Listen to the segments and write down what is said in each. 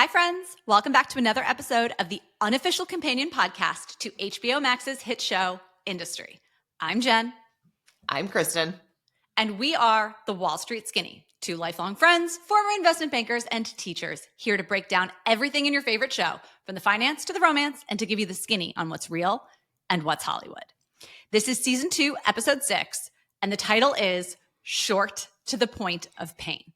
Hi, friends. Welcome back to another episode of the unofficial companion podcast to HBO Max's hit show, Industry. I'm Jen. I'm Kristen. And we are the Wall Street Skinny, two lifelong friends, former investment bankers, and teachers here to break down everything in your favorite show, from the finance to the romance, and to give you the skinny on what's real and what's Hollywood. This is season 2, episode 6, and the title is Short to the Point of Pain.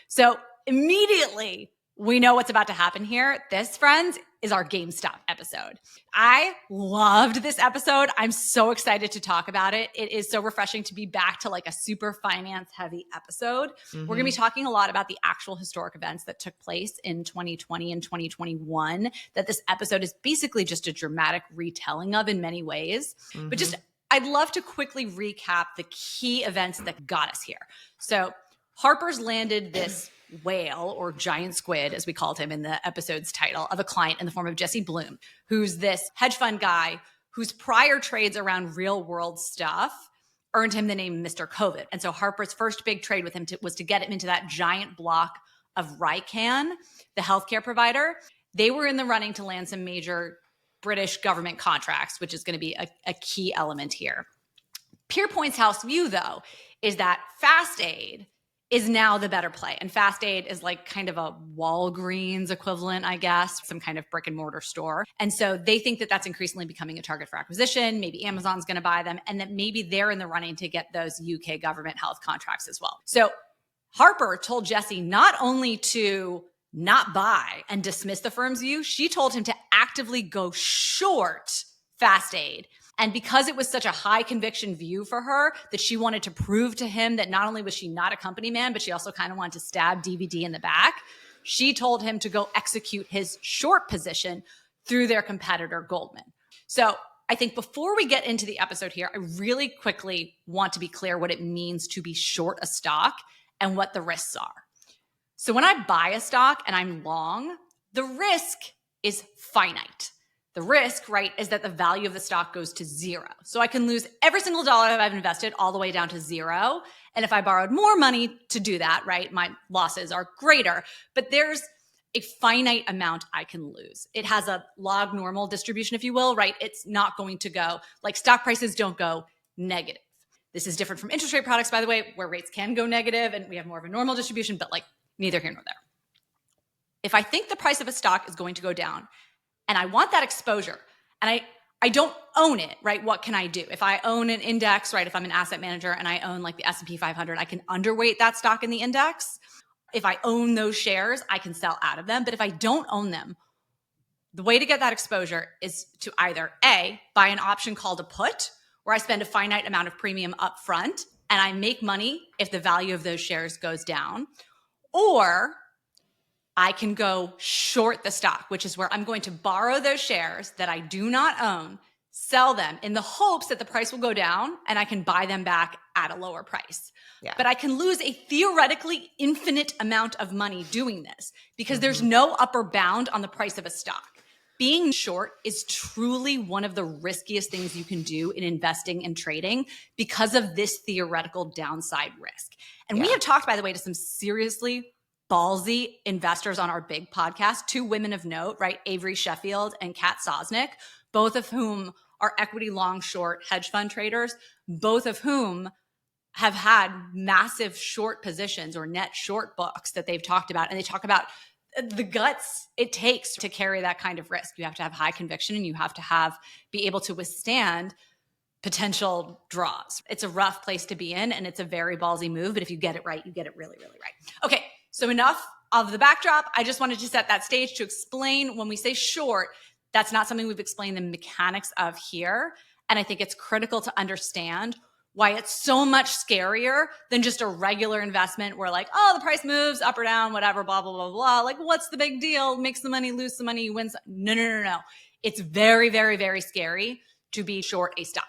So immediately, we know what's about to happen here. This, friends, is our GameStop episode. I loved this episode. I'm so excited to talk about it. It is so refreshing to be back to like a super finance heavy episode. We're going to be talking a lot about the actual historic events that took place in 2020 and 2021 that this episode is basically just a dramatic retelling of in many ways. But just, I'd love to quickly recap the key events that got us here. So Harper's landed this whale, or giant squid, as we called him in the episode's title, of a client in the form of Jesse Bloom, who's this hedge fund guy whose prior trades around real world stuff earned him the name Mr. COVID. And so Harper's first big trade with him was to get him into that giant block of Rycan, the healthcare provider. They were in the running to land some major British government contracts, which is going to be a key element here. Pierpoint's house view, though, is that FastAid is now the better play. And FastAid is like kind of a Walgreens equivalent, I guess, some kind of brick and mortar store. And so they think that that's increasingly becoming a target for acquisition. Maybe Amazon's going to buy them, and that maybe they're in the running to get those UK government health contracts as well. So Harper told Jesse not only to not buy and dismiss the firm's view, she told him to actively go short FastAid. And because it was such a high conviction view for her that she wanted to prove to him that not only was she not a company man, but she also kind of wanted to stab DVD in the back, she told him to go execute his short position through their competitor, Goldman. So I think before we get into the episode here, I really quickly want to be clear what it means to be short a stock and what the risks are. So when I buy a stock and I'm long, the risk is finite. The risk, right, is that the value of the stock goes to zero. So I can lose every single dollar that I've invested all the way down to zero. And if I borrowed more money to do that, right, my losses are greater. But there's a finite amount I can lose. It has a log normal distribution, if you will, right? It's not going to go, like stock prices don't go negative. This is different from interest rate products, by the way, where rates can go negative and we have more of a normal distribution, but like neither here nor there. If I think the price of a stock is going to go down, and I want that exposure, and I don't own it, right? What can I do? If I own an index, right? If I'm an asset manager and I own like the S&P 500, I can underweight that stock in the index. If I own those shares, I can sell out of them. But if I don't own them, the way to get that exposure is to either A, buy an option called a put, where I spend a finite amount of premium up front and I make money if the value of those shares goes down, or I can go short the stock, which is where I'm going to borrow those shares that I do not own, sell them in the hopes that the price will go down and I can buy them back at a lower price. Yeah. But I can lose a theoretically infinite amount of money doing this because there's no upper bound on the price of a stock. Being short is truly one of the riskiest things you can do in investing and trading because of this theoretical downside risk. And we have talked, by the way, to some seriously ballsy investors on our big podcast, two women of note, right? Avery Sheffield and Kat Sosnick, both of whom are equity long short hedge fund traders, both of whom have had massive short positions or net short books that they've talked about. And they talk about the guts it takes to carry that kind of risk. You have to have high conviction and you have to be able to withstand potential draws. It's a rough place to be in and it's a very ballsy move, but if you get it right, you get it really, really right. Okay. So enough of the backdrop. I just wanted to set that stage to explain when we say short, that's not something we've explained the mechanics of here. And I think it's critical to understand why it's so much scarier than just a regular investment where like, oh, the price moves up or down, whatever, blah, blah, blah, blah. Like, what's the big deal? Make some money, lose some money, you win some. No. It's very, very, very scary to be short a stock.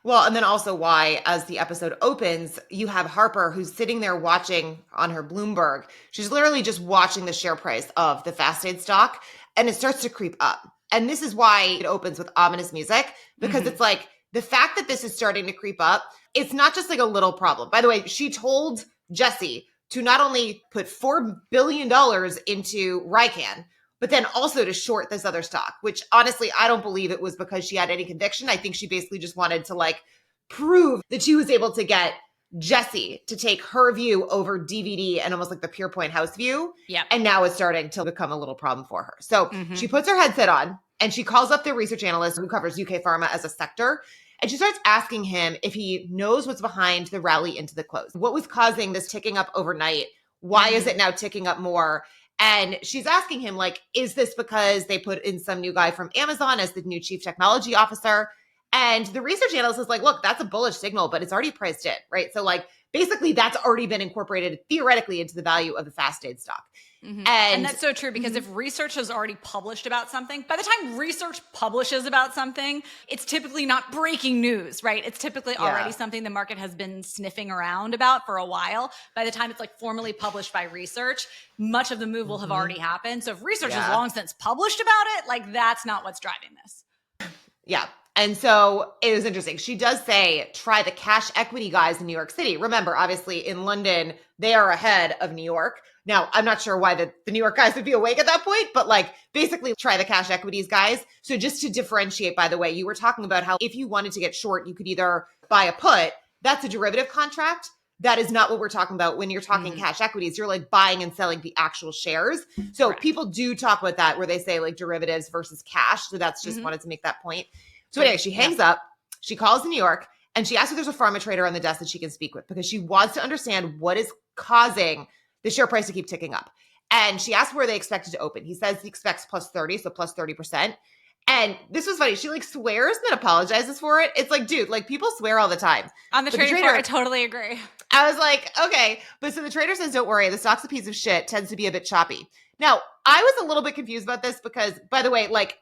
Well, and then also why, as the episode opens, you have Harper who's sitting there watching on her Bloomberg. She's literally just watching the share price of the FastAid stock, and it starts to creep up. And this is why it opens with ominous music, because it's like the fact that this is starting to creep up, it's not just like a little problem. By the way, she told Jesse to not only put $4 billion into Rycan, but then also to short this other stock, which honestly, I don't believe it was because she had any conviction. I think she basically just wanted to like prove that she was able to get Jesse to take her view over DVD and almost like the Pure Point House view. Yeah. And now it's starting to become a little problem for her. So she puts her headset on and she calls up the research analyst who covers UK pharma as a sector. And she starts asking him if he knows what's behind the rally into the close. What was causing this ticking up overnight? Why is it now ticking up more? And she's asking him, like, is this because they put in some new guy from Amazon as the new chief technology officer? And the research analyst is like, look, that's a bullish signal, but it's already priced in, right? So like, basically that's already been incorporated theoretically into the value of the FastAid stock. And that's so true because if research has already published about something, by the time research publishes about something, it's typically not breaking news, right? It's typically already something the market has been sniffing around about for a while. By the time it's like formally published by research, much of the move will have already happened. So if research has long since published about it, like that's not what's driving this. Yeah. And so it was interesting. She does say, try the cash equity guys in New York City. Remember, obviously in London, they are ahead of New York. Now, I'm not sure why the New York guys would be awake at that point, but like basically try the cash equities guys. So just to differentiate, by the way, you were talking about how if you wanted to get short, you could either buy a put. That's a derivative contract. That is not what we're talking about when you're talking cash equities. You're like buying and selling the actual shares. So people do talk about that where they say like derivatives versus cash. So that's just wanted to make that point. So anyway, she hangs up, she calls New York, and she asks if there's a pharma trader on the desk that she can speak with because she wants to understand what is causing the share price to keep ticking up. And she asked where they expect it to open. He says he expects plus 30, so plus 30%. And this was funny. She like swears and then apologizes for it. It's like, dude, like people swear all the time. On the trading floor, I totally agree. I was like, okay. But so the trader says, don't worry, the stock's a piece of shit, tends to be a bit choppy. Now, I was a little bit confused about this because, by the way, like,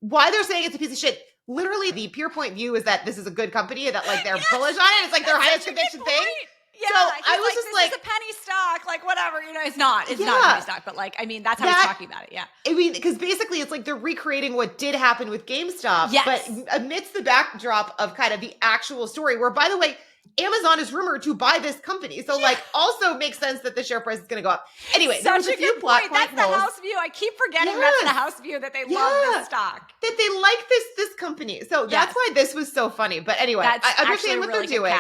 why they're saying it's a piece of shit. Literally, the Pure Point view is that this is a good company and that like they're bullish on it. It's like their highest conviction thing. Yeah, so I was just like, this is a penny stock, like whatever, you know, it's not a penny stock, but like, I mean, that's how he's talking about it. Yeah. I mean, because basically it's like they're recreating what did happen with GameStop, but amidst the backdrop of kind of the actual story where, by the way, Amazon is rumored to buy this company. So like also makes sense that the share price is going to go up. Anyway, there was a few plot point. That's the house view. I keep forgetting that's the house view that they love this stock. That they like this company. So that's why this was so funny. But anyway, I understand what they're doing.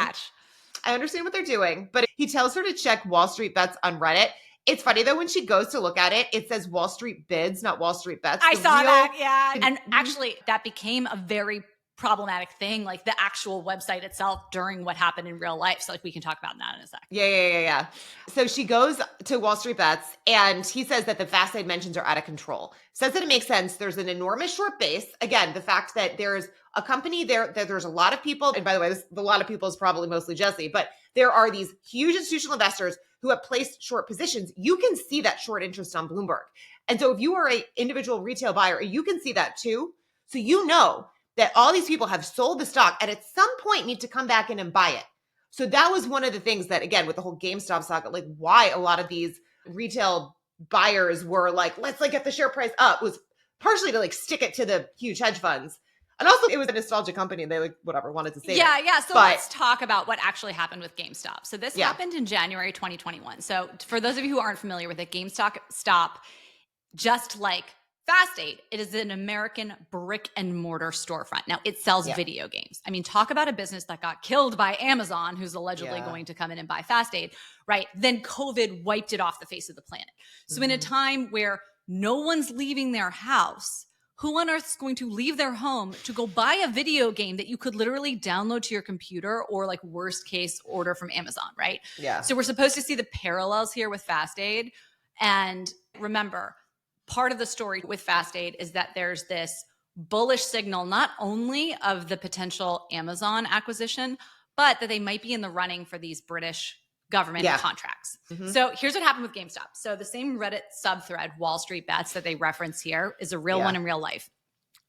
I understand what they're doing. But he tells her to check Wall Street Bets on Reddit. It's funny though, when she goes to look at it, it says Wall Street Bids, not Wall Street Bets. I saw that, yeah. And actually that became a very problematic thing, like the actual website itself during what happened in real life. So like we can talk about that in a sec. Yeah. So she goes to Wall Street Bets and he says that the FastAid mentions are out of control. Says that it makes sense. There's an enormous short base. Again, the fact that there's a company there, that there's a lot of people. And by the way, a lot of people is probably mostly Jesse, but there are these huge institutional investors who have placed short positions. You can see that short interest on Bloomberg. And so if you are an individual retail buyer, you can see that too. So you know that all these people have sold the stock and at some point need to come back in and buy it. So that was one of the things that, again, with the whole GameStop saga, like why a lot of these retail buyers were like, let's like get the share price up, was partially to like stick it to the huge hedge funds. And also it was a nostalgia company and they like whatever wanted to say Yeah. So let's talk about what actually happened with GameStop. So this happened in January 2021. So for those of you who aren't familiar with it, GameStop, just like FastAid, it is an American brick and mortar storefront. Now it sells video games. I mean, talk about a business that got killed by Amazon, who's allegedly going to come in and buy FastAid, right? Then COVID wiped it off the face of the planet. So in a time where no one's leaving their house, who on earth is going to leave their home to go buy a video game that you could literally download to your computer or like worst case order from Amazon, right? Yeah. So we're supposed to see the parallels here with FastAid. And remember, part of the story with FastAid is that there's this bullish signal, not only of the potential Amazon acquisition, but that they might be in the running for these British government contracts. So here's what happened with GameStop. So the same Reddit subthread, Wall Street Bets, that they reference here is a real one in real life.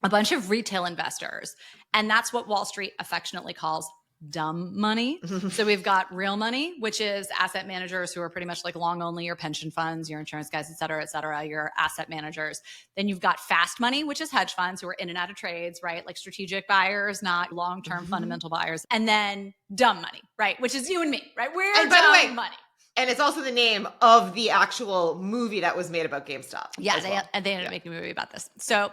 A bunch of retail investors. And that's what Wall Street affectionately calls dumb money. So we've got real money, which is asset managers who are pretty much like long only, your pension funds, your insurance guys, et cetera, your asset managers. Then you've got fast money, which is hedge funds who are in and out of trades, right? Like strategic buyers, not long-term fundamental buyers. And then dumb money, right? Which is you and me, right? We're dumb money. And it's also the name of the actual movie that was made about GameStop. Yeah, as well. they ended up making a movie about this. So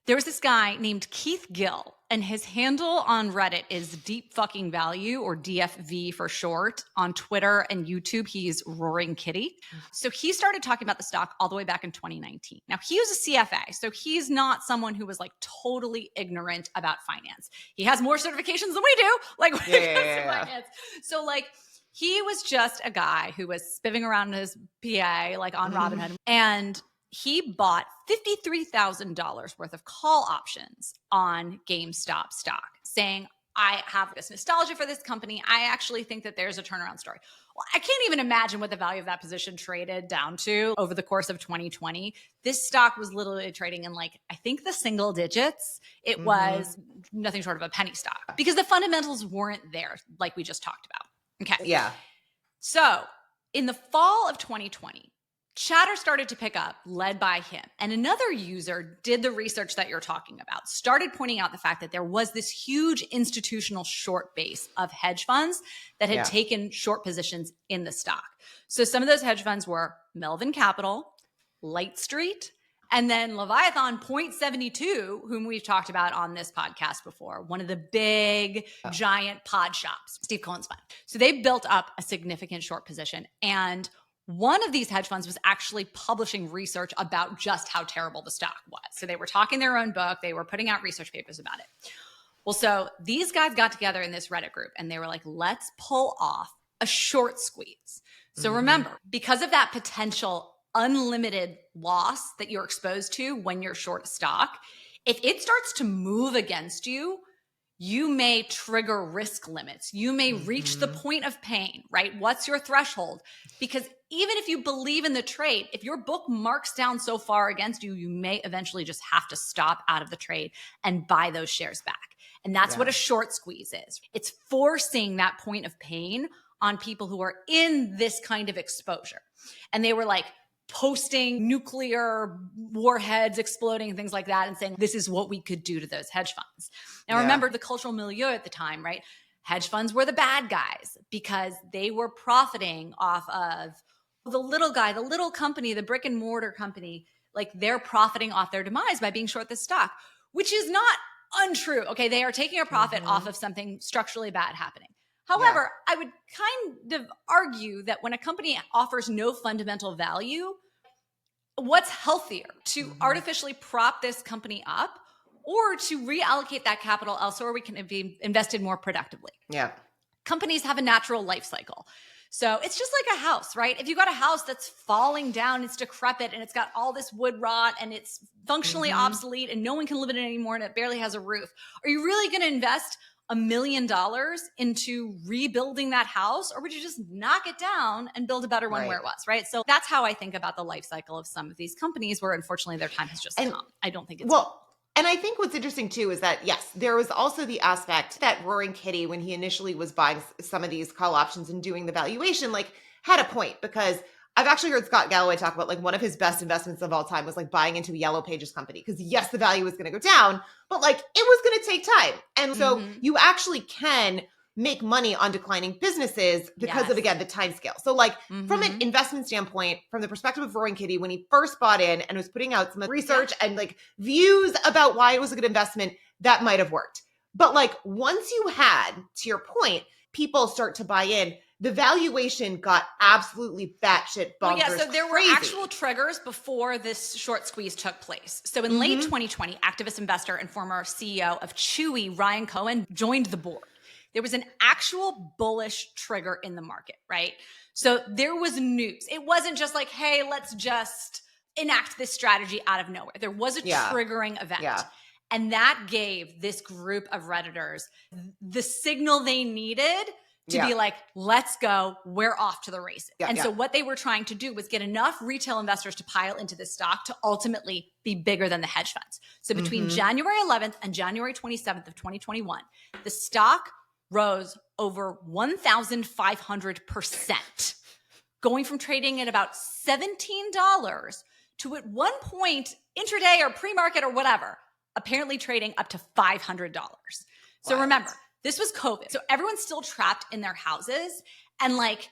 there was this guy named Keith Gill, and his handle on Reddit is Deep Fucking Value, or DFV for short. On Twitter and YouTube, he's Roaring Kitty. So he started talking about the stock all the way back in 2019. Now, he was a CFA, so he's not someone who was like totally ignorant about finance. He has more certifications than we do, like when it comes to finance. So like, he was just a guy who was spivving around his PA, like on Robinhood, and he bought $53,000 worth of call options on GameStop stock, saying, I have this nostalgia for this company. I actually think that there's a turnaround story. Well, I can't even imagine what the value of that position traded down to over the course of 2020. This stock was literally trading in like, I think the single digits. It was nothing short of a penny stock because the fundamentals weren't there like we just talked about. Okay. Yeah. So in the fall of 2020, chatter started to pick up, led by him. And another user did the research that you're talking about, started pointing out the fact that there was this huge institutional short base of hedge funds that had taken short positions in the stock. So some of those hedge funds were Melvin Capital, Light Street, and then Leviathan Point 72, whom we've talked about on this podcast before, one of the big giant pod shops, Steve Cohen's fund. So they built up a significant short position. And one of these hedge funds was actually publishing research about just how terrible the stock was. So they were talking their own book. They were putting out research papers about it. Well, so these guys got together in this Reddit group and they were like, let's pull off a short squeeze. So remember, because of that potential unlimited loss that you're exposed to when you're short stock, if it starts to move against you, you may trigger risk limits. You may reach the point of pain, right? What's your threshold? Because even if you believe in the trade, if your book marks down so far against you, you may eventually just have to stop out of the trade and buy those shares back. And that's what a short squeeze is. It's forcing that point of pain on people who are in this kind of exposure. And they were like, posting nuclear warheads exploding and things like that and saying, this is what we could do to those hedge funds. Now, remember the cultural milieu at the time, right? Hedge funds were the bad guys because they were profiting off of the little guy, the little company, the brick and mortar company. Like they're profiting off their demise by being short this stock, which is not untrue. Okay, they are taking a profit off of something structurally bad happening. However, I would kind of argue that when a company offers no fundamental value, what's healthier, to artificially prop this company up or to reallocate that capital elsewhere we can be invested more productively? Yeah. Companies have a natural life cycle. So it's just like a house, right? If you got a house that's falling down, it's decrepit and it's got all this wood rot and it's functionally obsolete and no one can live in it anymore and it barely has a roof, are you really going to invest $1 million into rebuilding that house, or would you just knock it down and build a better one where it was, right? So that's how I think about the life cycle of some of these companies where unfortunately their time has just come. I don't think it's and I think what's interesting too is that, yes, there was also the aspect that Roaring Kitty, when he initially was buying some of these call options and doing the valuation, like had a point, because I've actually heard Scott Galloway talk about like one of his best investments of all time was like buying into a Yellow Pages company. Because yes, the value was going to go down, but like it was going to take time. And so you actually can make money on declining businesses because of, again, the time scale. So like from an investment standpoint, from the perspective of Roaring Kitty, when he first bought in and was putting out some research and like views about why it was a good investment, that might have worked. But like once you had, to your point, people start to buy in, the valuation got absolutely batshit bonkers. So there were actual triggers before this short squeeze took place. So in late 2020, activist investor and former CEO of Chewy, Ryan Cohen, joined the board. There was an actual bullish trigger in the market, right? So there was news. It wasn't just like, hey, let's just enact this strategy out of nowhere. There was a triggering event. And that gave this group of Redditors the signal they needed to be like, let's go, we're off to the races. So what they were trying to do was get enough retail investors to pile into this stock to ultimately be bigger than the hedge funds. So between January 11th and January 27th of 2021, the stock rose over 1,500%, going from trading at about $17 to at one point intraday or pre-market or whatever, apparently trading up to $500. So remember, this was COVID. So everyone's still trapped in their houses. And like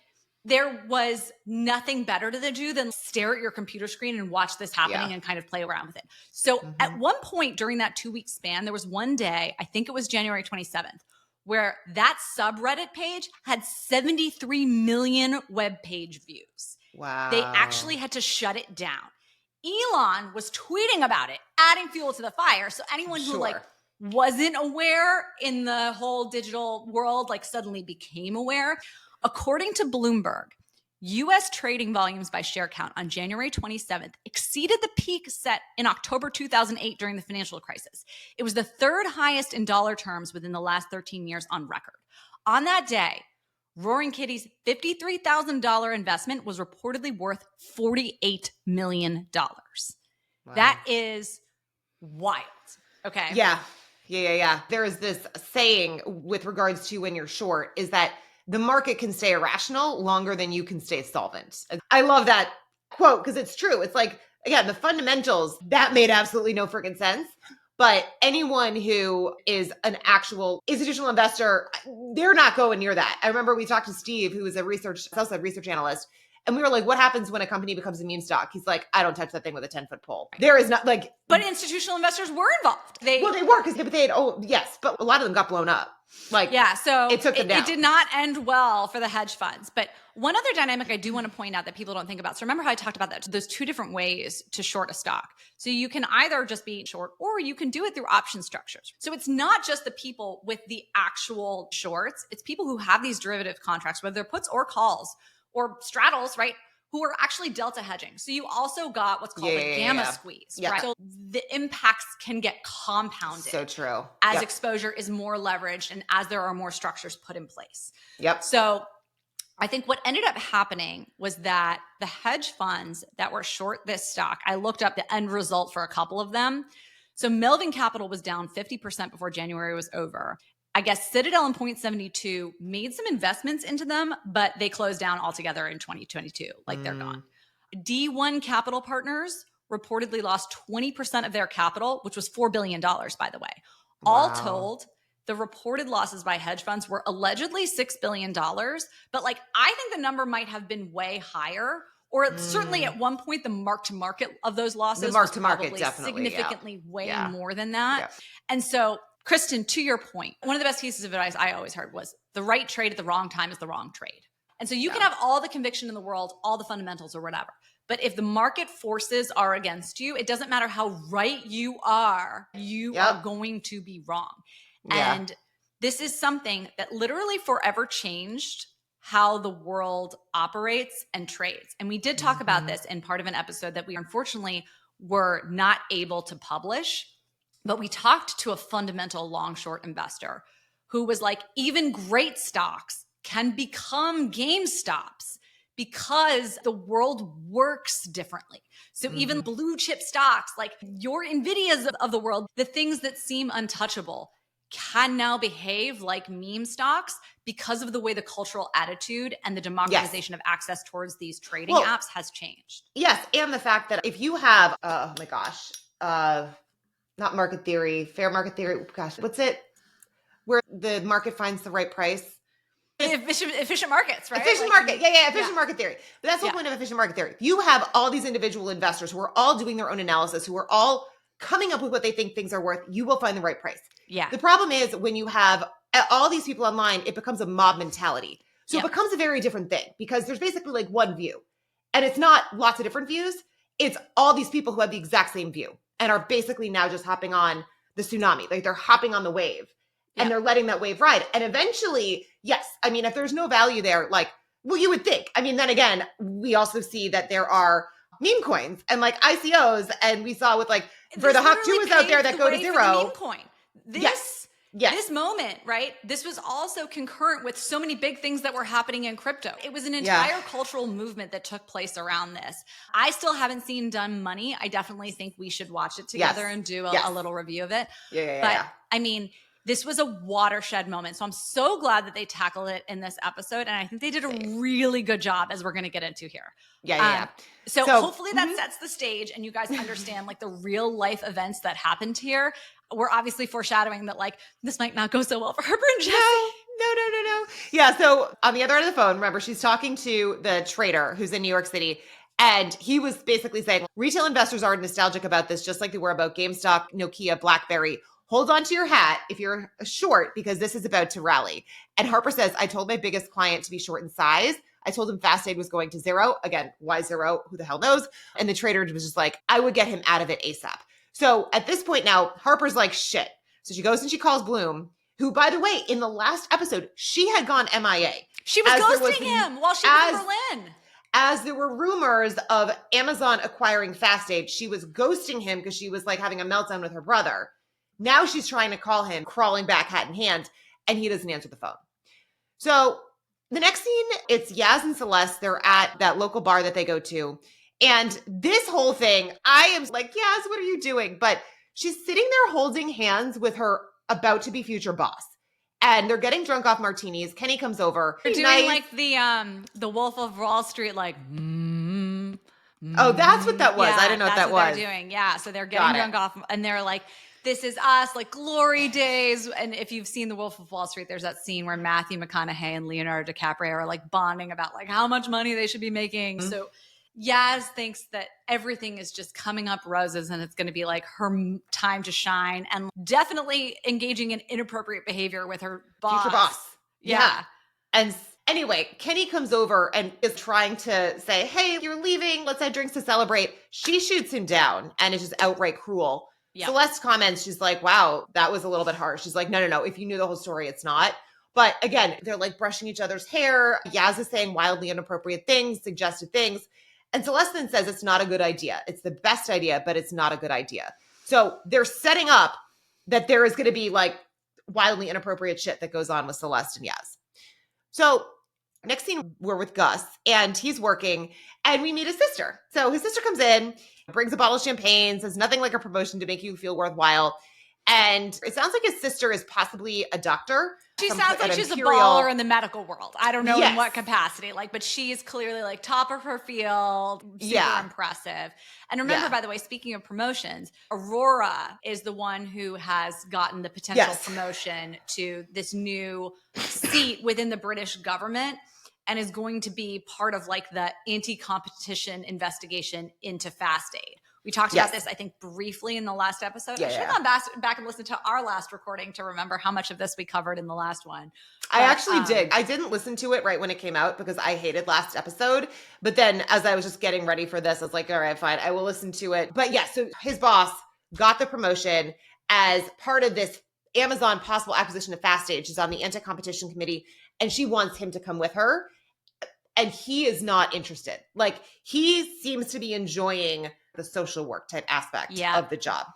there was nothing better to do than stare at your computer screen and watch this happening and kind of play around with it. So at one point during that 2-week span, there was one day, I think it was January 27th, where that subreddit page had 73 million web page views. Wow. They actually had to shut it down. Elon was tweeting about it, adding fuel to the fire. So anyone who wasn't aware in the whole digital world, suddenly became aware. According to Bloomberg, U.S. trading volumes by share count on January 27th exceeded the peak set in October 2008 during the financial crisis. It was the third highest in dollar terms within the last 13 years on record. On that day, Roaring Kitty's $53,000 investment was reportedly worth $48 million. Wow. That is wild. Okay. Yeah. There is this saying with regards to when you're short is that the market can stay irrational longer than you can stay solvent. I love that quote because it's true. It's again, the fundamentals, that made absolutely no freaking sense. But anyone who is an actual institutional investor, they're not going near that. I remember we talked to Steve, who is a sell-side research analyst, and we were like, what happens when a company becomes a meme stock? He's like, I don't touch that thing with a 10-foot pole. There is not But institutional investors were involved. They were because but a lot of them got blown up. So it took them down. It did not end well for the hedge funds. But one other dynamic I do want to point out that people don't think about. So remember how I talked about that? There's two different ways to short a stock. So you can either just be short or you can do it through option structures. So it's not just the people with the actual shorts. It's people who have these derivative contracts, whether they're puts or calls or straddles, right? Who are actually delta hedging. So you also got what's called a gamma squeeze, right? So the impacts can get compounded. So true. As exposure is more leveraged and as there are more structures put in place. Yep. So I think what ended up happening was that the hedge funds that were short this stock, I looked up the end result for a couple of them. So Melvin Capital was down 50% before January was over. I guess Citadel and Point72 made some investments into them, but they closed down altogether in 2022. They're gone. D1 Capital Partners reportedly lost 20% of their capital, which was $4 billion, by the way. Wow. All told, the reported losses by hedge funds were allegedly $6 billion. But I think the number might have been way higher, or certainly at one point, the mark-to-market of those losses was probably significantly way more than that. Yeah. And so, Kristen, to your point, one of the best pieces of advice I always heard was the right trade at the wrong time is the wrong trade. And so you can have all the conviction in the world, all the fundamentals or whatever. But if the market forces are against you, it doesn't matter how right you are going to be wrong. Yeah. And this is something that literally forever changed how the world operates and trades. And we did talk about this in part of an episode that we unfortunately were not able to publish. But we talked to a fundamental long-short investor who was like, even great stocks can become GameStops because the world works differently. So even blue chip stocks, like your NVIDIAs of the world, the things that seem untouchable can now behave like meme stocks because of the way the cultural attitude and the democratization of access towards these trading apps has changed. Yes, and the fact that if you have, not market theory, fair market theory. Gosh, what's it? Where the market finds the right price. Efficient markets, right? Efficient market. Efficient market theory. But that's the point of efficient market theory. You have all these individual investors who are all doing their own analysis, who are all coming up with what they think things are worth. You will find the right price. Yeah. The problem is when you have all these people online, it becomes a mob mentality. So it becomes a very different thing because there's basically one view. And it's not lots of different views. It's all these people who have the exact same view and are basically now just hopping on the tsunami. They're hopping on the wave and they're letting that wave ride. And eventually, yes, if there's no value there, you would think. Then again, we also see that there are meme coins and ICOs. And we saw with for the Hawk 2 is out there that go to zero. Meme coin. This moment, right? This was also concurrent with so many big things that were happening in crypto. It was an entire cultural movement that took place around this. I still haven't seen Dumb Money. I definitely think we should watch it together and do a little review of it. But this was a watershed moment. So I'm so glad that they tackled it in this episode. And I think they did a really good job, as we're going to get into here. So hopefully that sets the stage and you guys understand the real life events that happened here. We're obviously foreshadowing that this might not go so well for Harper and Jesse. No. Yeah, so on the other end of the phone, remember, she's talking to the trader who's in New York City. And he was basically saying, retail investors are nostalgic about this, just like they were about GameStop, Nokia, BlackBerry. Hold on to your hat if you're a short, because this is about to rally. And Harper says, I told my biggest client to be short in size. I told him FastAid was going to zero. Again, why zero? Who the hell knows? And the trader was just like, I would get him out of it ASAP. So at this point now, Harper's like, shit. So she goes and she calls Bloom, who, by the way, in the last episode, she had gone MIA. She was ghosting him while she was in Berlin. As there were rumors of Amazon acquiring FastAid, she was ghosting him because she was like having a meltdown with her brother. Now she's trying to call him, crawling back hat in hand, and he doesn't answer the phone. So the next scene, it's Yaz and Celeste. They're at that local bar that they go to. And this whole thing, I am like, Yaz, what are you doing? But she's sitting there holding hands with her about to be future boss. And they're getting drunk off martinis. Kenny comes over. They're doing like the Wolf of Wall Street, like, Oh, that's what that was. Yeah, I didn't know what that was. They're doing. Yeah. So they're getting drunk off and they're like, this is us, like glory days. And if you've seen The Wolf of Wall Street, there's that scene where Matthew McConaughey and Leonardo DiCaprio are like bonding about like how much money they should be making. Mm-hmm. So Yaz thinks that everything is just coming up roses and it's going to be like her time to shine, and definitely engaging in inappropriate behavior with her boss. Future boss. Yeah. And anyway, Kenny comes over and is trying to say, hey, you're leaving. Let's have drinks to celebrate. She shoots him down and is just outright cruel. Yep. Celeste comments, she's like, wow, that was a little bit harsh. She's like, no. If you knew the whole story, it's not. But again, they're like brushing each other's hair. Yaz is saying wildly inappropriate things, suggested things. And Celeste then says it's not a good idea. It's the best idea, but it's not a good idea. So they're setting up that there is going to be like wildly inappropriate shit that goes on with Celeste and Yaz. So next scene, we're with Gus and he's working and we meet his sister. So his sister comes in, brings a bottle of champagne, says nothing like a promotion to make you feel worthwhile. And it sounds like his sister is possibly a doctor. She sounds like she's a baller in the medical world. I don't know in what capacity, but she is clearly like top of her field, super impressive. And remember, by the way, speaking of promotions, Aurora is the one who has gotten the potential promotion to this new seat within the British government and is going to be part of like the anti-competition investigation into FastAid. We talked about this, I think, briefly in the last episode. I should have gone back and listened to our last recording to remember how much of this we covered in the last one. I actually did. I didn't listen to it right when it came out because I hated last episode. But then as I was just getting ready for this, I was like, all right, fine, I will listen to it. But yeah, so his boss got the promotion as part of this Amazon possible acquisition of FastAid. She's on the anti-competition committee and she wants him to come with her. And he is not interested. Like, he seems to be enjoying the social work type aspect of the job.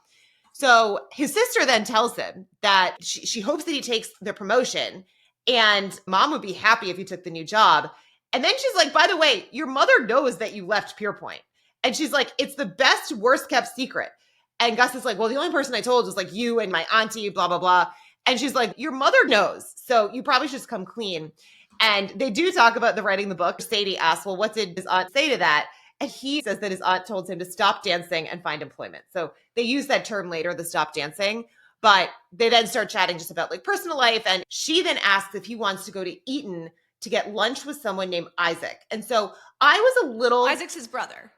So his sister then tells him that she hopes that he takes the promotion and mom would be happy if he took the new job. And then she's like, by the way, your mother knows that you left Pierpoint. And she's like, it's the best, worst kept secret. And Gus is like, well, the only person I told was like you and my auntie, blah, blah, blah. And she's like, your mother knows. So you probably should just come clean. And they do talk about the writing the book. Sadie asks, well, what did his aunt say to that? And he says that his aunt told him to stop dancing and find employment. So they use that term later, the stop dancing. But they then start chatting just about like personal life. And she then asks if he wants to go to Eton to get lunch with someone named Isaac. And so I was a little... Isaac's his brother.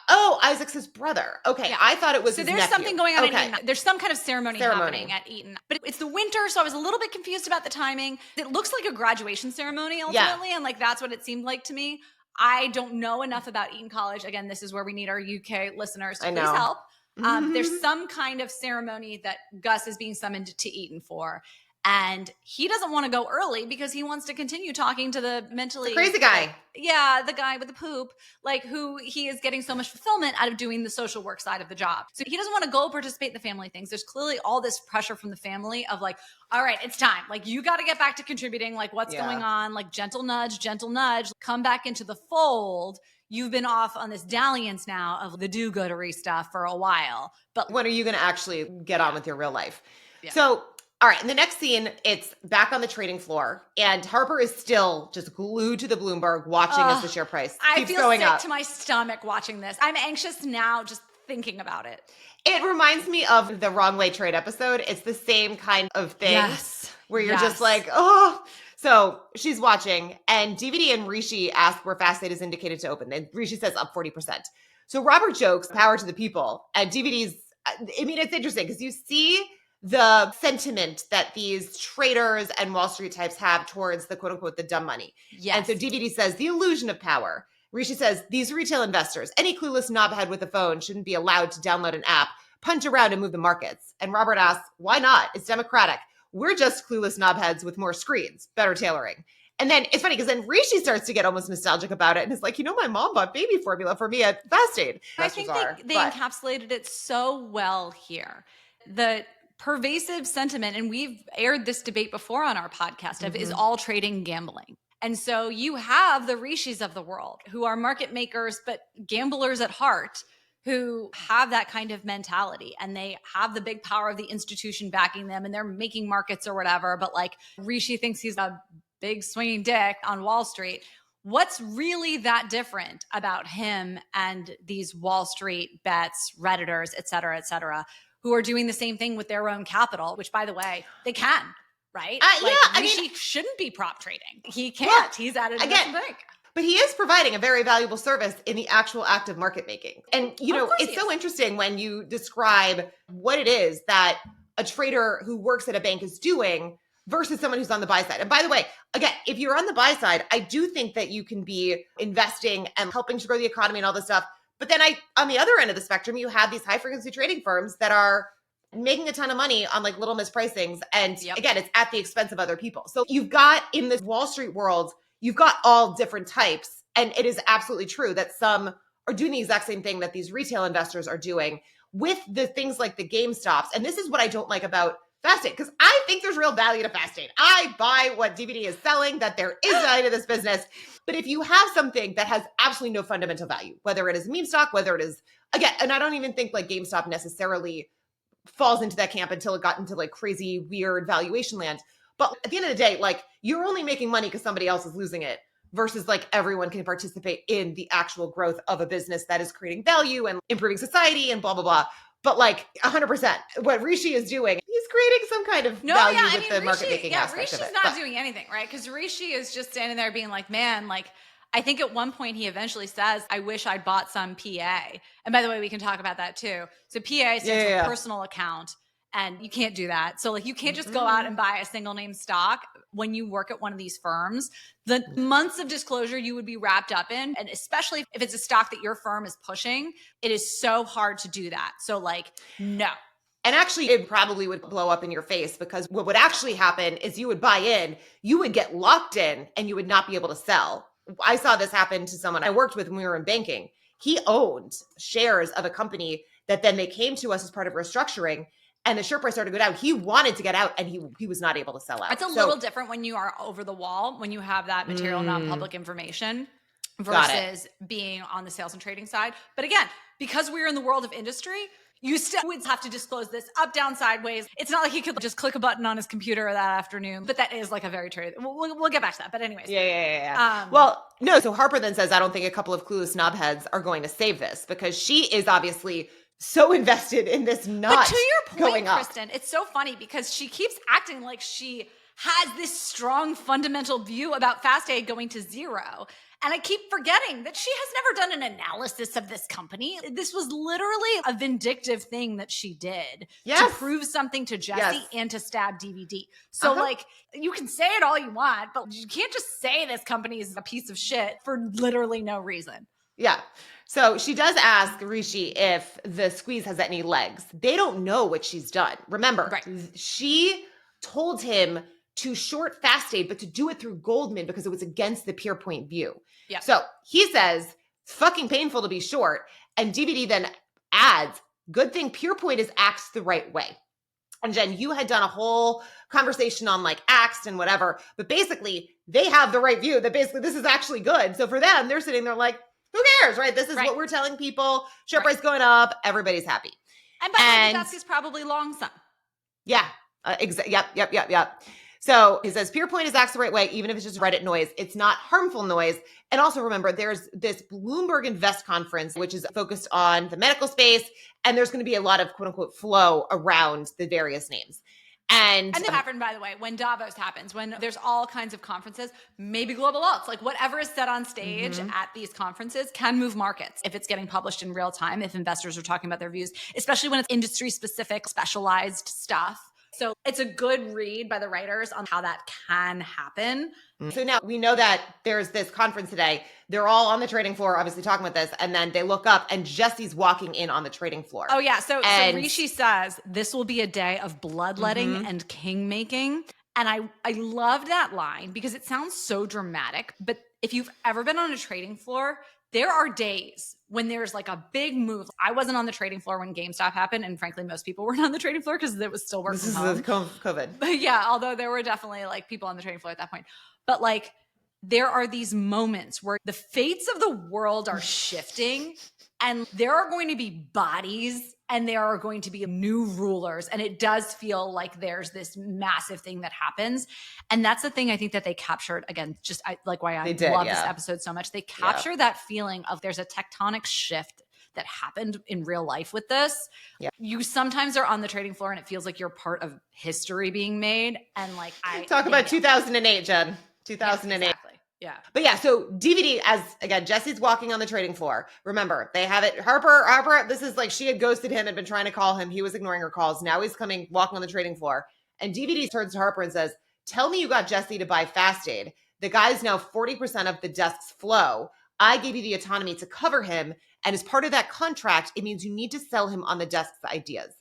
Oh, Isaac's his brother. Okay, yeah. I thought it was his nephew. So there's something going on at Eton. There's some kind of ceremony happening at Eton. But it's the winter, so I was a little bit confused about the timing. It looks like a graduation ceremony ultimately, and like that's what it seemed like to me. I don't know enough about Eton College. Again, this is where we need our UK listeners to please help. There's some kind of ceremony that Gus is being summoned to Eton for. And he doesn't want to go early because he wants to continue talking to the mentally... The crazy guy. The guy with the poop, like who he is getting so much fulfillment out of doing the social work side of the job. So he doesn't want to go participate in the family things. There's clearly all this pressure from the family of like, all right, it's time. Like you got to get back to contributing. Like what's going on? Like gentle nudge, come back into the fold. You've been off on this dalliance now of the do-goodery stuff for a while. But when are you going to actually get on with your real life? Yeah. So... all right, in the next scene, it's back on the trading floor, and Harper is still just glued to the Bloomberg watching as the share price keeps going up. I feel sick to my stomach watching this. I'm anxious now just thinking about it. It reminds me of the Wrong Way Trade episode. It's the same kind of thing where you're just like, oh. So she's watching, and DVD and Rishi ask where FastAid is indicated to open. And Rishi says up 40%. So Robert jokes, power to the people. And DVD's, I mean, it's interesting because you see the sentiment that these traders and Wall Street types have towards the quote unquote, the dumb money. Yes. And so DVD says the illusion of power. Rishi says these retail investors, any clueless knobhead with a phone shouldn't be allowed to download an app, punch around and move the markets. And Robert asks, why not? It's democratic. We're just clueless knobheads with more screens, better tailoring. And then it's funny because then Rishi starts to get almost nostalgic about it and is like, my mom bought baby formula for me at FastAid. I think they encapsulated it so well here. The pervasive sentiment, and we've aired this debate before on our podcast, of is all trading gambling. And so you have the Rishis of the world who are market makers, but gamblers at heart, who have that kind of mentality, and they have the big power of the institution backing them, and they're making markets or whatever. But like Rishi thinks he's a big swinging dick on Wall Street. What's really that different about him and these Wall Street bets, Redditors, et cetera, who are doing the same thing with their own capital, which, by the way, they can, right? Rishi shouldn't be prop trading. He can't. Well, he's at an investment bank. But he is providing a very valuable service in the actual act of market making. And, it's so interesting when you describe what it is that a trader who works at a bank is doing versus someone who's on the buy side. And by the way, again, if you're on the buy side, I do think that you can be investing and helping to grow the economy and all this stuff. But then on the other end of the spectrum, you have these high frequency trading firms that are making a ton of money on like little mispricings. And again, it's at the expense of other people. So you've got in this Wall Street world, you've got all different types. And it is absolutely true that some are doing the exact same thing that these retail investors are doing with the things like the GameStops. And this is what I don't like about FastAid, because I think there's real value to FastAid. I buy what DVD is selling, that there is value to this business. But if you have something that has absolutely no fundamental value, whether it is meme stock, whether it is, again, and I don't even think like GameStop necessarily falls into that camp until it got into like crazy, weird valuation land. But at the end of the day, like you're only making money because somebody else is losing it versus like everyone can participate in the actual growth of a business that is creating value and improving society and blah, blah, blah. But like 100%, what Rishi is doing, he's creating some kind of value with the market making aspect of it. Rishi's not doing anything, right? Because Rishi is just standing there being like, man, like, I think at one point he eventually says, I wish I'd bought some PA. And by the way, we can talk about that too. So PA stands for personal account, and you can't do that. So like you can't just go out and buy a single name stock when you work at one of these firms. The months of disclosure you would be wrapped up in, and especially if it's a stock that your firm is pushing, it is so hard to do that. So like, no. And actually, it probably would blow up in your face, because what would actually happen is you would buy in, you would get locked in, and you would not be able to sell. I saw this happen to someone I worked with when we were in banking. He owned shares of a company that then they came to us as part of restructuring, and the share price started to go down. He wanted to get out, and he was not able to sell out. It's a little different when you are over the wall, when you have that material non-public information versus being on the sales and trading side. But again, because we're in the world of industry, you still would have to disclose this up, down, sideways. It's not like he could just click a button on his computer that afternoon, but that is like a very trade. We'll get back to that. But anyways. Yeah. Well, no. So Harper then says, I don't think a couple of clueless knobheads are going to save this, because she is obviously so invested in this not But to your point, going up. Kristen, it's so funny because she keeps acting like she has this strong fundamental view about FastAid going to zero. And I keep forgetting that she has never done an analysis of this company. This was literally a vindictive thing that she did to prove something to Jesse and to stab DVD. So like, you can say it all you want, but you can't just say this company is a piece of shit for literally no reason. Yeah. So she does ask Rishi if the squeeze has any legs. They don't know what she's done. Remember, she told him to short FastAid, but to do it through Goldman because it was against the Pure Point view. Yeah. So he says, it's fucking painful to be short. And DVD then adds, good thing Pure Point is axed the right way. And Jen, you had done a whole conversation on like axed and whatever, but basically they have the right view that basically this is actually good. So for them, they're sitting there like, who cares, right? This is what we're telling people. Share price going up. Everybody's happy. And by the way, that's is probably long some. Yeah. Yep. So he says, Pure Point is axed the right way, even if it's just Reddit noise. It's not harmful noise. And also remember, there's this Bloomberg Invest conference, which is focused on the medical space. And there's going to be a lot of quote unquote flow around the various names. And that happened, by the way, when Davos happens, when there's all kinds of conferences, maybe global alts, like whatever is said on stage at these conferences can move markets if it's getting published in real time, if investors are talking about their views, especially when it's industry specific, specialized stuff. So it's a good read by the writers on how that can happen. So now we know that there's this conference today. They're all on the trading floor, obviously talking about this. And then they look up and Jesse's walking in on the trading floor. Oh, yeah. So Rishi says this will be a day of bloodletting and king making. And I loved that line because it sounds so dramatic. But if you've ever been on a trading floor, there are days when there's like a big move. I wasn't on the trading floor when GameStop happened. And frankly, most people weren't on the trading floor because it was still working from home. This is COVID. But yeah, although there were definitely like people on the trading floor at that point. But like there are these moments where the fates of the world are shifting and there are going to be bodies and there are going to be new rulers. And it does feel like there's this massive thing that happens. And that's the thing I think that they captured, again, just like why I love this episode so much. They capture that feeling of there's a tectonic shift that happened in real life with this. Yeah. You sometimes are on the trading floor and it feels like you're part of history being made. And like talk about 2008, Jen. 2008. Yeah, exactly. Yeah. But yeah, so DVD, as again, Jesse's walking on the trading floor. Remember, they have it. Harper, this is like she had ghosted him, had been trying to call him. He was ignoring her calls. Now he's walking on the trading floor. And DVD turns to Harper and says, "Tell me you got Jesse to buy FastAid. The guy's now 40% of the desk's flow. I gave you the autonomy to cover him. And as part of that contract, it means you need to sell him on the desk's ideas."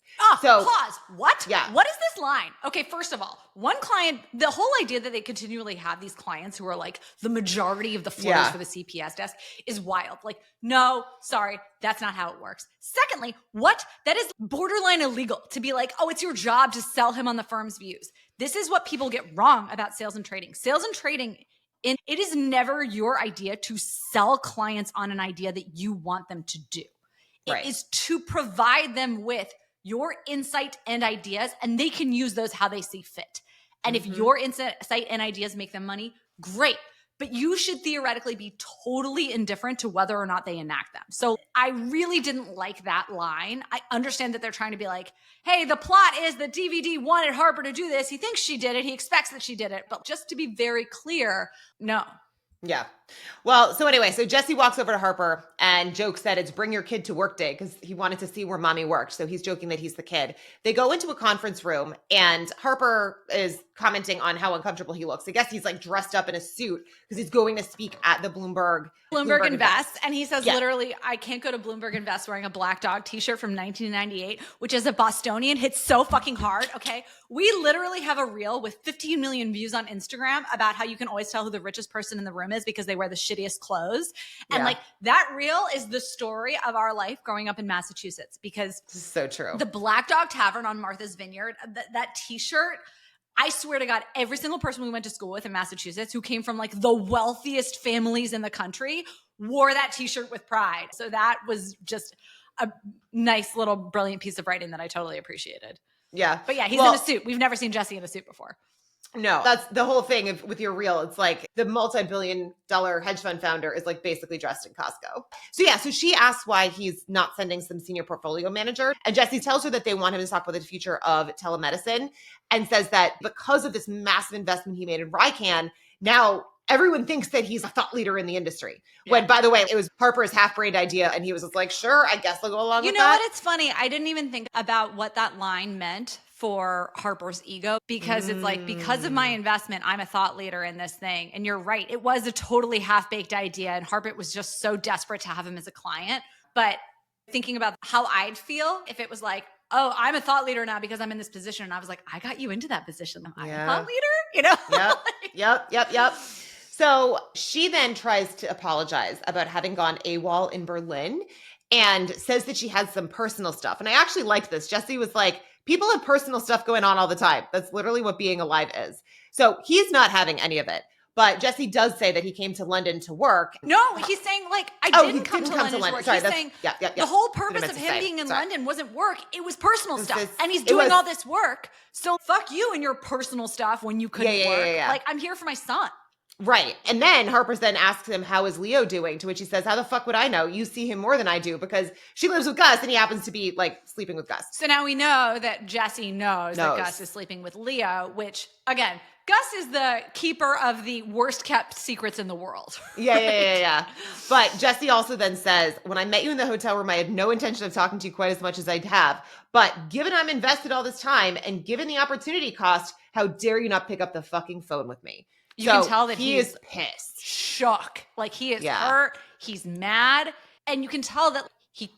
So pause. What? Yeah. What is this line? Okay, first of all, one client, the whole idea that they continually have these clients who are like the majority of the flows for the CPS desk is wild. Like, no, sorry, that's not how it works. Secondly, what? That is borderline illegal to be like, oh, it's your job to sell him on the firm's views. This is what people get wrong about sales and trading. Sales and trading, it is never your idea to sell clients on an idea that you want them to do. It is to provide them with your insight and ideas, and they can use those how they see fit. And if your insight and ideas make them money, great. But you should theoretically be totally indifferent to whether or not they enact them. So I really didn't like that line. I understand that they're trying to be like, hey, the plot is that DVD wanted Harper to do this. He thinks she did it. He expects that she did it. But just to be very clear, no. Yeah. Well, so anyway, so Jesse walks over to Harper and jokes that it's bring your kid to work day because he wanted to see where mommy worked. So he's joking that he's the kid. They go into a conference room and Harper is commenting on how uncomfortable he looks. I guess he's like dressed up in a suit because he's going to speak at the Bloomberg Invest. And he says literally, I can't go to Bloomberg Invest wearing a Black Dog t-shirt from 1998, which as a Bostonian hits so fucking hard. Okay. We literally have a reel with 15 million views on Instagram about how you can always tell who the richest person in the room is because they wear the shittiest clothes. And like that reel is the story of our life growing up in Massachusetts because this is so true. The Black Dog Tavern on Martha's Vineyard, that t-shirt, I swear to God, every single person we went to school with in Massachusetts who came from like the wealthiest families in the country wore that t-shirt with pride. So that was just a nice little brilliant piece of writing that I totally appreciated. Yeah. But yeah, he's in a suit. We've never seen Jesse in a suit before. No, that's the whole thing with your reel. It's like the multi-billion-dollar hedge fund founder is like basically dressed in Costco. So yeah, so she asks why he's not sending some senior portfolio manager. And Jesse tells her that they want him to talk about the future of telemedicine and says that because of this massive investment he made in Rycan, now everyone thinks that he's a thought leader in the industry. Yeah. When, by the way, it was Harper's half-brained idea and he was just like, sure, I guess I'll go along with that. You know what? It's funny. I didn't even think about what that line meant for Harper's ego because it's like, because of my investment, I'm a thought leader in this thing. And you're right. It was a totally half-baked idea. And Harper was just so desperate to have him as a client. But thinking about how I'd feel if it was like, oh, I'm a thought leader now because I'm in this position. And I was like, I got you into that position. I'm a thought leader, you know? Yep. So she then tries to apologize about having gone AWOL in Berlin and says that she has some personal stuff. And I actually liked this. Jesse was like, people have personal stuff going on all the time. That's literally what being alive is. So he's not having any of it. But Jesse does say that he came to London to work. No, he's saying like, I didn't come to London to work. Sorry, he's saying the whole purpose of him being in London wasn't work. It was personal stuff. And he's doing all this work. So fuck you and your personal stuff when you couldn't work. Like, I'm here for my son. Right. And then Harper then asks him, how is Leo doing? To which he says, how the fuck would I know? You see him more than I do because she lives with Gus and he happens to be like sleeping with Gus. So now we know that Jesse knows that Gus is sleeping with Leo, which again, Gus is the keeper of the worst kept secrets in the world. Right? Yeah. But Jesse also then says, when I met you in the hotel room, I had no intention of talking to you quite as much as I'd have. But given I'm invested all this time and given the opportunity cost, how dare you not pick up the fucking phone with me? You can tell that he is pissed. Shook. Like he is hurt. He's mad. And you can tell that he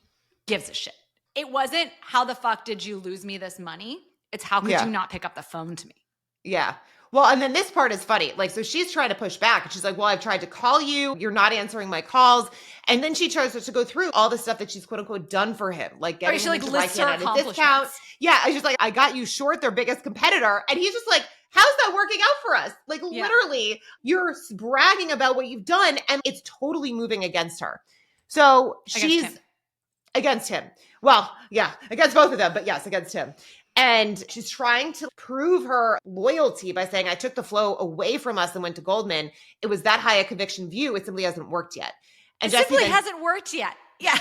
gives a shit. It wasn't how the fuck did you lose me this money? It's how could you not pick up the phone to me? Yeah. Well, and then this part is funny. Like, so she's trying to push back. And she's like, well, I've tried to call you. You're not answering my calls. And then she tries to go through all the stuff that she's quote unquote done for him. Like getting him into lists her discount. Yeah. I just like, I got you short their biggest competitor. And he's just like, how's that working out for us? Like literally you're bragging about what you've done and it's totally moving against her. So she's against him. Well, yeah, against both of them, but yes, against him. And she's trying to prove her loyalty by saying, I took the flow away from us and went to Goldman. It was that high a conviction view. It simply hasn't worked yet. And it simply hasn't worked yet. Yeah.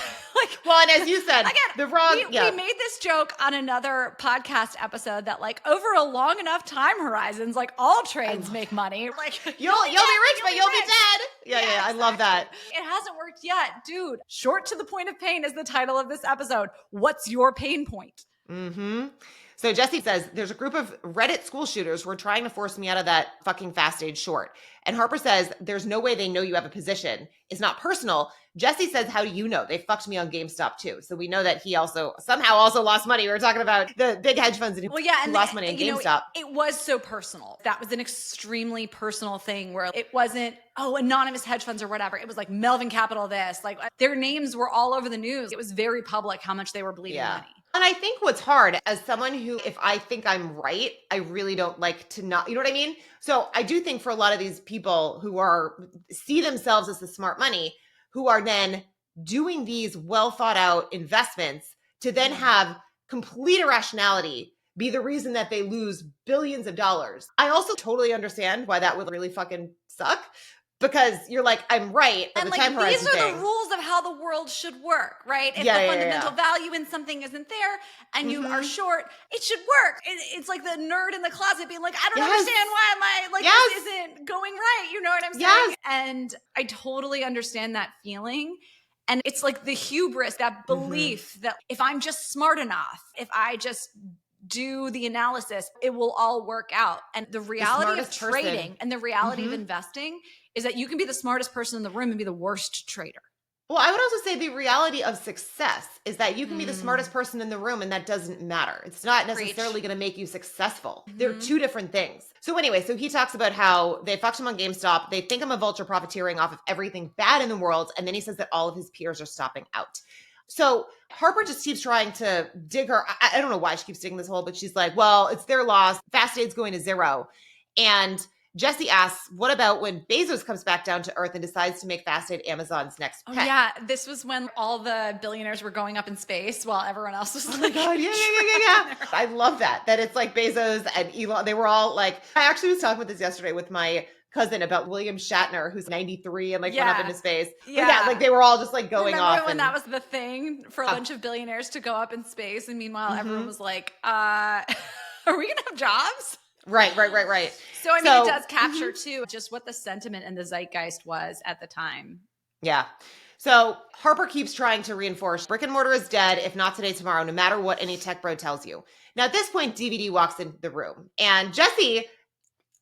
Well, and as you said, again, we made this joke on another podcast episode that like over a long enough time horizons, like all trades make money. Like you'll be rich, but you'll be dead. Yeah, I love that. It hasn't worked yet. Dude, short to the point of pain is the title of this episode. What's your pain point? Mm-hmm. So Jesse says, there's a group of Reddit school shooters who are trying to force me out of that fucking FastAid short. And Harper says, there's no way they know you have a position. It's not personal. Jesse says, how do you know? They fucked me on GameStop too. So we know that he somehow lost money. We were talking about the big hedge funds and who lost money on GameStop. It was so personal. That was an extremely personal thing where it wasn't, anonymous hedge funds or whatever. It was like Melvin Capital this. Like their names were all over the news. It was very public how much they were bleeding money. And I think what's hard as someone who, if I think I'm right, I really don't like to not, you know what I mean? So I do think for a lot of these people who see themselves as the smart money, who are then doing these well thought out investments to then have complete irrationality be the reason that they lose billions of dollars. I also totally understand why that would really fucking suck. Because you're like, I'm right. And like, these are the rules of how the world should work, right? If the fundamental value in something isn't there and you are short, it should work. It's like the nerd in the closet being like, I don't understand why this isn't going right. You know what I'm saying? And I totally understand that feeling. And it's like the hubris, that belief that if I'm just smart enough, if I just do the analysis, it will all work out. And the reality of trading and the reality of investing is that you can be the smartest person in the room and be the worst trader. Well, I would also say the reality of success is that you can be the smartest person in the room and that doesn't matter. It's not necessarily going to make you successful. They're two different things. So anyway, so he talks about how they fucked him on GameStop. They think I'm a vulture profiteering off of everything bad in the world. And then he says that all of his peers are stopping out. So Harper just keeps trying to dig her. I don't know why she keeps digging this hole, but she's like, well, it's their loss. FastAid's going to zero. And Jesse asks, what about when Bezos comes back down to earth and decides to make FastAid Amazon's next pet? Oh, yeah. This was when all the billionaires were going up in space while everyone else was like, God, yeah. I love that it's like Bezos and Elon. They were all like, I actually was talking about this yesterday with my cousin about William Shatner, who's 93 and like went up into space. Yeah. Like they were all just like going off. Remember when that was the thing for a bunch of billionaires to go up in space? And meanwhile, everyone was like, are we going to have jobs? Right. So, I mean, it does capture too, just what the sentiment and the zeitgeist was at the time. Yeah. So Harper keeps trying to reinforce brick and mortar is dead. If not today, tomorrow, no matter what any tech bro tells you. Now, at this point, DVD walks into the room and Jesse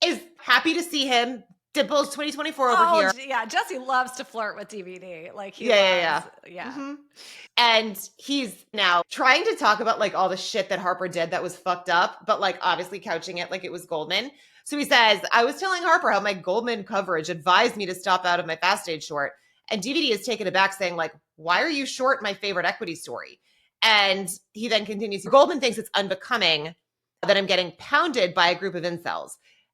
is happy to see him. Dimples 2024 over here. Yeah, Jesse loves to flirt with DVD. Like he loves. And he's now trying to talk about like all the shit that Harper did that was fucked up, but like obviously couching it like it was Goldman. So he says, I was telling Harper how my Goldman coverage advised me to stop out of my FastAid short. And DVD is taken aback saying like, why are you short my favorite equity story? And he then continues, Goldman thinks it's unbecoming that I'm getting pounded by a group of incels.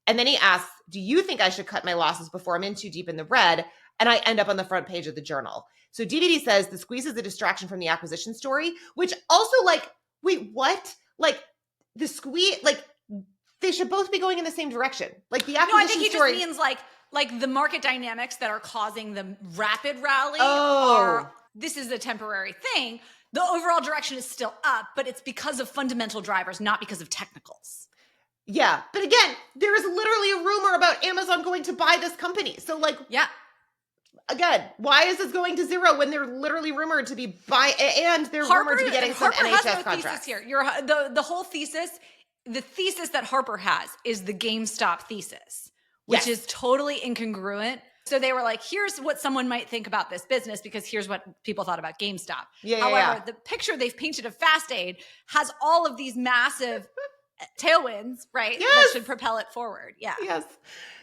And then he asks, do you think I should cut my losses before I'm in too deep in the red? And I end up on the front page of the Journal. So DVD says the squeeze is a distraction from the acquisition story, which also like, wait, what? Like the squeeze, like they should both be going in the same direction. Like the acquisition story. I think he just means like Like the market dynamics that are causing the rapid rally this is a temporary thing. The overall direction is still up, but it's because of fundamental drivers, not because of technicals. Yeah. But again, there is literally a rumor about Amazon going to buy this company. So like, again, why is this going to zero when they're literally rumored to be and they're rumored to be getting some NHS has no contracts? Thesis here. The whole thesis, the thesis that Harper has is the GameStop thesis, which is totally incongruent. So they were like, here's what someone might think about this business because here's what people thought about GameStop. However, the picture they've painted of FastAid has all of these massive tailwinds, right? That should propel it forward. Yeah. Yes.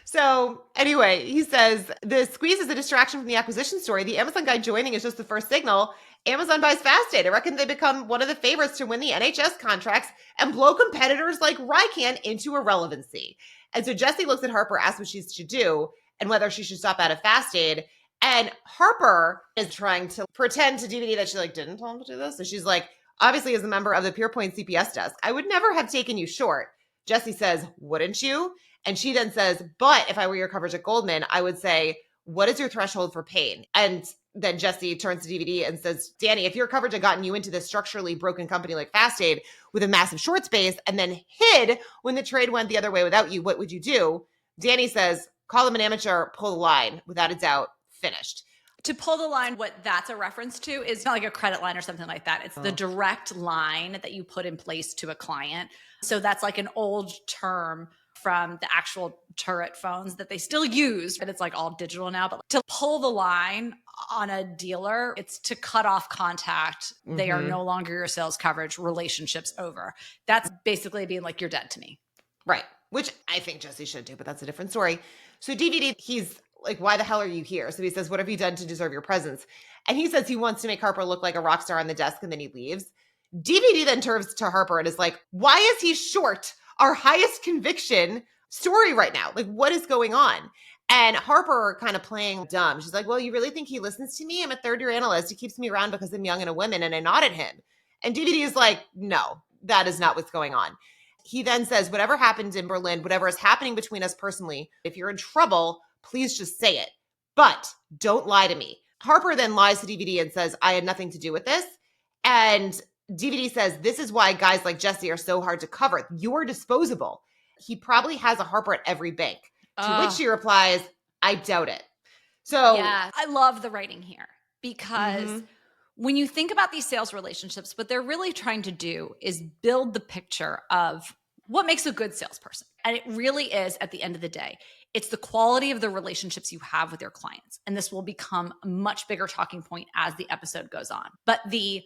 So anyway, he says the squeeze is a distraction from the acquisition story. The Amazon guy joining is just the first signal. Amazon buys FastAid. I reckon they become one of the favorites to win the NHS contracts and blow competitors like Rycan into irrelevancy. And so Jessie looks at Harper, asks what she should do and whether she should stop out of FastAid. And Harper is trying to pretend to DVD that she like didn't tell him to do this. So she's like, obviously as a member of the PurePoint CPS desk, I would never have taken you short. Jessie says, wouldn't you? And she then says, but if I were your coverage at Goldman, I would say, what is your threshold for pain? And then Jessie turns to DVD and says, Danny, if your coverage had gotten you into this structurally broken company like FastAid with a massive short space and then hid when the trade went the other way without you, what would you do? Danny says, call him an amateur, pull the line, without a doubt, finished. To pull the line, what that's a reference to is not like a credit line or something like that. It's the direct line that you put in place to a client. So that's like an old term from the actual turret phones that they still use, but it's like all digital now. But to pull the line on a dealer, it's to cut off contact. They are no longer your sales coverage, relationships over. That's basically being like, you're dead to me. Right. Which I think Jessie should do, but that's a different story. So DVD, he's like, why the hell are you here? So he says, what have you done to deserve your presence? And he says he wants to make Harper look like a rock star on the desk, and then he leaves. DVD then turns to Harper and is like, why is he short our highest conviction story right now? Like, what is going on? And Harper kind of playing dumb. She's like, well, you really think he listens to me? I'm a third-year analyst. He keeps me around because I'm young and a woman, and I nod at him. And DVD is like, no, that is not what's going on. He then says, whatever happened in Berlin, whatever is happening between us personally, if you're in trouble, please just say it. But don't lie to me. Harper then lies to DVD and says, I had nothing to do with this. And DVD says, this is why guys like Jessie are so hard to cover. You're disposable. He probably has a Harper at every bank. To which she replies, I doubt it. So yeah, I love the writing here because when you think about these sales relationships, what they're really trying to do is build the picture of what makes a good salesperson. And it really is, at the end of the day, it's the quality of the relationships you have with your clients. And this will become a much bigger talking point as the episode goes on. But the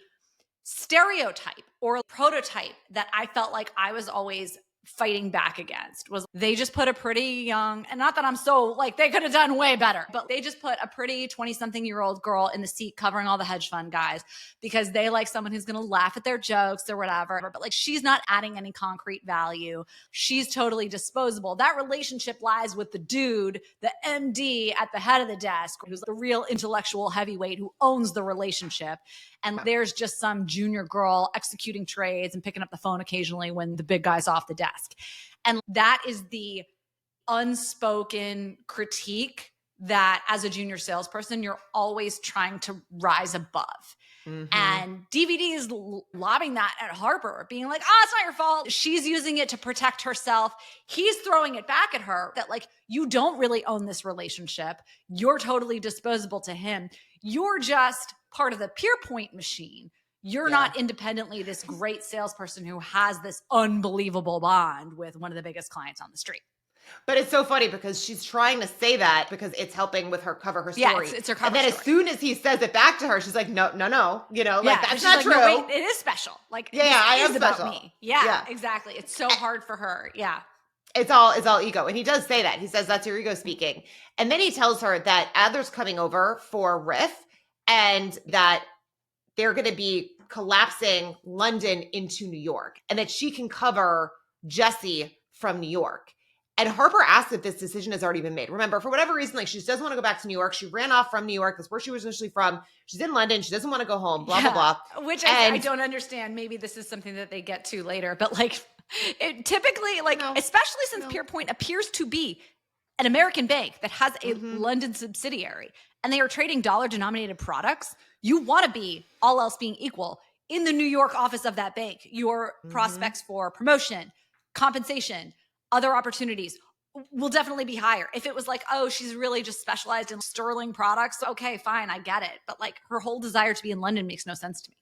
stereotype or prototype that I felt like I was always fighting back against was they just put a pretty young, and not that I'm so like they could have done way better, but they just put a pretty 20-something-year-old girl in the seat covering all the hedge fund guys because they like someone who's going to laugh at their jokes or whatever. But like, she's not adding any concrete value. She's totally disposable. That relationship lies with the dude, the MD at the head of the desk, who's the real intellectual heavyweight who owns the relationship. And there's just some junior girl executing trades and picking up the phone occasionally when the big guy's off the desk. And that is the unspoken critique that as a junior salesperson, you're always trying to rise above. And DVD is lobbing that at Harper, being like, it's not your fault. She's using it to protect herself. He's throwing it back at her that like, you don't really own this relationship. You're totally disposable to him. You're just part of the PurePoint machine. You're not independently this great salesperson who has this unbelievable bond with one of the biggest clients on the street. But it's so funny because she's trying to say that because it's helping with her cover her story. Yeah, it's her cover And then story. as soon as he says it back to her, she's like, no, you know, like that's not like, true. No, wait, it is special. Like, I am is about special. me. Yeah, exactly. It's so hard for her. Yeah. It's all ego. And he does say that. He says that's your ego speaking. And then he tells her that Adler's coming over for Riff and that they're going to be collapsing London into New York and that she can cover Jessie from New York. And Harper asks if this decision has already been made. Remember, for whatever reason, like she just doesn't want to go back to New York. She ran off from New York. That's where she was initially from. She's in London. She doesn't want to go home, blah, blah, blah. Which I don't understand. Maybe this is something that they get to later. But like it typically, like, especially since PurePoint appears to be an American bank that has a Mhm. London subsidiary and they are trading dollar-denominated products, you want to be, all else being equal, in the New York office of that bank. Your Mhm. prospects for promotion, compensation, other opportunities will definitely be higher. If it was like, oh, she's really just specialized in sterling products, okay, fine, I get it. But like her whole desire to be in London makes no sense to me.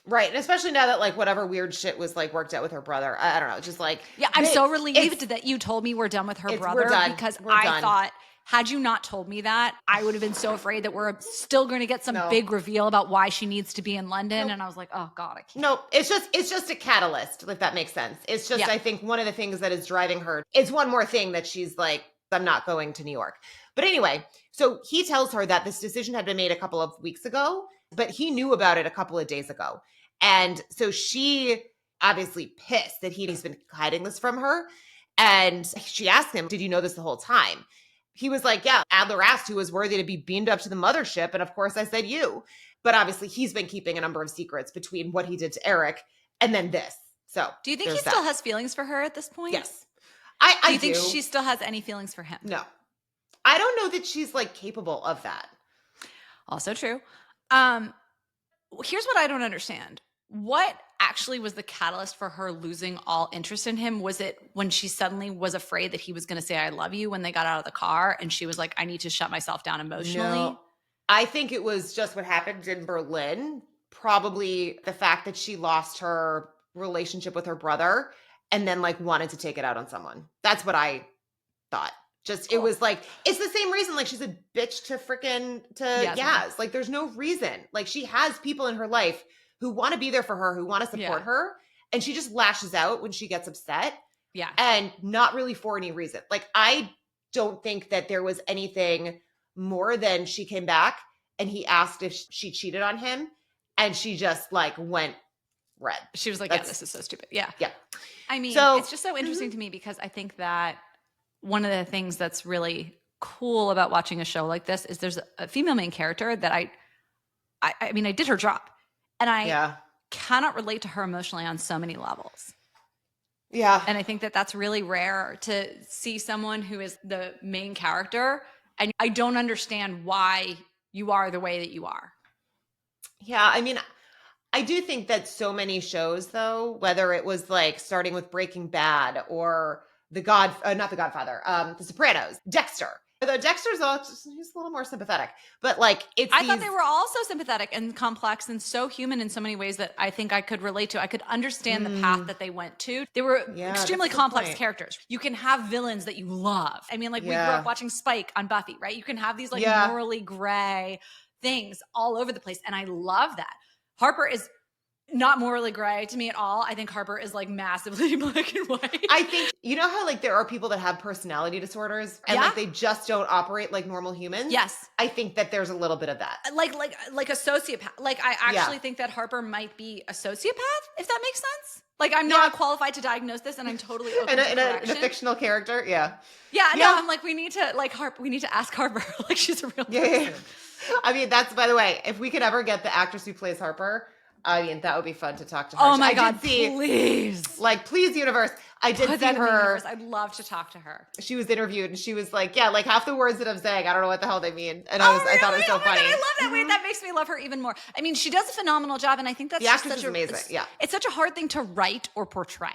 Right. And especially now that like whatever weird shit was like worked out with her brother. I don't know. Just like Yeah, I'm so relieved that you told me we're done with her we're brother done. because We're I done. thought, had you not told me that, I would have been so afraid that we're still going to get some No. big reveal about why she needs to be in London. Nope. And I was like, oh God, I can't. No, it's just a catalyst, if that makes sense. It's just Yeah. I think one of the things that is driving her. It's one more thing that she's like, I'm not going to New York. But anyway, so he tells her that this decision had been made a couple of weeks ago, but he knew about it a couple of days ago. And so she obviously pissed that he's been hiding this from her. And she asked him, did you know this the whole time? He was like, yeah, Adler asked who was worthy to be beamed up to the mothership. And of course I said you. But obviously he's been keeping a number of secrets between what he did to Eric and then this. So do you think he still has feelings for her at this point? Yes. I do you think she still has any feelings for him? No. I don't know that she's like capable of that. Also true. Here's what I don't understand. What actually was the catalyst for her losing all interest in him? Was it when she suddenly was afraid that he was going to say, I love you when they got out of the car? And she was like, I need to shut myself down emotionally. No. I think it was just what happened in Berlin. Probably the fact that she lost her relationship with her brother and then like wanted to take it out on someone. That's what I thought. Just it was like it's the same reason like she's a bitch to freaking to Yaz. Like there's no reason. Like she has people in her life who want to be there for her, who want to support her, and she just lashes out when she gets upset. Yeah. And not really for any reason. Like I don't think that there was anything more than she came back and he asked if she cheated on him and she just like went red. She was like, yeah, this is so stupid. Yeah. Yeah. I mean, so, it's just so interesting to me because I think that one of the things that's really cool about watching a show like this is there's a female main character that I mean, I did her job and I cannot relate to her emotionally on so many levels. Yeah. And I think that that's really rare to see someone who is the main character and I don't understand why you are the way that you are. Yeah. I mean, I do think that so many shows though, whether it was like starting with Breaking Bad or not The Godfather, The Sopranos, Dexter. Although Dexter's he's a little more sympathetic, but like I thought they were all so sympathetic and complex and so human in so many ways that I think I could relate to. I could understand the path that they went to. They were extremely complex characters. You can have villains that you love. I mean, like we grew up watching Spike on Buffy, right? You can have these like morally gray things all over the place, and I love that. Harper is not morally gray to me at all. I think Harper is like massively black and white. I think, you know how like there are people that have personality disorders and like they just don't operate like normal humans? Yes. I think that there's a little bit of that. Like a sociopath. Like I actually think that Harper might be a sociopath, if that makes sense. Like I'm not qualified to diagnose this and I'm totally open to correction. In a fictional character, Yeah, no, I'm like, we need to ask Harper. Like she's a real person. Yeah. I mean, that's, by the way, if we could ever get the actress who plays Harper, I mean, that would be fun to talk to her. Oh my God, please. Like, please, universe. I did see her. I'd love to talk to her. She was interviewed and she was like, yeah, like half the words that I'm saying, I don't know what the hell they mean. And I thought it was so funny. God, I love that. Wait, that makes me love her even more. I mean, she does a phenomenal job. And I think that's the actress is amazing. Yeah. It's such a hard thing to write or portray.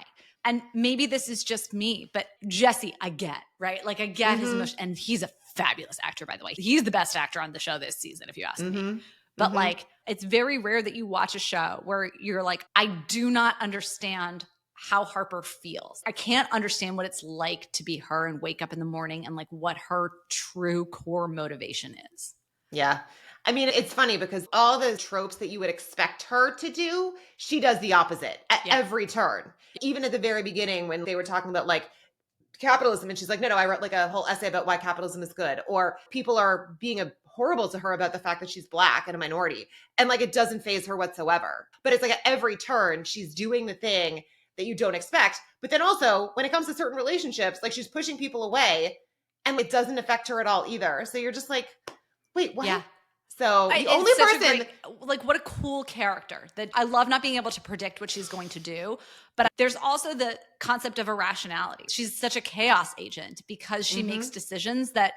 And maybe this is just me, but Jesse, I get, right? Like I get his emotion. And he's a fabulous actor, by the way. He's the best actor on the show this season, if you ask me. But like, it's very rare that you watch a show where you're like, I do not understand how Harper feels. I can't understand what it's like to be her and wake up in the morning and like what her true core motivation is. Yeah. I mean, it's funny because all the tropes that you would expect her to do, she does the opposite at every turn. Even at the very beginning when they were talking about like capitalism and she's like, no, I wrote like a whole essay about why capitalism is good. Or people are being horrible to her about the fact that she's Black and a minority. And like, it doesn't faze her whatsoever. But it's like at every turn, she's doing the thing that you don't expect. But then also when it comes to certain relationships, like she's pushing people away and it doesn't affect her at all either. So you're just like, wait, what? Yeah. So the only It's such a person, great, like, what a cool character that I love not being able to predict what she's going to do. But there's also the concept of irrationality. She's such a chaos agent because she makes decisions that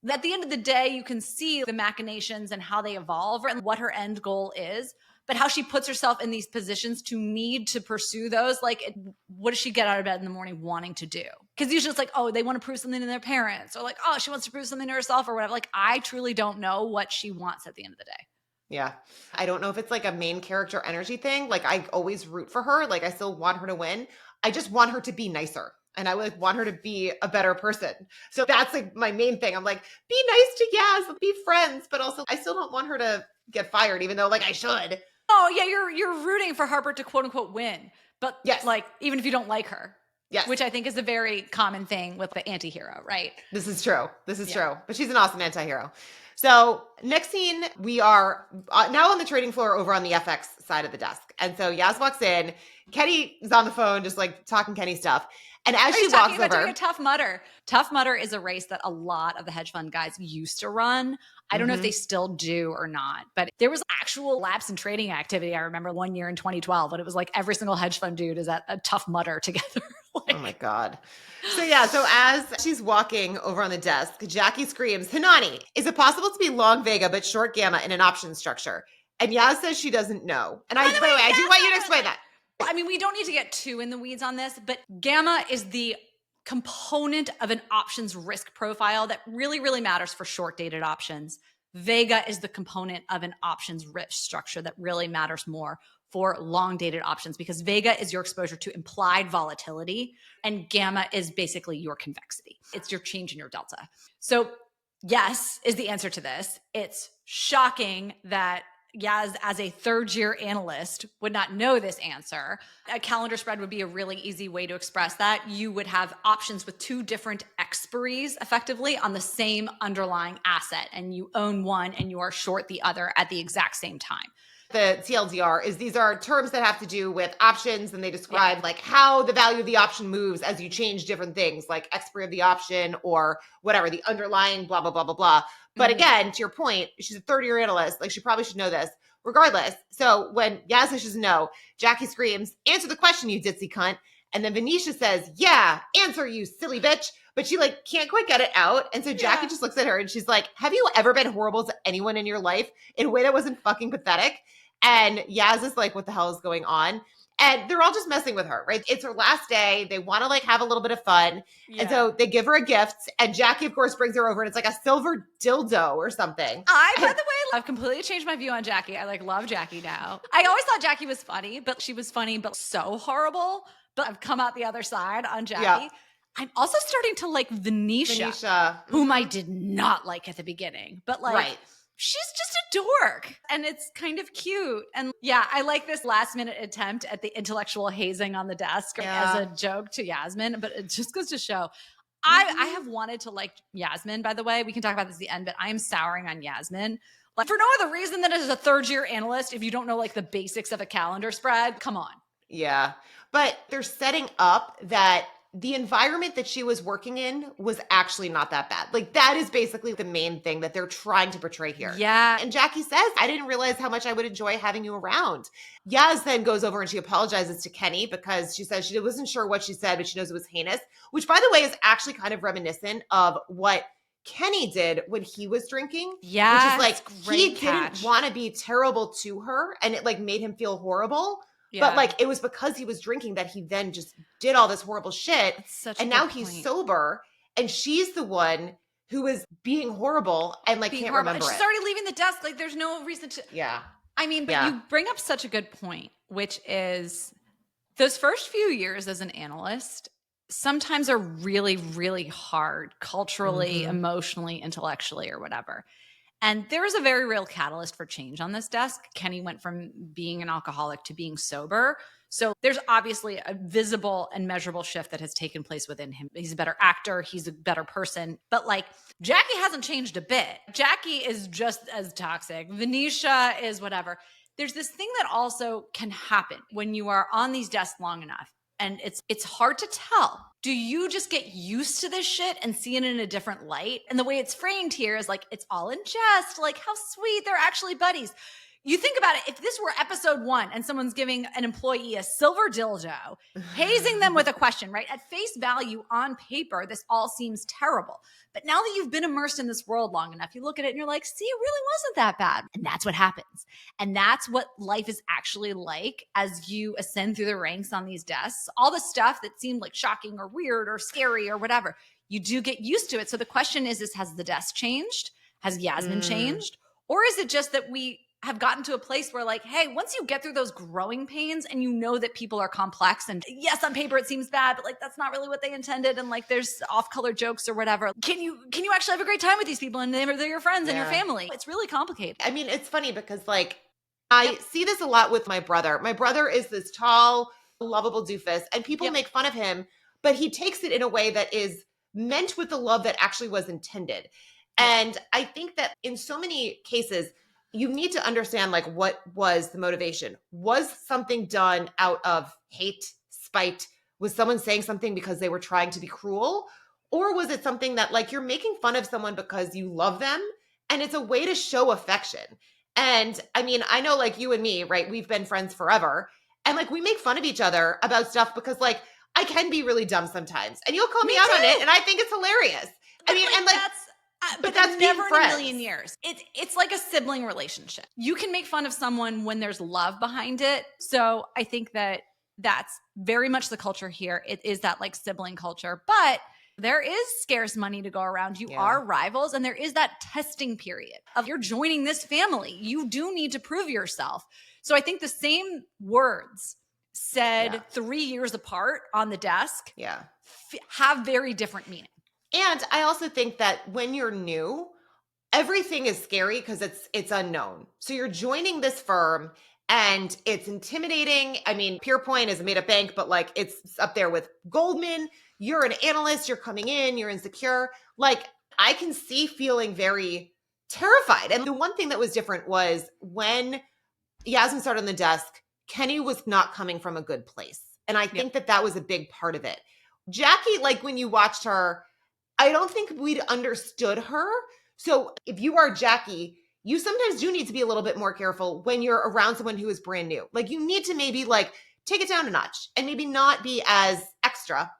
at the end of the day, you can see the machinations and how they evolve and what her end goal is, but how she puts herself in these positions to need to pursue those. Like, what does she get out of bed in the morning wanting to do? Because usually it's like, oh, they want to prove something to their parents, or like, oh, she wants to prove something to herself or whatever. Like, I truly don't know what she wants at the end of the day. yeah. I don't know if it's like a main character energy thing. Like I always root for her. Like I still want her to win. I just want her to be nicer. And I would want her to be a better person. So that's like my main thing. I'm like, be nice to Yaz, be friends, but also I still don't want her to get fired, even though like I should. Oh yeah, you're rooting for Harper to quote unquote win, but Yes. like even if you don't like her, Yes. which I think is a very common thing with the anti-hero, right? This is true. This is true. But she's an awesome anti-hero. So next scene, we are now on the trading floor over on the FX side of the desk. And so Yaz walks in. Kenny is on the phone, just like talking Kenny stuff. And as she walks over, doing a Tough Mudder. Tough Mudder is a race that a lot of the hedge fund guys used to run. I don't know if they still do or not, but there was actual lapse in trading activity. I remember one year in 2012 when it was like every single hedge fund dude is at a Tough Mudder together. Like, oh my God. So yeah, so as she's walking over on the desk, Jackie screams, Hanani, is it possible to be long Vega but short Gamma in an option structure? And Yaz says she doesn't know. And by the way, I do want you to explain that. I mean, we don't need to get too in the weeds on this, but Gamma is the component of an options risk profile that really, really matters for short dated options. Vega is the component of an options risk structure that really matters more for long dated options, because Vega is your exposure to implied volatility and Gamma is basically your convexity. It's your change in your delta. So yes is the answer to this. It's shocking that Yaz, as a third-year analyst, would not know this answer. A calendar spread would be a really easy way to express that. You would have options with two different expiries, effectively, on the same underlying asset, and you own one and you are short the other at the exact same time. The TLDR is these are terms that have to do with options, and they describe like how the value of the option moves as you change different things, like expiry of the option or whatever, the underlying blah, blah, blah, blah, blah. But again, to your point, she's a third-year analyst. Like she probably should know this regardless. So when Yaz says no, Jackie screams, answer the question, you ditzy cunt. And then Venetia says, yeah, answer, you silly bitch. But she like can't quite get it out. And so Jackie just looks at her and she's like, have you ever been horrible to anyone in your life in a way that wasn't fucking pathetic? And Yaz is like, what the hell is going on? And they're all just messing with her, right? It's her last day. They want to like have a little bit of fun. Yeah. And so they give her a gift. And Jackie, of course, brings her over and it's like a silver dildo or something. By the way, I've completely changed my view on Jackie. I like love Jackie now. I always thought Jackie was funny, but she was funny, but so horrible. But I've come out the other side on Jackie. Yeah. I'm also starting to like Venetia, whom I did not like at the beginning, but like, she's just a dork and it's kind of cute. And yeah, I like this last minute attempt at the intellectual hazing on the desk as a joke to Yasmin, but it just goes to show. I have wanted to like Yasmin, by the way. We can talk about this at the end, but I'm souring on Yasmin. Like for no other reason than as a third-year analyst, if you don't know like the basics of a calendar spread, come on. Yeah. But they're setting up that the environment that she was working in was actually not that bad. Like that is basically the main thing that they're trying to portray here. Yeah. And Jackie says, I didn't realize how much I would enjoy having you around. Yaz then goes over and she apologizes to Kenny because she says she wasn't sure what she said, but she knows it was heinous, which by the way is actually kind of reminiscent of what Kenny did when he was drinking. Yeah. Which is like, he didn't want to be terrible to her and it like made him feel horrible. Yeah. But like, it was because he was drinking that he then just did all this horrible shit. And now he's sober and she's the one who is being horrible and like can't remember it. She's already leaving the desk. Like there's no reason to. Yeah. I mean, but you bring up such a good point, which is those first few years as an analyst sometimes are really, really hard culturally, emotionally, intellectually, or whatever. And there was a very real catalyst for change on this desk. Kenny went from being an alcoholic to being sober. So there's obviously a visible and measurable shift that has taken place within him. He's a better actor. He's a better person. But like Jackie hasn't changed a bit. Jackie is just as toxic. Venetia is whatever. There's this thing that also can happen when you are on these desks long enough. And it's hard to tell. Do you just get used to this shit and see it in a different light? And the way it's framed here is like, it's all in jest, like how sweet, they're actually buddies. You think about it, if this were episode 1 and someone's giving an employee a silver dildo, hazing them with a question, right? At face value on paper, this all seems terrible. But now that you've been immersed in this world long enough, you look at it and you're like, see, it really wasn't that bad. And that's what happens. And that's what life is actually like as you ascend through the ranks on these desks. All the stuff that seemed like shocking or weird or scary or whatever, you do get used to it. So the question is has the desk changed? Has Yasmin changed? Or is it just that we have gotten to a place where like, hey, once you get through those growing pains and you know that people are complex and yes, on paper it seems bad, but like that's not really what they intended. And like there's off-color jokes or whatever. Can you actually have a great time with these people and they're your friends and your family? It's really complicated. I mean, it's funny because like I see this a lot with my brother. My brother is this tall, lovable doofus and people make fun of him, but he takes it in a way that is meant with the love that actually was intended. And I think that in so many cases, you need to understand like what was the motivation. Was something done out of hate, spite? Was someone saying something because they were trying to be cruel? Or was it something that like you're making fun of someone because you love them and it's a way to show affection? And I mean, I know like you and me, right? We've been friends forever. And like we make fun of each other about stuff because like I can be really dumb sometimes and you'll call me out on it and I think it's hilarious. I mean, and like but that's never in a million years. It's like a sibling relationship. You can make fun of someone when there's love behind it. So I think that that's very much the culture here. It is that like sibling culture, but there is scarce money to go around. You are rivals and there is that testing period of you're joining this family. You do need to prove yourself. So I think the same words said 3 years apart on the desk have very different meaning. And I also think that when you're new, everything is scary because it's unknown. So you're joining this firm and it's intimidating. I mean, PurePoint is a made-up bank, but like it's up there with Goldman. You're an analyst, you're coming in, you're insecure. Like I can see feeling very terrified. And the one thing that was different was when Yasmin started on the desk, Kenny was not coming from a good place. And I think that was a big part of it. Jackie, like when you watched her, I don't think we'd understood her. So if you are Jackie, you sometimes do need to be a little bit more careful when you're around someone who is brand new. Like you need to maybe like take it down a notch and maybe not be as extra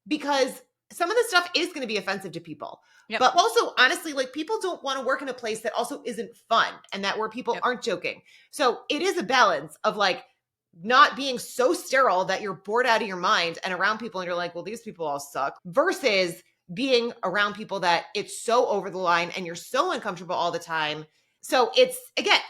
because some of the stuff is going to be offensive to people. But also, honestly, like people don't want to work in a place that also isn't fun and that where people aren't joking. So it is a balance of like not being so sterile that you're bored out of your mind and around people and you're like, well, these people all suck versus being around people that it's so over the line and you're so uncomfortable all the time. So it's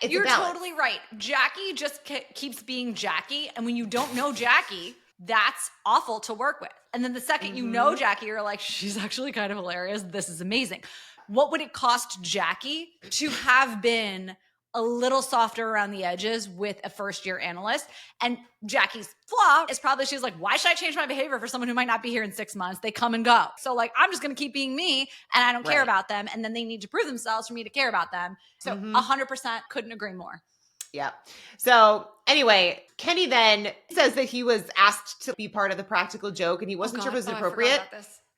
you're totally right. Jackie just keeps being Jackie. And when you don't know Jackie, that's awful to work with. And then the second you know Jackie, you're like, she's actually kind of hilarious. This is amazing. What would it cost Jackie to have been a little softer around the edges with a first-year analyst? And Jackie's flaw is probably she's like, why should I change my behavior for someone who might not be here in 6 months? They come and go. So like, I'm just going to keep being me and I don't care about them. And then they need to prove themselves for me to care about them. So 100% couldn't agree more. Yeah. So anyway, Kenny then says that he was asked to be part of the practical joke and he wasn't sure if it was appropriate.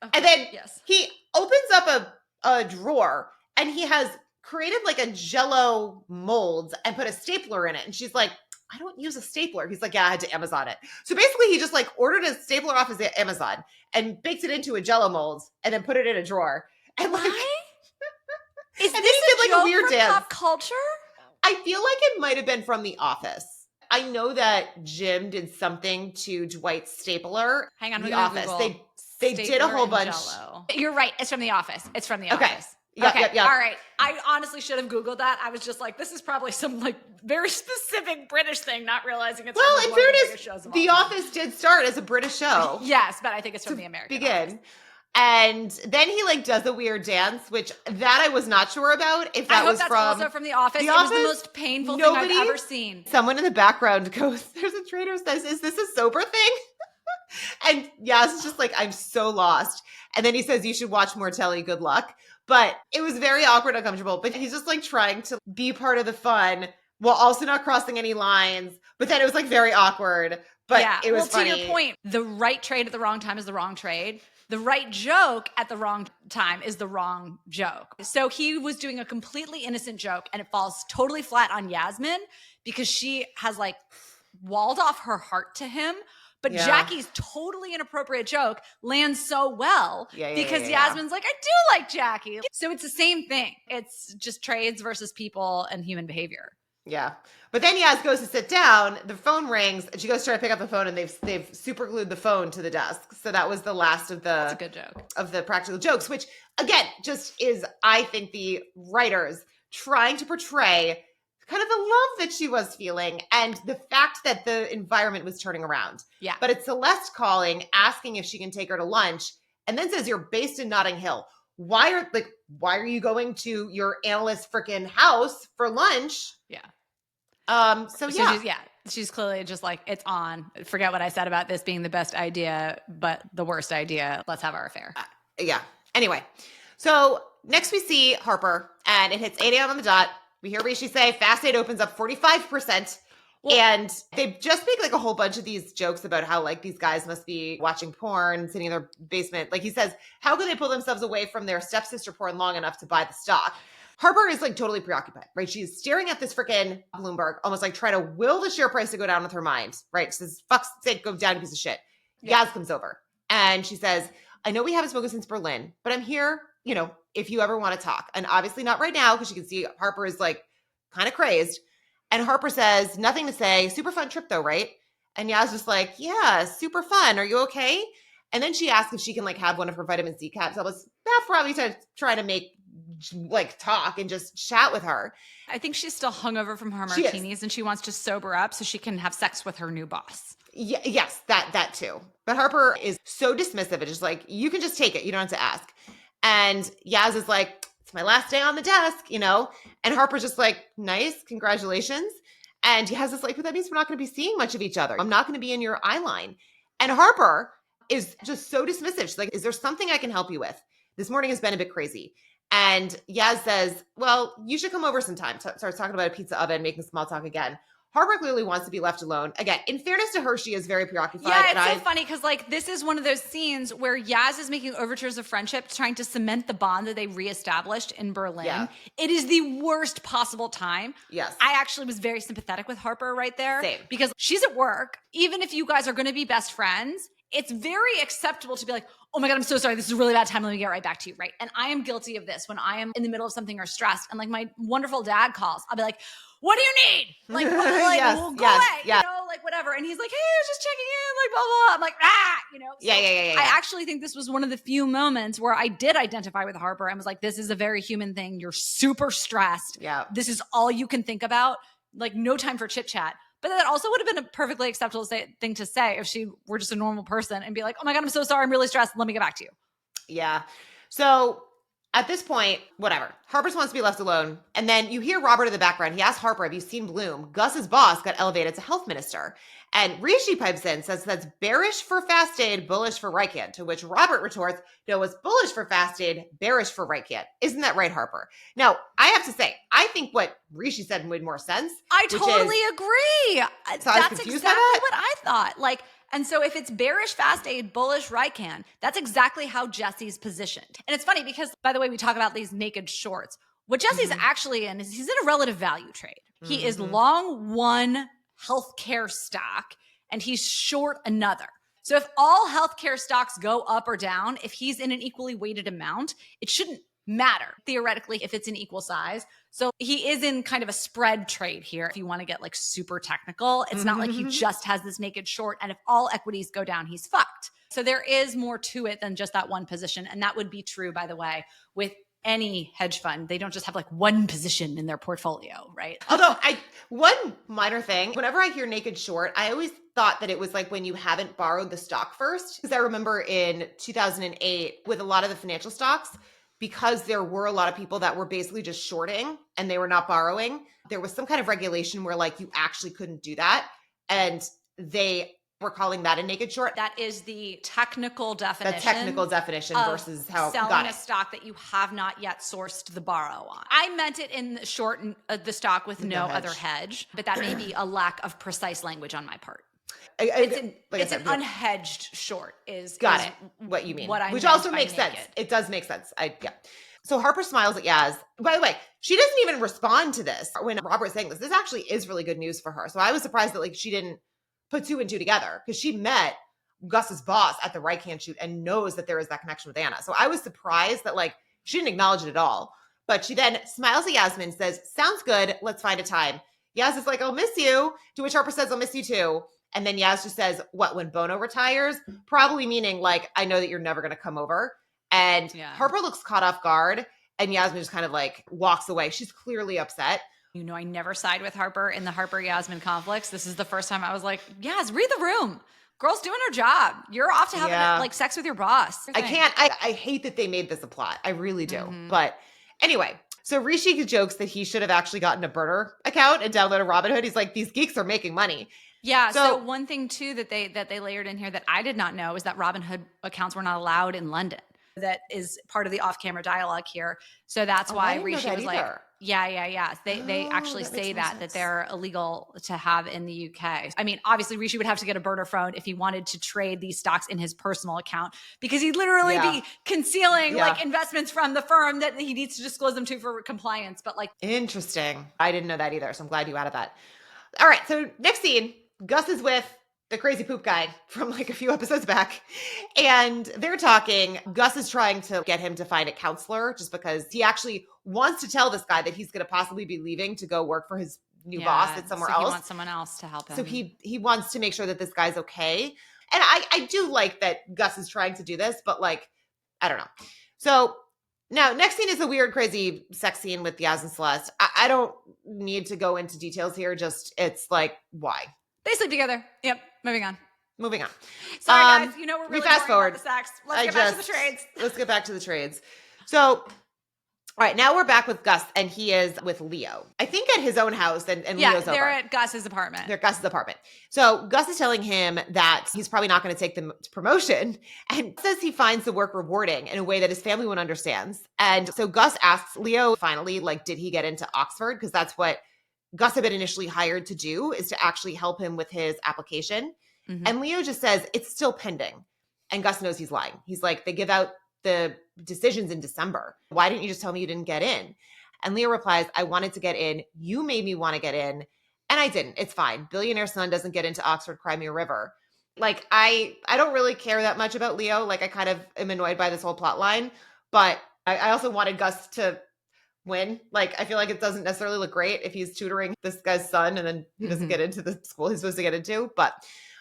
And then he opens up a drawer and he has created like a Jell-O mold and put a stapler in it. And she's like, I don't use a stapler. He's like, yeah, I had to Amazon it. So basically he just like ordered a stapler off his Amazon and baked it into a Jell-O mold and then put it in a drawer. And like, is and this then he did like a weird dance. Pop culture? I feel like it might have been from The Office. I know that Jim did something to Dwight's stapler. Hang on, The Office. They did a whole bunch. Jell-O. You're right. It's from The Office. It's from The Okay. Office. Yep, okay. Yep. All right. I honestly should have Googled that. I was just like, this is probably some like very specific British thing, not realizing it's well, from in fairness, The Office did start as a British show. Yes, but I think it's from the American Office. And then he like does a weird dance, which that I was not sure about. If that I hope was that's from also from The Office. The It Office? was the most painful thing I've ever seen. Someone in the background goes, "There's a trader says, is this a sober thing?" And Yas is just like, I'm so lost. And then he says, you should watch more telly. Good luck. But it was very awkward, uncomfortable. But he's just like trying to be part of the fun while also not crossing any lines. But then it was like very awkward. But it was funny. To your point, the right trade at the wrong time is the wrong trade. The right joke at the wrong time is the wrong joke. So he was doing a completely innocent joke and it falls totally flat on Yasmin because she has like walled off her heart to him. But Jackie's totally inappropriate joke lands so well because Yasmin's like, I do like Jackie. So it's the same thing. It's just trades versus people and human behavior. Yeah. But then Yaz goes to sit down, the phone rings, and she goes to try to pick up the phone, and they've super glued the phone to the desk. So that was the last of That's a good joke. Of the practical jokes, which again just is, I think, the writers trying to portray kind of the love that she was feeling and the fact that the environment was turning around. Yeah. But it's Celeste calling, asking if she can take her to lunch, and then says, "You're based in Notting Hill. Why are you going to your analyst freaking house for lunch?" Yeah. She's clearly just like, it's on. Forget what I said about this being the best idea, but the worst idea. Let's have our affair. Anyway, so next we see Harper, and it hits 8 a.m. on the dot. We hear Rishi say FastAid opens up 45%. And they just make like a whole bunch of these jokes about how like these guys must be watching porn, sitting in their basement. Like he says, how could they pull themselves away from their stepsister porn long enough to buy the stock? Harper is like totally preoccupied, right? She's staring at this freaking Bloomberg, almost like trying to will the share price to go down with her mind, right? She says, fuck's sake, go down, you piece of shit. Yaz comes over and she says, I know we haven't spoken since Berlin, but I'm here, if you ever want to talk. And obviously not right now because you can see Harper is like kind of crazed. And Harper says, nothing to say. Super fun trip though, right? And Yaz just like, yeah, super fun. Are you okay? And then she asks if she can like have one of her vitamin C caps. I was probably trying to make like talk and just chat with her. I think she's still hungover from her martinis and she wants to sober up so she can have sex with her new boss. Yes, that too. But Harper is so dismissive. It's just like, you can just take it. You don't have to ask. And Yaz is like, it's my last day on the desk, And Harper's just like, nice, congratulations. And Yaz is like, but that means we're not going to be seeing much of each other. I'm not going to be in your eye line. And Harper is just so dismissive. She's like, is there something I can help you with? This morning has been a bit crazy. And Yaz says, well, you should come over sometime. Starts talking about a pizza oven, making small talk again. Harper clearly wants to be left alone. Again, in fairness to her, she is very preoccupied. Yeah, it's so funny because like this is one of those scenes where Yaz is making overtures of friendship, trying to cement the bond that they reestablished in Berlin. Yeah. It is the worst possible time. Yes. I actually was very sympathetic with Harper right there. Same. Because she's at work. Even if you guys are going to be best friends, it's very acceptable to be like, oh my God, I'm so sorry. This is a really bad time. Let me get right back to you. Right. And I am guilty of this when I am in the middle of something or stressed and like my wonderful dad calls. I'll be like, what do you need? Like, well, go away, like whatever. And he's like, hey, I was just checking in, like, blah, blah, blah. I'm like, So yeah. I actually think this was one of the few moments where I did identify with Harper and was like, this is a very human thing. You're super stressed. Yeah. This is all you can think about. Like no time for chit chat. But that also would have been a perfectly acceptable thing to say if she were just a normal person and be like, oh my God, I'm so sorry. I'm really stressed. Let me get back to you. Yeah. So at this point, whatever. Harper wants to be left alone. And then you hear Robert in the background. He asks Harper, have you seen Bloom? Gus's boss got elevated to health minister. And Rishi pipes in, says that's bearish for FastAid, bullish for Reichand. To which Robert retorts, no, it's bullish for FastAid, bearish for Reichand. Isn't that right, Harper? Now, I have to say, I think what Rishi said made more sense. I totally agree. So that's exactly what I thought. Like, and so if it's bearish FastAid, bullish Reichand, that's exactly how Jesse's positioned. And it's funny because, by the way, we talk about these naked shorts. What Jesse's actually in is he's in a relative value trade. He is long one healthcare stock and he's short another. So if all healthcare stocks go up or down, if he's in an equally weighted amount, it shouldn't matter theoretically if it's an equal size. So he is in kind of a spread trade here. If you want to get like super technical, it's not like he just has this naked short. And if all equities go down, he's fucked. So there is more to it than just that one position. And that would be true, by the way, with any hedge fund. They don't just have like one position in their portfolio, right? Although one minor thing, whenever I hear naked short, I always thought that it was like when you haven't borrowed the stock first. Because I remember in 2008 with a lot of the financial stocks, because there were a lot of people that were basically just shorting and they were not borrowing, there was some kind of regulation where like you actually couldn't do that. And they were calling that a naked short. That is the technical definition. The technical definition versus how selling a stock that you have not yet sourced the borrow on. I meant it in short the stock with no other hedge, but that may be a lack of precise language on my part. Like It's I an said, unhedged short is got it. What you mean. what I Which meant also by makes sense. naked. It does make sense. Yeah. So Harper smiles at Yaz. By the way, she doesn't even respond to this when Robert's saying this. This actually is really good news for her. So I was surprised that like she didn't put two and two together because she met Gus's boss at the right hand shoot and knows that there is that connection with Anna. So I was surprised that like she didn't acknowledge it at all. But she then smiles at Yasmin, says, "Sounds good. Let's find a time." Yaz is like, "I'll miss you." To which Harper says, "I'll miss you too." And then Yaz just says, "What, when Bono retires?" Probably meaning like, "I know that you're never going to come over." And Harper looks caught off guard. And Yasmin just kind of like walks away. She's clearly upset. You know, I never side with Harper in the Harper-Yasmin conflicts. This is the first time I was like, Yaz, read the room. Girl's doing her job. You're off to have like sex with your boss. I can't. I hate that they made this a plot. I really do. But anyway, so Rishi jokes that he should have actually gotten a burner account and downloaded Robinhood. He's like, these geeks are making money. Yeah. So one thing too that they layered in here that I did not know is that Robinhood accounts were not allowed in London. That is part of the off-camera dialogue here. So that's why Rishi was like, yeah. They actually say that they're illegal to have in the UK. I mean, obviously Rishi would have to get a burner phone if he wanted to trade these stocks in his personal account because he'd literally be concealing like investments from the firm that he needs to disclose them to for compliance. But like, interesting. I didn't know that either. So I'm glad you added that. All right. So next scene, Gus is with the crazy poop guy from like a few episodes back. And they're talking. Gus is trying to get him to find a counselor just because he actually wants to tell this guy that he's going to possibly be leaving to go work for his new boss at somewhere else. He wants someone else to help him. So he wants to make sure that this guy's okay. And I do like that Gus is trying to do this, but like, I don't know. So now next scene is a weird, crazy sex scene with Yaz and Celeste. I don't need to go into details here. Just it's like, why? They sleep together. Yep. Moving on. Sorry, guys. You know we're really fast forward. About the sex. Let's get back to the trades. Let's get back to the trades. So, all right, now we're back with Gus, and he is with Leo. I think at his own house, and Leo's over. They're at Gus's apartment. They're at Gus's apartment. So Gus is telling him that he's probably not going to take the promotion, and says he finds the work rewarding in a way that his family won't understand. And so Gus asks Leo finally, like, did he get into Oxford? Because that's what Gus had been initially hired to do, is to actually help him with his application. And Leo just says, it's still pending. And Gus knows he's lying. He's like, they give out the decisions in December. Why didn't you just tell me you didn't get in? And Leo replies, I wanted to get in. You made me want to get in. And I didn't. It's fine. Billionaire son doesn't get into Oxford Crimea River. Like, I don't really care that much about Leo. Like, I kind of am annoyed by this whole plot line. But I also wanted Gus to win. Like, I feel like it doesn't necessarily look great if he's tutoring this guy's son and then he doesn't get into the school he's supposed to get into. But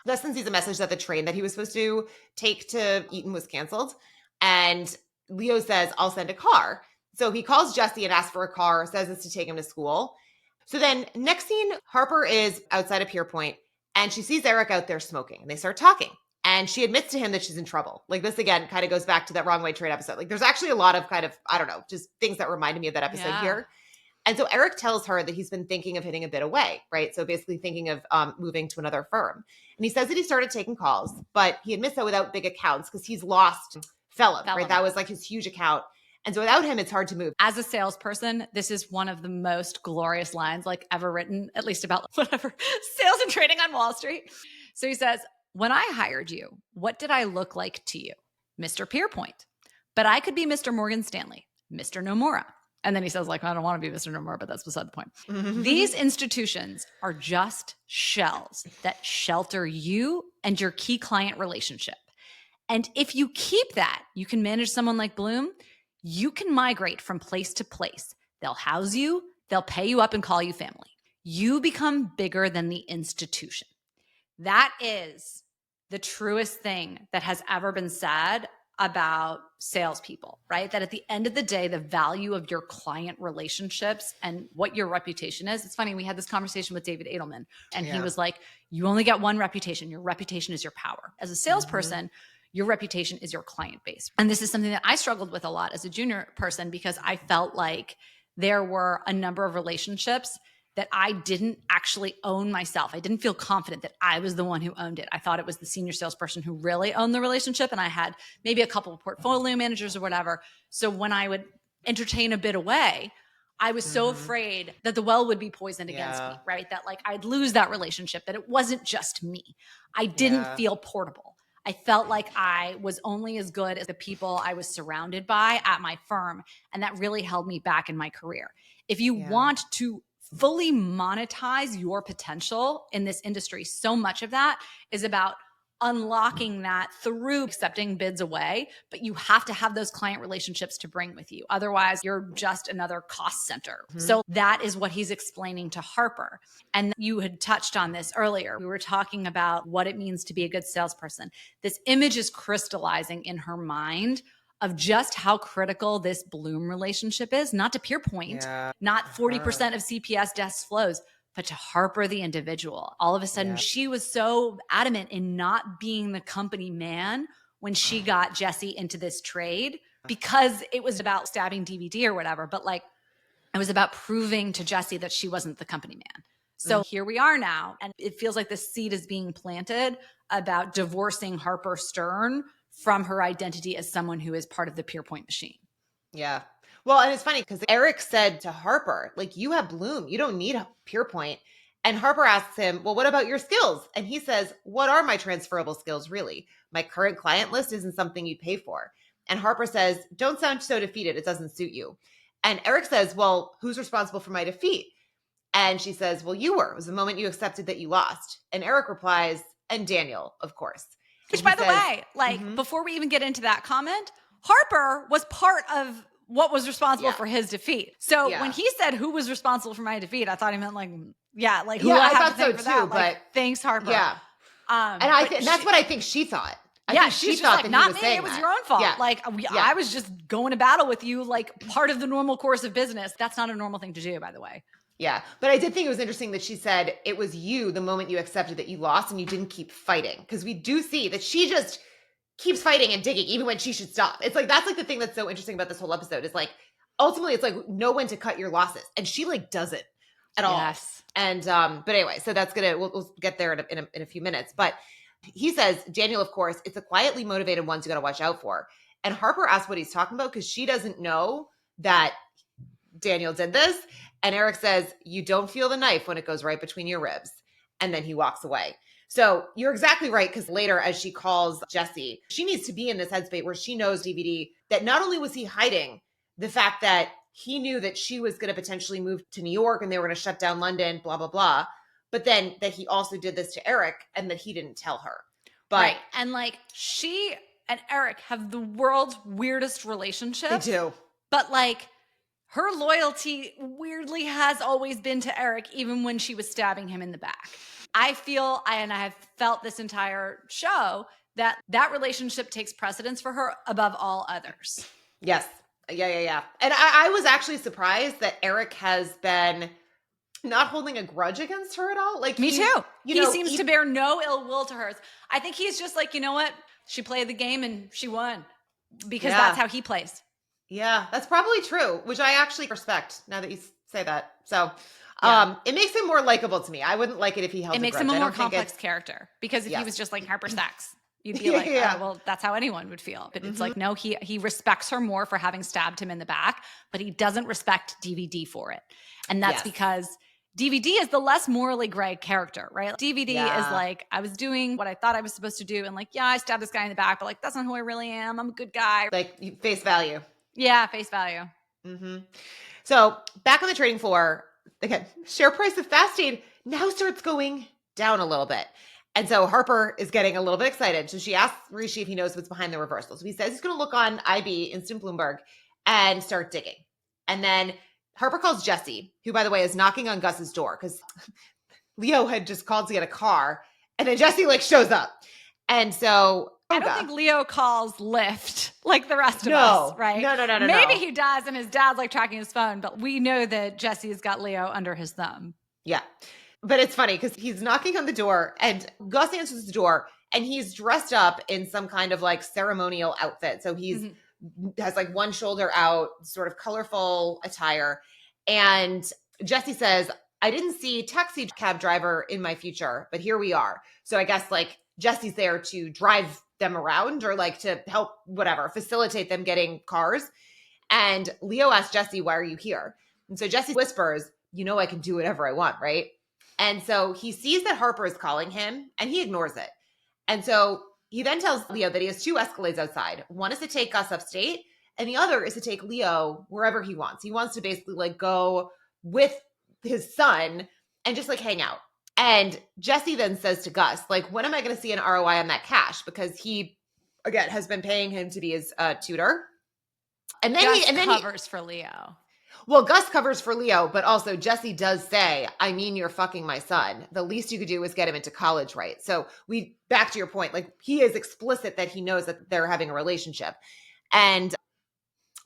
Dustin sees a message that the train that he was supposed to take to Eton was canceled. And Leo says, I'll send a car. So he calls Jesse and asks for a car, says it's to take him to school. So then next scene, Harper is outside of Pierpoint and she sees Eric out there smoking and they start talking. And she admits to him that she's in trouble. Like, this again kind of goes back to that wrong way trade episode. Like, there's actually a lot of kind of, I don't know, just things that reminded me of that episode here. And so Eric tells her that he's been thinking of hitting a bit away, right? So basically thinking of moving to another firm. And he says that he started taking calls, but he admits that without big accounts because he's lost Felon, right? That was like his huge account. And so without him, it's hard to move. As a salesperson, this is one of the most glorious lines like ever written, at least about whatever sales and trading on Wall Street. So he says, when I hired you, what did I look like to you? Mr. Pierpoint. But I could be Mr. Morgan Stanley, Mr. Nomura. And then he says, like, I don't want to be Mr. Nomura, but that's beside the point. These institutions are just shells that shelter you and your key client relationship. And if you keep that, you can manage someone like Bloom. You can migrate from place to place. They'll house you. They'll pay you up and call you family. You become bigger than the institution. That is the truest thing that has ever been said about salespeople, right? That at the end of the day, the value of your client relationships and what your reputation is. It's funny, we had this conversation with David Edelman, and he was like, you only get one reputation. Your reputation is your power. As a salesperson, your reputation is your client base. And this is something that I struggled with a lot as a junior person because I felt like there were a number of relationships that I didn't actually own myself. I didn't feel confident that I was the one who owned it. I thought it was the senior salesperson who really owned the relationship. And I had maybe a couple of portfolio managers or whatever. So when I would entertain a bid away, I was so afraid that the well would be poisoned against me, Yeah. right? That like I'd lose that relationship, that it wasn't just me. I didn't Yeah. feel portable. I felt like I was only as good as the people I was surrounded by at my firm. And that really held me back in my career. If you Yeah. want to fully monetize your potential in this industry, so much of that is about unlocking that through accepting bids away, but you have to have those client relationships to bring with you. Otherwise, you're just another cost center. So that is what he's explaining to Harper. And you had touched on this earlier. We were talking about what it means to be a good salesperson. This image is crystallizing in her mind of just how critical this Bloom relationship is, not to Pierpoint, not 40% of CPS desk flows, but to Harper, the individual. All of a sudden, she was so adamant in not being the company man when she got Jesse into this trade, because it was about stabbing DVD or whatever. But like, it was about proving to Jesse that she wasn't the company man. So here we are now. And it feels like the seed is being planted about divorcing Harper Stern from her identity as someone who is part of the Pierpoint machine. Yeah. Well, and it's funny because Eric said to Harper, like, you have Bloom, you don't need Pierpoint. And Harper asks him, well, what about your skills? And he says, what are my transferable skills, really? My current client list isn't something you pay for. And Harper says, don't sound so defeated. It doesn't suit you. And Eric says, well, who's responsible for my defeat? And she says, well, you were. It was the moment you accepted that you lost. And Eric replies, and Daniel, of course. Which, by the way, like, before we even get into that comment, Harper was part of what was responsible for his defeat. So when he said who was responsible for my defeat, I thought he meant like, like who I have to thank for that. Like, thanks, Harper. Yeah. And that's what I think she thought. I think she thought like, that not he was me, saying it was that. your own fault. Yeah. Like, I was just going to battle with you, like part of the normal course of business. That's not a normal thing to do, by the way. Yeah. But I did think it was interesting that she said it was you the moment you accepted that you lost and you didn't keep fighting. Because we do see that she just keeps fighting and digging even when she should stop. It's like, that's like the thing that's so interesting about this whole episode is like, ultimately it's like know when to cut your losses. And she like doesn't at all. Yes. And, but anyway, so that's going to, we'll get there in a few minutes. But he says, Daniel, of course, it's the quietly motivated ones you got to watch out for. And Harper asks what he's talking about because she doesn't know that Daniel did this. And Eric says, you don't feel the knife when it goes right between your ribs. And then he walks away. So you're exactly right. Because later, as she calls Jesse, she needs to be in this headspace where she knows DVD that not only was he hiding the fact that he knew that she was going to potentially move to New York and they were going to shut down London, blah, blah, blah. But then that he also did this to Eric and that he didn't tell her. But right. And like she and Eric have the world's weirdest relationship. They do. But like her loyalty weirdly has always been to Eric, even when she was stabbing him in the back. I feel, and I have felt this entire show, that relationship takes precedence for her above all others. Yes. Yeah. And I was actually surprised that Eric has been not holding a grudge against her at all. Like me too. He seems to bear no ill will to hers. I think he's just like, you know what? She played the game and she won because that's how he plays. Yeah, that's probably true, which I actually respect now that you say that. So it makes him more likable to me. I wouldn't like it if he held a grudge. It makes him a more complex character because if he was just like Harper Sachs, you'd be like, oh, well, that's how anyone would feel. But it's like, no, he respects her more for having stabbed him in the back, but he doesn't respect DVD for it. And that's because DVD is the less morally gray character, right? DVD is like, I was doing what I thought I was supposed to do. And like, I stabbed this guy in the back, but like, that's not who I really am. I'm a good guy. Like face value. Yeah, face value. So back on the trading floor, again, share price of FastAid now starts going down a little bit. And so Harper is getting a little bit excited. So she asks Rishi if he knows what's behind the reversal. So he says he's going to look on IB, Instant Bloomberg, and start digging. And then Harper calls Jesse, who, by the way, is knocking on Gus's door because Leo had just called to get a car. And then Jesse like shows up. And so I don't think Leo calls Lyft like the rest of us, right? No. Maybe he does, and his dad's like tracking his phone, but we know that Jesse's got Leo under his thumb. Yeah. But it's funny because he's knocking on the door and Gus answers the door and he's dressed up in some kind of like ceremonial outfit. So he's has like one shoulder out, sort of colorful attire. And Jesse says, I didn't see taxi cab driver in my future, but here we are. So I guess like Jesse's there to drive them around or like to help, whatever, facilitate them getting cars. And Leo asked Jesse, why are you here? And so Jesse whispers, I can do whatever I want, right? And so he sees that Harper is calling him and he ignores it. And so he then tells Leo that he has two Escalades outside. One is to take Gus upstate, and the other is to take Leo wherever he wants. He wants to basically like go with his son and just like hang out. And Jesse then says to Gus, like, when am I going to see an ROI on that cash? Because he, again, has been paying him to be his tutor. And then Gus covers for Leo. Well, Gus covers for Leo, but also Jesse does say, I mean, you're fucking my son. The least you could do is get him into college, right? So back to your point, like he is explicit that he knows that they're having a relationship. And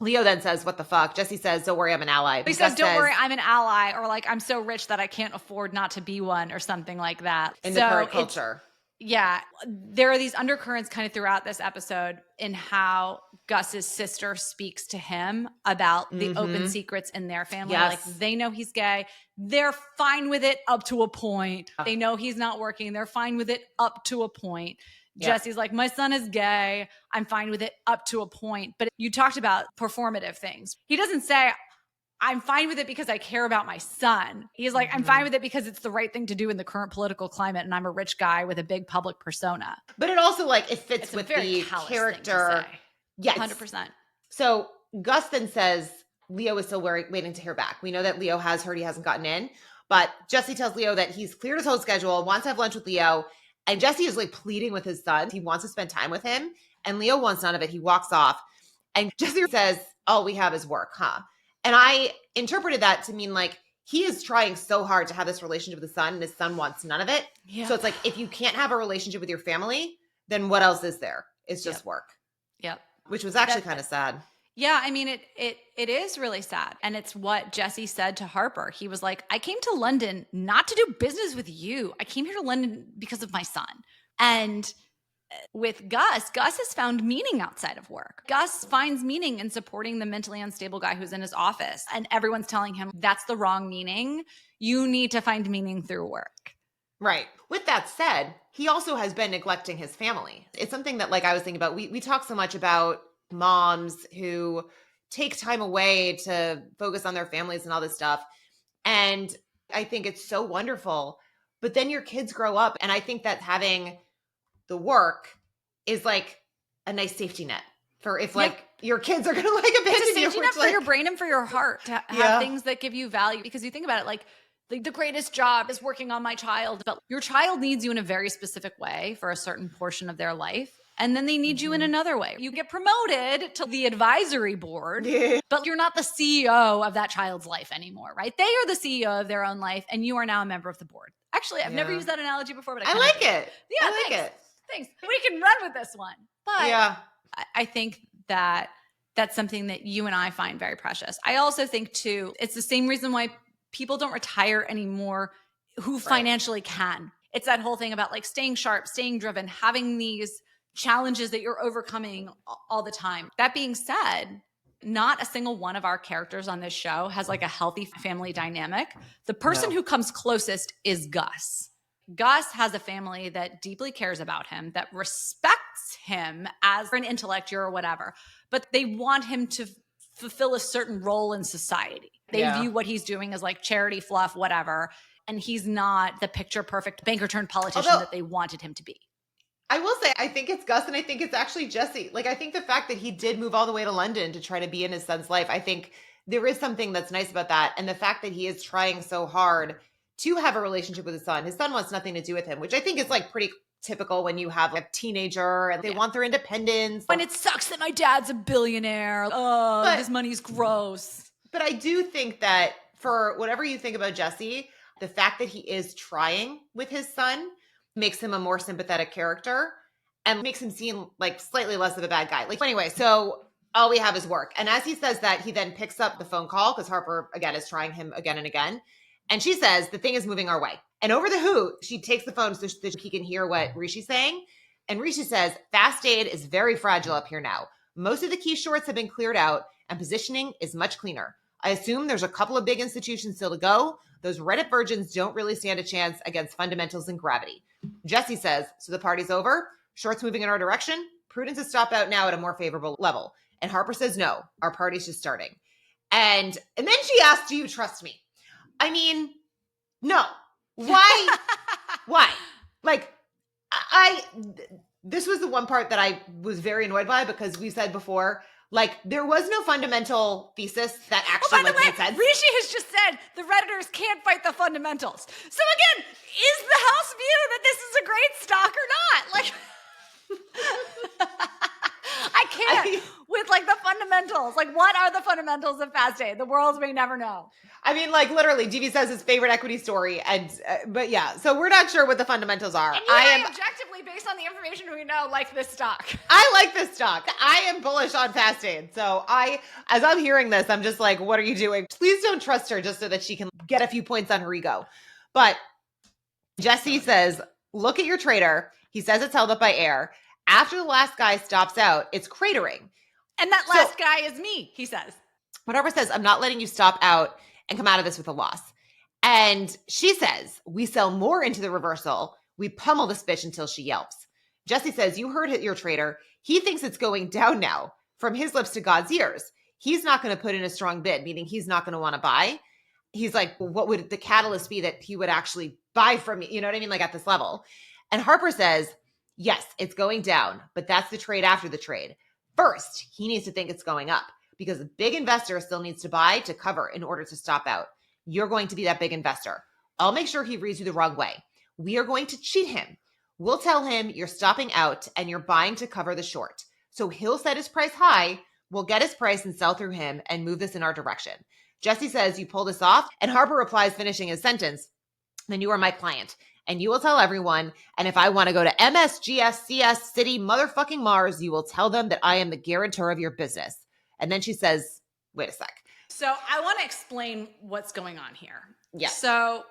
Leo then says, what the fuck? Jesse says, don't worry, I'm an ally. He says, don't worry, I'm an ally. Or like, I'm so rich that I can't afford not to be one or something like that. In the current culture. Yeah. There are these undercurrents kind of throughout this episode in how Gus's sister speaks to him about the open secrets in their family. Yes. Like they know he's gay. They're fine with it up to a point. They know he's not working. They're fine with it up to a point. Yep. Jesse's like, my son is gay. I'm fine with it up to a point. But you talked about performative things. He doesn't say, I'm fine with it because I care about my son. He's like, I'm fine with it because it's the right thing to do in the current political climate. And I'm a rich guy with a big public persona. But it also like, it fits with the character. Yes. 100%. So Gus then says, Leo is still waiting to hear back. We know that Leo has heard he hasn't gotten in, but Jesse tells Leo that he's cleared his whole schedule, wants to have lunch with Leo. And Jesse is like pleading with his son. He wants to spend time with him. And Leo wants none of it. He walks off. And Jesse says, all we have is work, huh? And I interpreted that to mean like he is trying so hard to have this relationship with his son and his son wants none of it. Yeah. So it's like, if you can't have a relationship with your family, then what else is there? It's just work. Yep. Which was actually kind of sad. Yeah, I mean, it is really sad. And it's what Jesse said to Harper. He was like, I came to London not to do business with you. I came here to London because of my son. And with Gus has found meaning outside of work. Gus finds meaning in supporting the mentally unstable guy who's in his office. And everyone's telling him that's the wrong meaning. You need to find meaning through work. Right. With that said, he also has been neglecting his family. It's something that like I was thinking about. We talk so much about moms who take time away to focus on their families and all this stuff. And I think it's so wonderful. But then your kids grow up. And I think that having the work is like a nice safety net for if like your kids are going to like abandon you. It's a safety net for your brain and for your heart to have things that give you value. Because you think about it, like the greatest job is working on my child, but your child needs you in a very specific way for a certain portion of their life. And then they need you in another way. You get promoted to the advisory board, but you're not the CEO of that child's life anymore, right? They are the CEO of their own life, and you are now a member of the board. Actually, I've never used that analogy before, but I like it. Yeah, I like it. Thanks. We can run with this one. But I think that that's something that you and I find very precious. I also think, too, it's the same reason why people don't retire anymore who financially can. It's that whole thing about like staying sharp, staying driven, having these challenges that you're overcoming all the time. That being said, not a single one of our characters on this show has like a healthy family dynamic. The person who comes closest is Gus. Gus has a family that deeply cares about him, that respects him as an intellectual or whatever, but they want him to fulfill a certain role in society. They view what he's doing as like charity fluff, whatever, and he's not the picture perfect banker turned politician that they wanted him to be. I will say, I think it's Gus and I think it's actually Jesse. Like, I think the fact that he did move all the way to London to try to be in his son's life, I think there is something that's nice about that. And the fact that he is trying so hard to have a relationship with his son. His son wants nothing to do with him, which I think is like pretty typical when you have like a teenager and they want their independence. And it sucks that my dad's a billionaire. Oh, his money's gross. But I do think that for whatever you think about Jesse, the fact that he is trying with his son makes him a more sympathetic character and makes him seem like slightly less of a bad guy. Like, anyway, so all we have is work. And as he says that, he then picks up the phone call because Harper, again, is trying him again and again. And she says, the thing is moving our way. And over the hoot, she takes the phone so that he can hear what Rishi's saying. And Rishi says, FastAid is very fragile up here now. Most of the key shorts have been cleared out and positioning is much cleaner. I assume there's a couple of big institutions still to go. Those Reddit virgins don't really stand a chance against fundamentals and gravity. Jesse says, so the party's over, shorts moving in our direction, prudence is stopped out now at a more favorable level. And Harper says, no, our party's just starting. And then she asked, do you trust me? I mean, no. Why? Why? Like, this was the one part that I was very annoyed by, because we said before, like, there was no fundamental thesis that actually made sense. Rishi has just said the Redditors can't fight the fundamentals. So again, is the house view that this is a great stock or not? Like, I can't with like the fundamentals. Like, what are the fundamentals of FastAid? The world may never know. I mean, like, literally, DB says his favorite equity story, and but yeah, so we're not sure what the fundamentals are. And I am objectively, based on the information we know, like this stock. I like this stock. I am bullish on FastAid. So as I'm hearing this, I'm just like, what are you doing? Please don't trust her just so that she can get a few points on her ego. But Jesse says, look at your trader. He says it's held up by air. After the last guy stops out, it's cratering. And that last guy is me, he says. Whatever says, I'm not letting you stop out and come out of this with a loss. And she says, we sell more into the reversal. We pummel this bitch until she yelps. Jesse says, you heard your trader. He thinks it's going down now. From his lips to God's ears. He's not going to put in a strong bid, meaning he's not going to want to buy. He's like, well, what would the catalyst be that he would actually buy from me? You know what I mean? Like at this level. And Harper says, yes, it's going down, but that's the trade after the trade. First, he needs to think it's going up, because a big investor still needs to buy to cover in order to stop out. You're going to be that big investor. I'll make sure he reads you the wrong way. We are going to cheat him. We'll tell him you're stopping out and you're buying to cover the short. So he'll set his price high. We'll get his price and sell through him and move this in our direction. Jesse says, you pull this off. And Harper replies, finishing his sentence, then you are my client. And you will tell everyone. And if I want to go to MSGSCS City motherfucking Mars, you will tell them that I am the guarantor of your business. And then she says, wait a sec. So I want to explain what's going on here. Yeah. So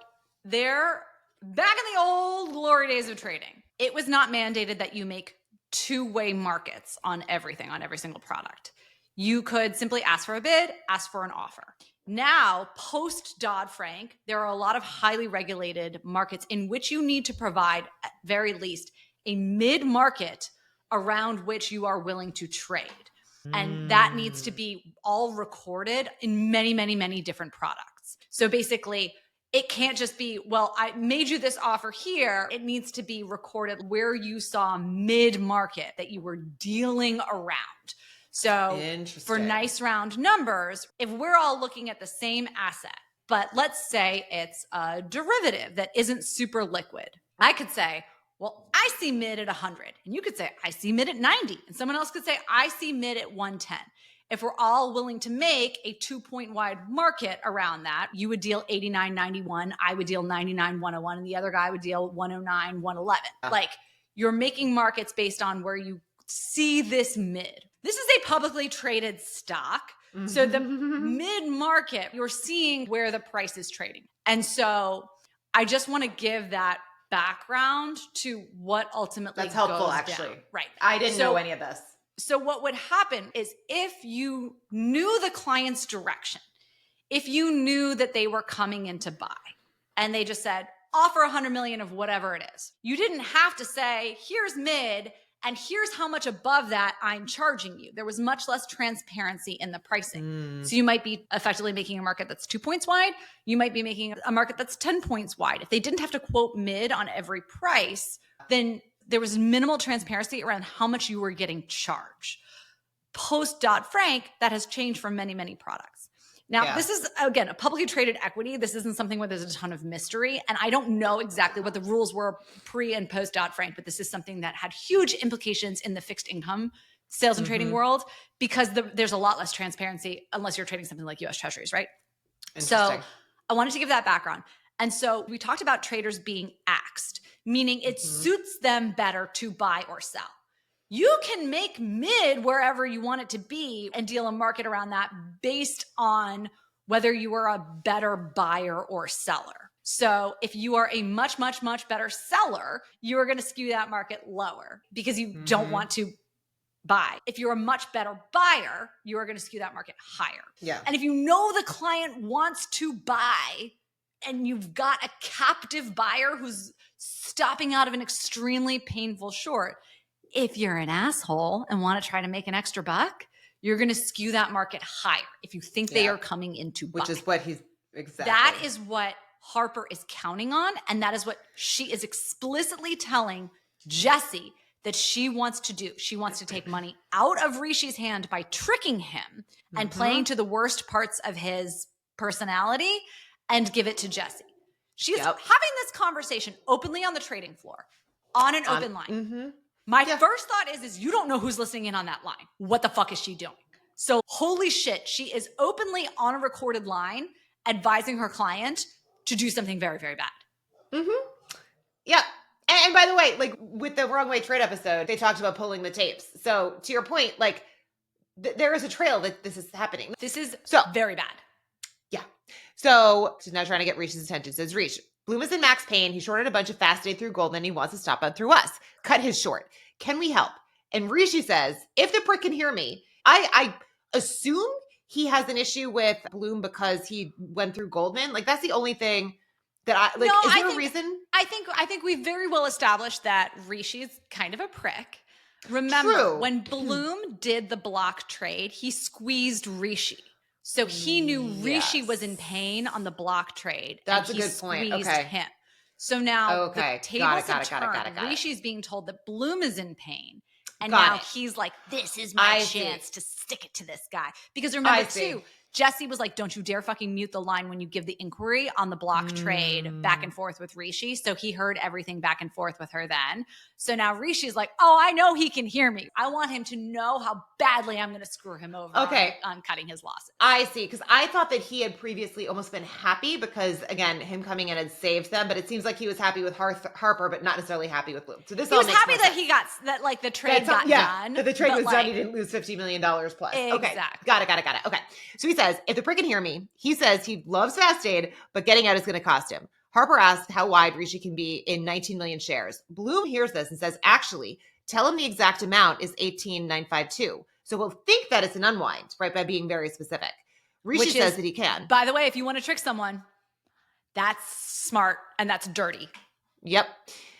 back in the old glory days of trading, it was not mandated that you make two-way markets on everything, on every single product. You could simply ask for a bid, ask for an offer. Now, post Dodd-Frank, there are a lot of highly regulated markets in which you need to provide, at very least, a mid-market around which you are willing to trade. And that needs to be all recorded in many, many, many different products. So basically, it can't just be, well, I made you this offer here. It needs to be recorded where you saw mid-market that you were dealing around. So for nice round numbers, if we're all looking at the same asset, but let's say it's a derivative that isn't super liquid, I could say, well, I see mid at 100. And you could say, I see mid at 90. And someone else could say, I see mid at 110. If we're all willing to make a 2-point wide market around that, you would deal 89.91, I would deal 99.101, and the other guy would deal 109.111. Like, you're making markets based on where you see this mid. This is a publicly traded stock. Mm-hmm. So the mid market, you're seeing where the price is trading. And so I just want to give that background to what ultimately that's helpful goes actually down. Right. I didn't know any of this. So what would happen is if you knew the client's direction, if you knew that they were coming in to buy and they just said, offer 100 million of whatever it is, you didn't have to say, here's mid and here's how much above that I'm charging you. There was much less transparency in the pricing. So you might be effectively making a market that's 2 points wide. You might be making a market that's 10 points wide. If they didn't have to quote mid on every price, then there was minimal transparency around how much you were getting charged. Post Dodd-Frank, that has changed for many, many products. Now, This is, again, a publicly traded equity. This isn't something where there's a ton of mystery. And I don't know exactly what the rules were pre and post Dodd-Frank, but this is something that had huge implications in the fixed income sales and trading world because there's a lot less transparency unless you're trading something like US Treasuries, right? So I wanted to give that background. And so we talked about traders being axed, meaning it suits them better to buy or sell. You can make mid wherever you want it to be and deal a market around that based on whether you are a better buyer or seller. So if you are a much, much, much better seller, you are going to skew that market lower because you don't want to buy. If you're a much better buyer, you are going to skew that market higher. Yeah. And if you know the client wants to buy and you've got a captive buyer who's stopping out of an extremely painful short, if you're an asshole and want to try to make an extra buck, you're going to skew that market higher if you think they are coming into buy. Which is what he's exactly. That is what Harper is counting on. And that is what she is explicitly telling Jesse that she wants to do. She wants to take money out of Rishi's hand by tricking him and playing to the worst parts of his personality and give it to Jesse. She's having this conversation openly on the trading floor on an open line. My first thought is you don't know who's listening in on that line. What the fuck is she doing? So holy shit, she is openly on a recorded line advising her client to do something very, very bad. Yeah. And by the way, like with the Wrong Way Trade episode, they talked about pulling the tapes. So to your point, like there is a trail that this is happening. This is so very bad. Yeah. So she's now trying to get Rishi's attention. Says Rish, Bloom is in max pain. He shorted a bunch of FastAid through Goldman. He wants to stop out through us. Cut his short. Can we help? And Rishi says, if the prick can hear me, I assume he has an issue with Bloom because he went through Goldman. Like that's the only thing that I like. No, is there a reason? I think we've very well established that Rishi's kind of a prick. Remember when Bloom did the block trade, he squeezed Rishi. So he knew Rishi was in pain on the block trade. That's a good point. Okay. Him. So now the tables have turned. Rishi's being told that Bloom is in pain. And now he's like, this is my chance to stick it to this guy. Because remember too, Jesse was like, don't you dare fucking mute the line when you give the inquiry on the block trade back and forth with Rishi. So he heard everything back and forth with her then. So now Rishi's like, oh, I know he can hear me. I want him to know how badly I'm going to screw him over on cutting his losses. I see. Because I thought that he had previously almost been happy because, again, him coming in had saved them. But it seems like he was happy with Harper, but not necessarily happy with Bloom. So this all makes sense. He was happy that like the trade got done. That the trade was done. He didn't lose $50 million plus. Exactly. Okay. Got it. Okay. So he says, if the prick can hear me, he says he loves FastAid, but getting out is going to cost him. Harper asks how wide Rishi can be in 19 million shares. Bloom hears this and says, actually, tell him the exact amount is 18,952. So we'll think that it's an unwind, right, by being very specific. Rishi says that he can. By the way, if you want to trick someone, that's smart and that's dirty. Yep.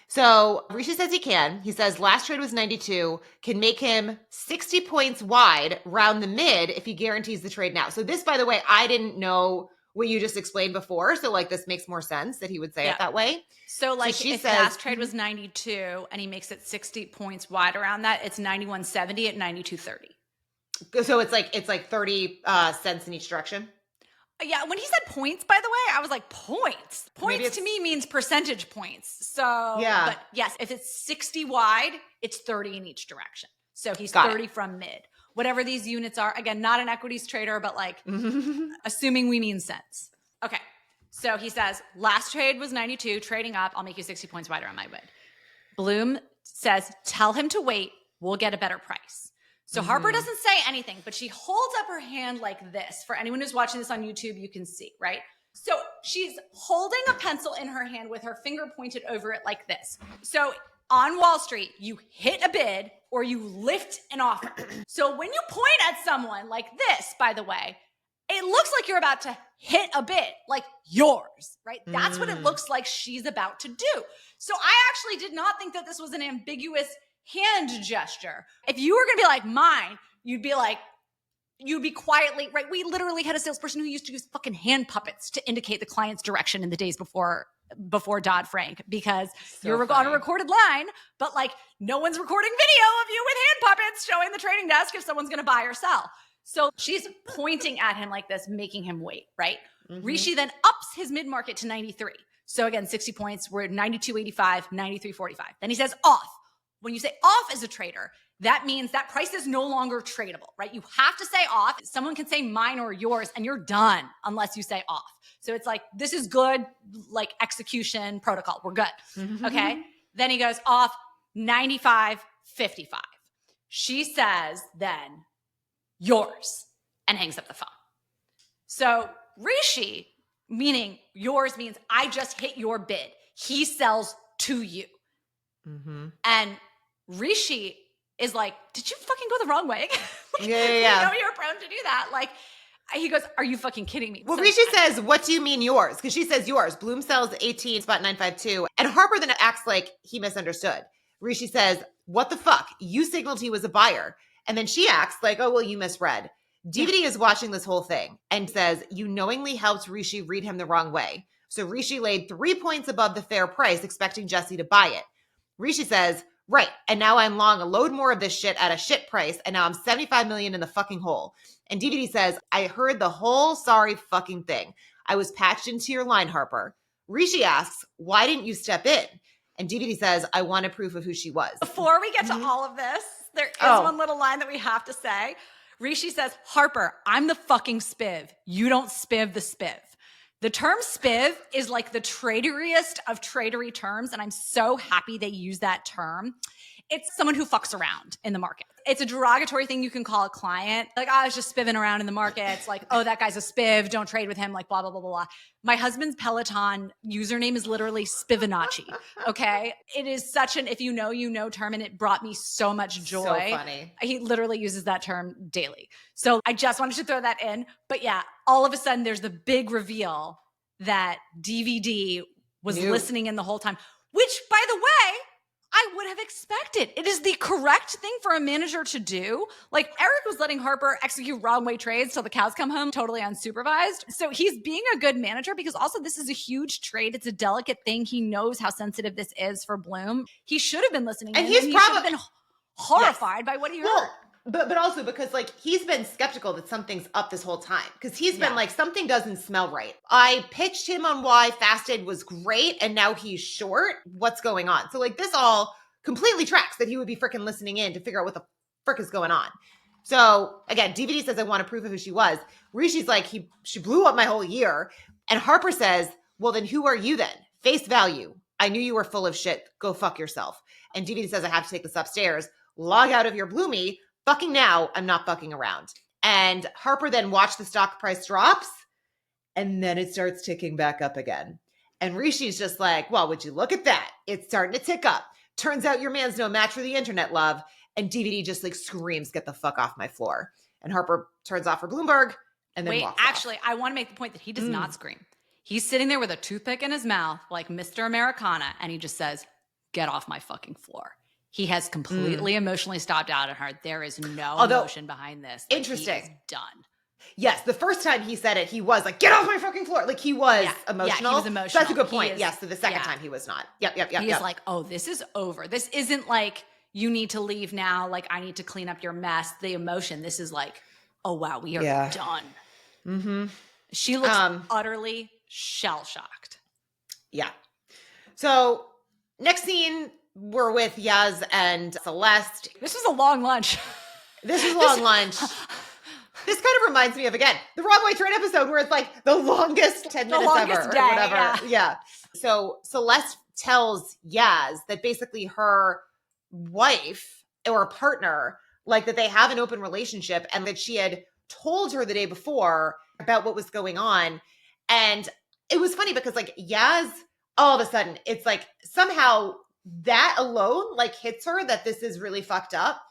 So Rishi says he can. He says last trade was 92, can make him 60 points wide round the mid if he guarantees the trade now. So this, by the way, I didn't know what you just explained before. So like this makes more sense that he would say it that way. So like if last trade was 92 and he makes it 60 points wide around that, it's 91.70 at 92.30. So it's like 30 cents in each direction. Yeah, when he said points, by the way, I was like, points. Points to me means percentage points. So, but yes, if it's 60 wide, it's 30 in each direction. So he's 30 from mid. Whatever these units are. Again, not an equities trader, but like assuming we mean cents. Okay, so he says, last trade was 92, trading up. I'll make you 60 points wider on my bid. Bloom says, tell him to wait. We'll get a better price. So Harper doesn't say anything, but she holds up her hand like this. For anyone who's watching this on YouTube, you can see, right? So she's holding a pencil in her hand with her finger pointed over it like this. So on Wall Street, you hit a bid or you lift an offer. So when you point at someone like this, by the way, it looks like you're about to hit a bid, like yours, right? That's what it looks like she's about to do. So I actually did not think that this was an ambiguous hand gesture. If you were going to be like mine, you'd be quietly, right? We literally had a salesperson who used to use fucking hand puppets to indicate the client's direction in the days before Dodd-Frank, because you're on a recorded line, but like no one's recording video of you with hand puppets showing the trading desk if someone's going to buy or sell. So she's pointing at him like this, making him wait, right? Rishi then ups his mid-market to 93. So again, 60 points. We're at 92.85, 93.45. Then he says off. When you say off as a trader, that means that price is no longer tradable, right? You have to say off. Someone can say mine or yours and you're done unless you say off. So it's like, this is good, like execution protocol. We're good. Okay. Then he goes off 95.55. She says then yours and hangs up the phone. So Rishi, meaning yours means I just hit your bid. He sells to you. And Rishi is like, did you fucking go the wrong way? Like, yeah. You know you're prone to do that. Like, he goes, are you fucking kidding me? Well, Rishi says, what do you mean yours? Because she says yours. Bloom sells 18.952. And Harper then acts like he misunderstood. Rishi says, what the fuck? You signaled he was a buyer. And then she acts like, oh, well, you misread. DVD is watching this whole thing and says, you knowingly helped Rishi read him the wrong way. So Rishi laid 3 points above the fair price, expecting Jesse to buy it. Rishi says, right, and now I'm long a load more of this shit at a shit price, and now I'm 75 million in the fucking hole. And DVD says, I heard the whole sorry fucking thing. I was patched into your line, Harper. Rishi asks, why didn't you step in? And DVD says, I wanted proof of who she was. Before we get to all of this, there is one little line that we have to say. Rishi says, Harper, I'm the fucking spiv. You don't spiv the spiv. The term spiv is like the traderiest of tradery terms, and I'm so happy they use that term. It's someone who fucks around in the market. It's a derogatory thing you can call a client. Like, I was just spivving around in the market. It's like, oh, that guy's a spiv. Don't trade with him. Like, blah, blah, blah, blah, blah. My husband's Peloton username is literally Spivinaci. Okay. It is such an if you know term, and it brought me so much joy. So funny. He literally uses that term daily. So I just wanted to throw that in. But yeah, all of a sudden there's the big reveal that DVD was listening in the whole time, which, by the way, I would have expected. It is the correct thing for a manager to do. Like, Eric was letting Harper execute wrong way trades till the cows come home, totally unsupervised. So he's being a good manager because also this is a huge trade. It's a delicate thing. He knows how sensitive this is for Bloom. He should have been listening. And he's probably been horrified by what he heard. But also because, like, he's been skeptical that something's up this whole time. Because he's been like, something doesn't smell right. I pitched him on why FastAid was great, and now he's short. What's going on? So, like, this all completely tracks that he would be freaking listening in to figure out what the frick is going on. So, again, DVD says, I want a proof of who she was. Rishi's like, she blew up my whole year. And Harper says, well, then who are you then? Face value. I knew you were full of shit. Go fuck yourself. And DVD says, I have to take this upstairs. Log out of your Bloomy. Fucking now, I'm not fucking around. And Harper then watched the stock price drops, and then it starts ticking back up again. And Rishi's just like, well, would you look at that? It's starting to tick up. Turns out your man's no match for the internet, love. And DVD just like screams, get the fuck off my floor. And Harper turns off her Bloomberg and then walks off. I want to make the point that he does not scream. He's sitting there with a toothpick in his mouth like Mr. Americana, and he just says, get off my fucking floor. He has completely emotionally stopped out on her. There is no emotion behind this. Like, interesting. He is done. Yes, the first time he said it, he was like, get off my fucking floor. Like, he was emotional. Yeah, he was emotional. So that's a good point. Yes, so the second time he was not. Yep. He's like, oh, this is over. This isn't like, you need to leave now. Like, I need to clean up your mess. The emotion. This is like, oh, wow, we are done. Mm-hmm. She looks utterly shell-shocked. Yeah. So next scene, we're with Yaz and Celeste. This was a long lunch. This kind of reminds me of, again, the Wrong Way Trade episode where it's like the longest 10 minutes ever day, or whatever. Yeah. So Celeste tells Yaz that basically her wife or partner, like, that they have an open relationship, and that she had told her the day before about what was going on. And it was funny because, like, Yaz, all of a sudden, it's like somehow that alone like hits her that this is really fucked up.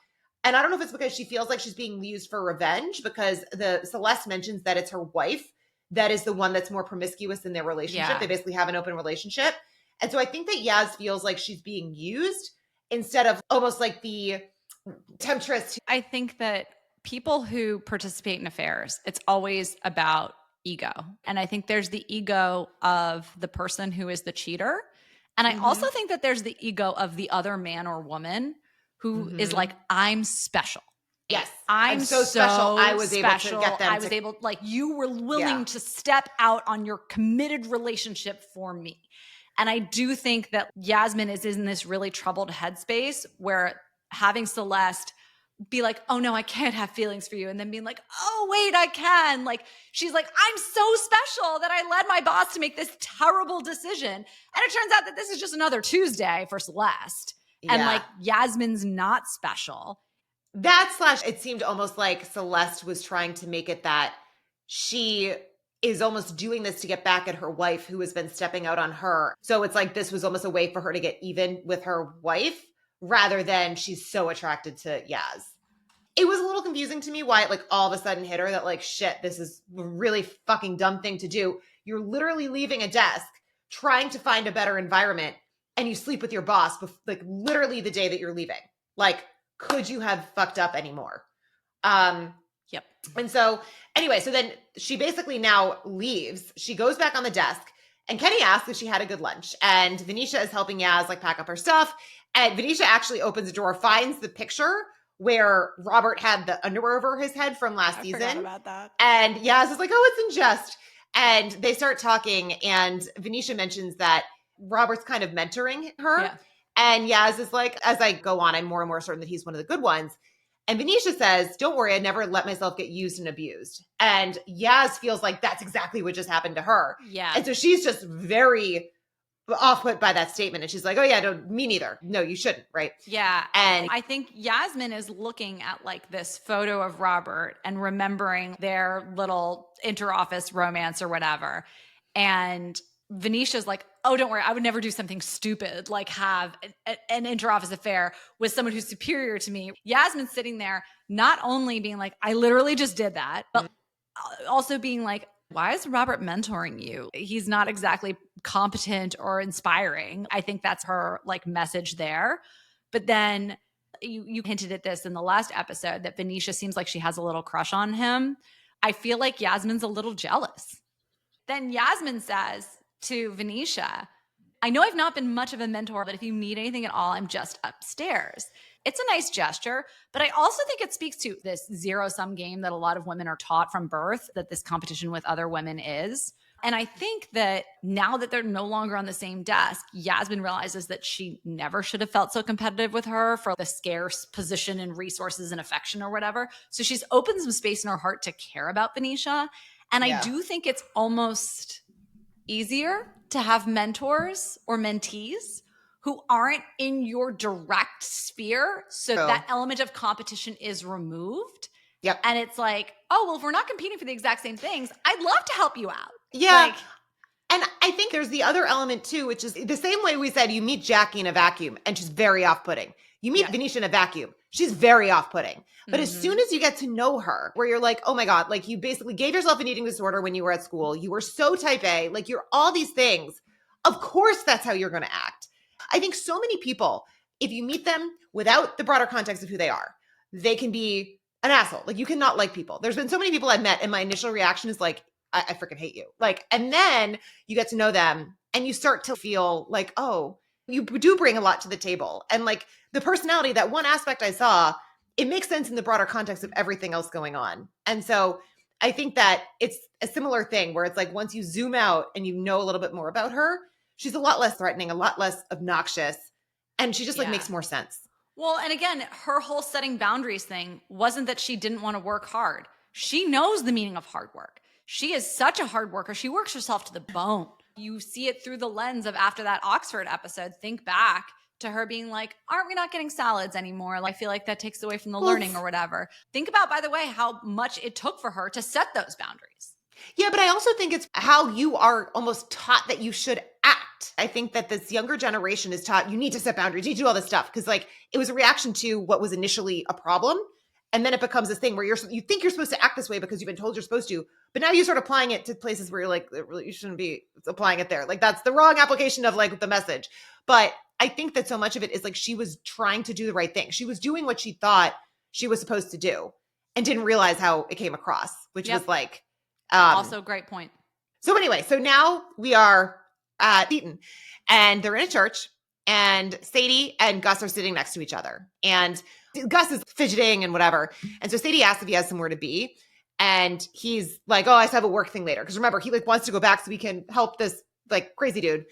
And I don't know if it's because she feels like she's being used for revenge, because the Celeste mentions that it's her wife that is the one that's more promiscuous in their relationship. Yeah. They basically have an open relationship. And so I think that Yaz feels like she's being used instead of almost like the temptress. I think that people who participate in affairs, it's always about ego. And I think there's the ego of the person who is the cheater. And I also think that there's the ego of the other man or woman who is like, I'm special. Yes. I'm so special. I was able to get them. Like, you were willing to step out on your committed relationship for me. And I do think that Yasmin is in this really troubled headspace where having Celeste be like, oh no, I can't have feelings for you. And then being like, oh wait, I can. Like, she's like, I'm so special that I led my boss to make this terrible decision. And it turns out that this is just another Tuesday for Celeste. Yeah. And like, Yasmin's not special. It seemed almost like Celeste was trying to make it that she is almost doing this to get back at her wife who has been stepping out on her. So it's like, this was almost a way for her to get even with her wife, rather than she's so attracted to Yaz. It was a little confusing to me why it like all of a sudden hit her that like, shit, this is a really fucking dumb thing to do. You're literally leaving a desk, trying to find a better environment, and you sleep with your boss like literally the day that you're leaving. Like, could you have fucked up anymore? Um, Yep. And so anyway, so then she basically now leaves. She goes back on the desk and Kenny asks if she had a good lunch. And Venetia is helping Yaz like pack up her stuff. And Venetia actually opens the drawer, finds the picture where Robert had the underwear over his head from last season. I forgot about that. And Yaz is like, oh, it's in jest. And they start talking and Venetia mentions that Robert's kind of mentoring her. Yeah. And Yaz is like, as I go on, I'm more and more certain that he's one of the good ones. And Venetia says, don't worry, I never let myself get used and abused. And Yaz feels like that's exactly what just happened to her. Yeah. And so she's just very off-put by that statement. And she's like, oh yeah, no, me neither. No, you shouldn't, right? Yeah. And I think Yasmin is looking at like this photo of Robert and remembering their little inter-office romance or whatever. And Venetia's like, oh, don't worry, I would never do something stupid, like have an inter-office affair with someone who's superior to me. Yasmin's sitting there not only being like, I literally just did that, but also being like, why is Robert mentoring you? He's not exactly competent or inspiring. I think that's her like message there. But then you hinted at this in the last episode that Venetia seems like she has a little crush on him. I feel like Yasmin's a little jealous. Then Yasmin says to Venetia, I know I've not been much of a mentor, but if you need anything at all, I'm just upstairs. It's a nice gesture, but I also think it speaks to this zero-sum game that a lot of women are taught from birth, that this competition with other women is. And I think that now that they're no longer on the same desk, Yasmin realizes that she never should have felt so competitive with her for the scarce position and resources and affection or whatever. So she's opened some space in her heart to care about Venetia. And I do think it's almost easier to have mentors or mentees who aren't in your direct sphere. So that element of competition is removed. Yep. And it's like, oh, well, if we're not competing for the exact same things, I'd love to help you out. yeah. And I think there's the other element too, which is the same way we said you meet Jackie in a vacuum and she's very off-putting. You meet Venetia in a vacuum. She's very off-putting. But as soon as you get to know her, where you're like, oh my God, like you basically gave yourself an eating disorder when you were at school. You were so type A, like you're all these things. Of course, that's how you're going to act. I think so many people, if you meet them without the broader context of who they are, they can be an asshole. Like you cannot like people. There's been so many people I've met and my initial reaction is like, I freaking hate you. Like, and then you get to know them and you start to feel like, oh, you do bring a lot to the table. And like the personality, that one aspect I saw, it makes sense in the broader context of everything else going on. And so I think that it's a similar thing where it's like, once you zoom out and you know a little bit more about her, she's a lot less threatening, a lot less obnoxious. And she just like makes more sense. Well, and again, her whole setting boundaries thing wasn't that she didn't want to work hard. She knows the meaning of hard work. She is such a hard worker. She works herself to the bone. You see it through the lens of after that Oxford episode. Think back to her being like, aren't we not getting salads anymore? Like, I feel like that takes away from the learning or whatever. Think about, by the way, how much it took for her to set those boundaries. Yeah, but I also think it's how you are almost taught that you should act. I think that this younger generation is taught you need to set boundaries, you need to do all this stuff because like it was a reaction to what was initially a problem. And then it becomes this thing where you think you're supposed to act this way because you've been told you're supposed to, but now you start applying it to places where you're like, really, you shouldn't be applying it there. Like that's the wrong application of like the message. But I think that so much of it is like she was trying to do the right thing. She was doing what she thought she was supposed to do and didn't realize how it came across, which was like. Also, great point. So anyway, so now we are at Eton and they're in a church and Sadie and Gus are sitting next to each other. And Gus is fidgeting and whatever. And so Sadie asks if he has somewhere to be. And he's like, oh, I just have a work thing later. Because remember, he like wants to go back so we can help this like crazy dude.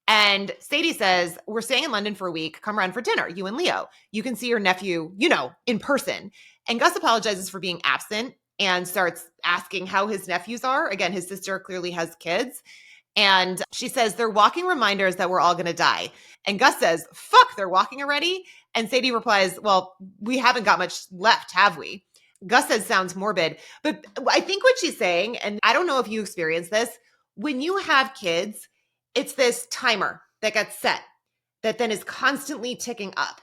And Sadie says, we're staying in London for a week. Come around for dinner, you and Leo. You can see your nephew, you know, in person. And Gus apologizes for being absent and starts asking how his nephews are. Again, his sister clearly has kids. And she says, they're walking reminders that we're all going to die. And Gus says, fuck, they're walking already? And Sadie replies, well, we haven't got much left, have we? Gus says, sounds morbid. But I think what she's saying, and I don't know if you experience this, when you have kids, it's this timer that gets set that then is constantly ticking up.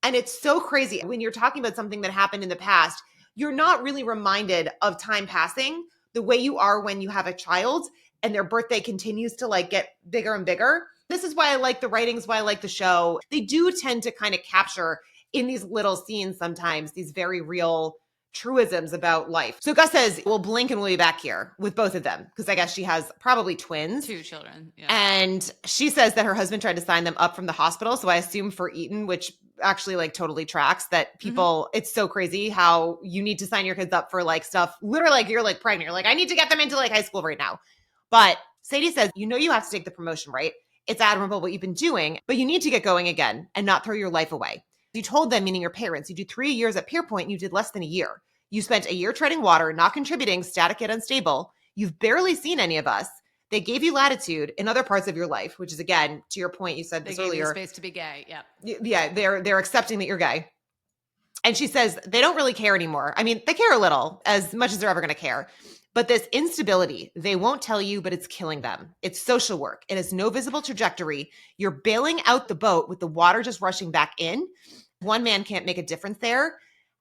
And it's so crazy. When you're talking about something that happened in the past, you're not really reminded of time passing the way you are when you have a child and their birthday continues to like get bigger and bigger. This is why I like the writings, why I like the show. They do tend to kind of capture in these little scenes sometimes, these very real truisms about life. So Gus says, we'll blink and we'll be back here with both of them. Because I guess she has probably twins. 2 children. Yeah. And she says that her husband tried to sign them up from the hospital. So I assume for Eton, which actually like totally tracks that people, it's so crazy how you need to sign your kids up for like stuff. Literally like you're like pregnant. You're like, I need to get them into like high school right now. But Sadie says, you know, you have to take the promotion, right? It's admirable what you've been doing, but you need to get going again and not throw your life away. You told them, meaning your parents, you did 3 years at Pierpoint and you did less than a year. You spent a year treading water, not contributing, static yet unstable. You've barely seen any of us. They gave you latitude in other parts of your life, which is, again, to your point, you said this earlier. They gave you space to be gay, yeah. Yeah, they're accepting that you're gay. And she says they don't really care anymore. I mean, they care a little, as much as they're ever going to care. But this instability, they won't tell you, but it's killing them. It's social work. It has no visible trajectory. You're bailing out the boat with the water just rushing back in. One man can't make a difference there.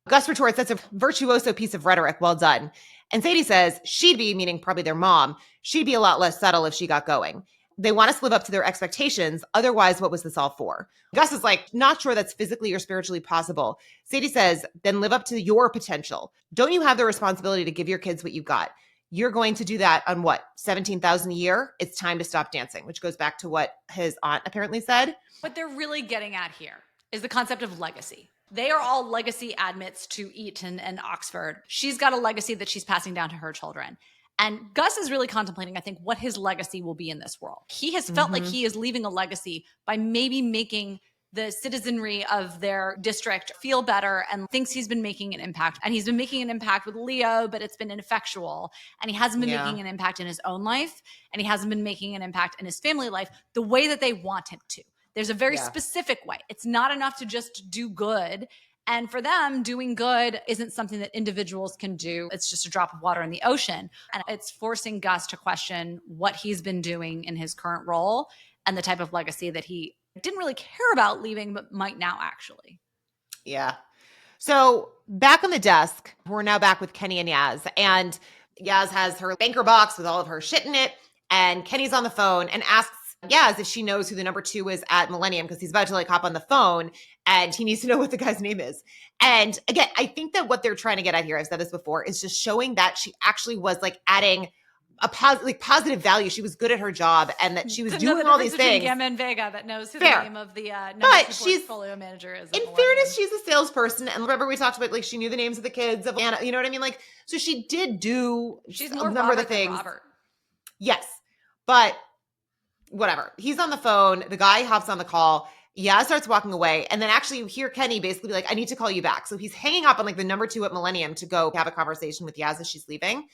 Gus retorts, that's a virtuoso piece of rhetoric. Well done. And Sadie says she'd be, meaning probably their mom, she'd be a lot less subtle if she got going. They want us to live up to their expectations. Otherwise, what was this all for? Gus is like, not sure that's physically or spiritually possible. Sadie says, then live up to your potential. Don't you have the responsibility to give your kids what you got? You're going to do that on what, $17,000 a year? It's time to stop dancing, which goes back to what his aunt apparently said. What they're really getting at here is the concept of legacy. They are all legacy admits to Eton and Oxford. She's got a legacy that she's passing down to her children. And Gus is really contemplating, I think, what his legacy will be in this world. He has felt like he is leaving a legacy by maybe making the citizenry of their district feel better and thinks he's been making an impact. And he's been making an impact with Leo, but it's been ineffectual. And he hasn't been making an impact in his own life. And he hasn't been making an impact in his family life the way that they want him to. There's a very specific way. It's not enough to just do good. And for them, doing good isn't something that individuals can do. It's just a drop of water in the ocean. And it's forcing Gus to question what he's been doing in his current role and the type of legacy that he didn't really care about leaving, but might now actually. Yeah. So back on the desk, we're now back with Kenny and Yaz. And Yaz has her banker box with all of her shit in it. And Kenny's on the phone and asks Yaz if she knows who the number 2 is at Millennium, because he's about to like hop on the phone and he needs to know what the guy's name is. And again, I think that what they're trying to get at here, I've said this before, is just showing that she actually was like adding a positive value. She was good at her job and that she was doing all these things. Gamma and Vega that knows who the name of the portfolio manager is. In fairness, she's a salesperson. And remember we talked about like she knew the names of the kids of Anna, you know what I mean? Like, so she did do a number of the things. Yes. But whatever. He's on the phone. The guy hops on the call. Yaz starts walking away. And then actually you hear Kenny basically be like, I need to call you back. So he's hanging up on like the number 2 at Millennium to go have a conversation with Yaz as she's leaving.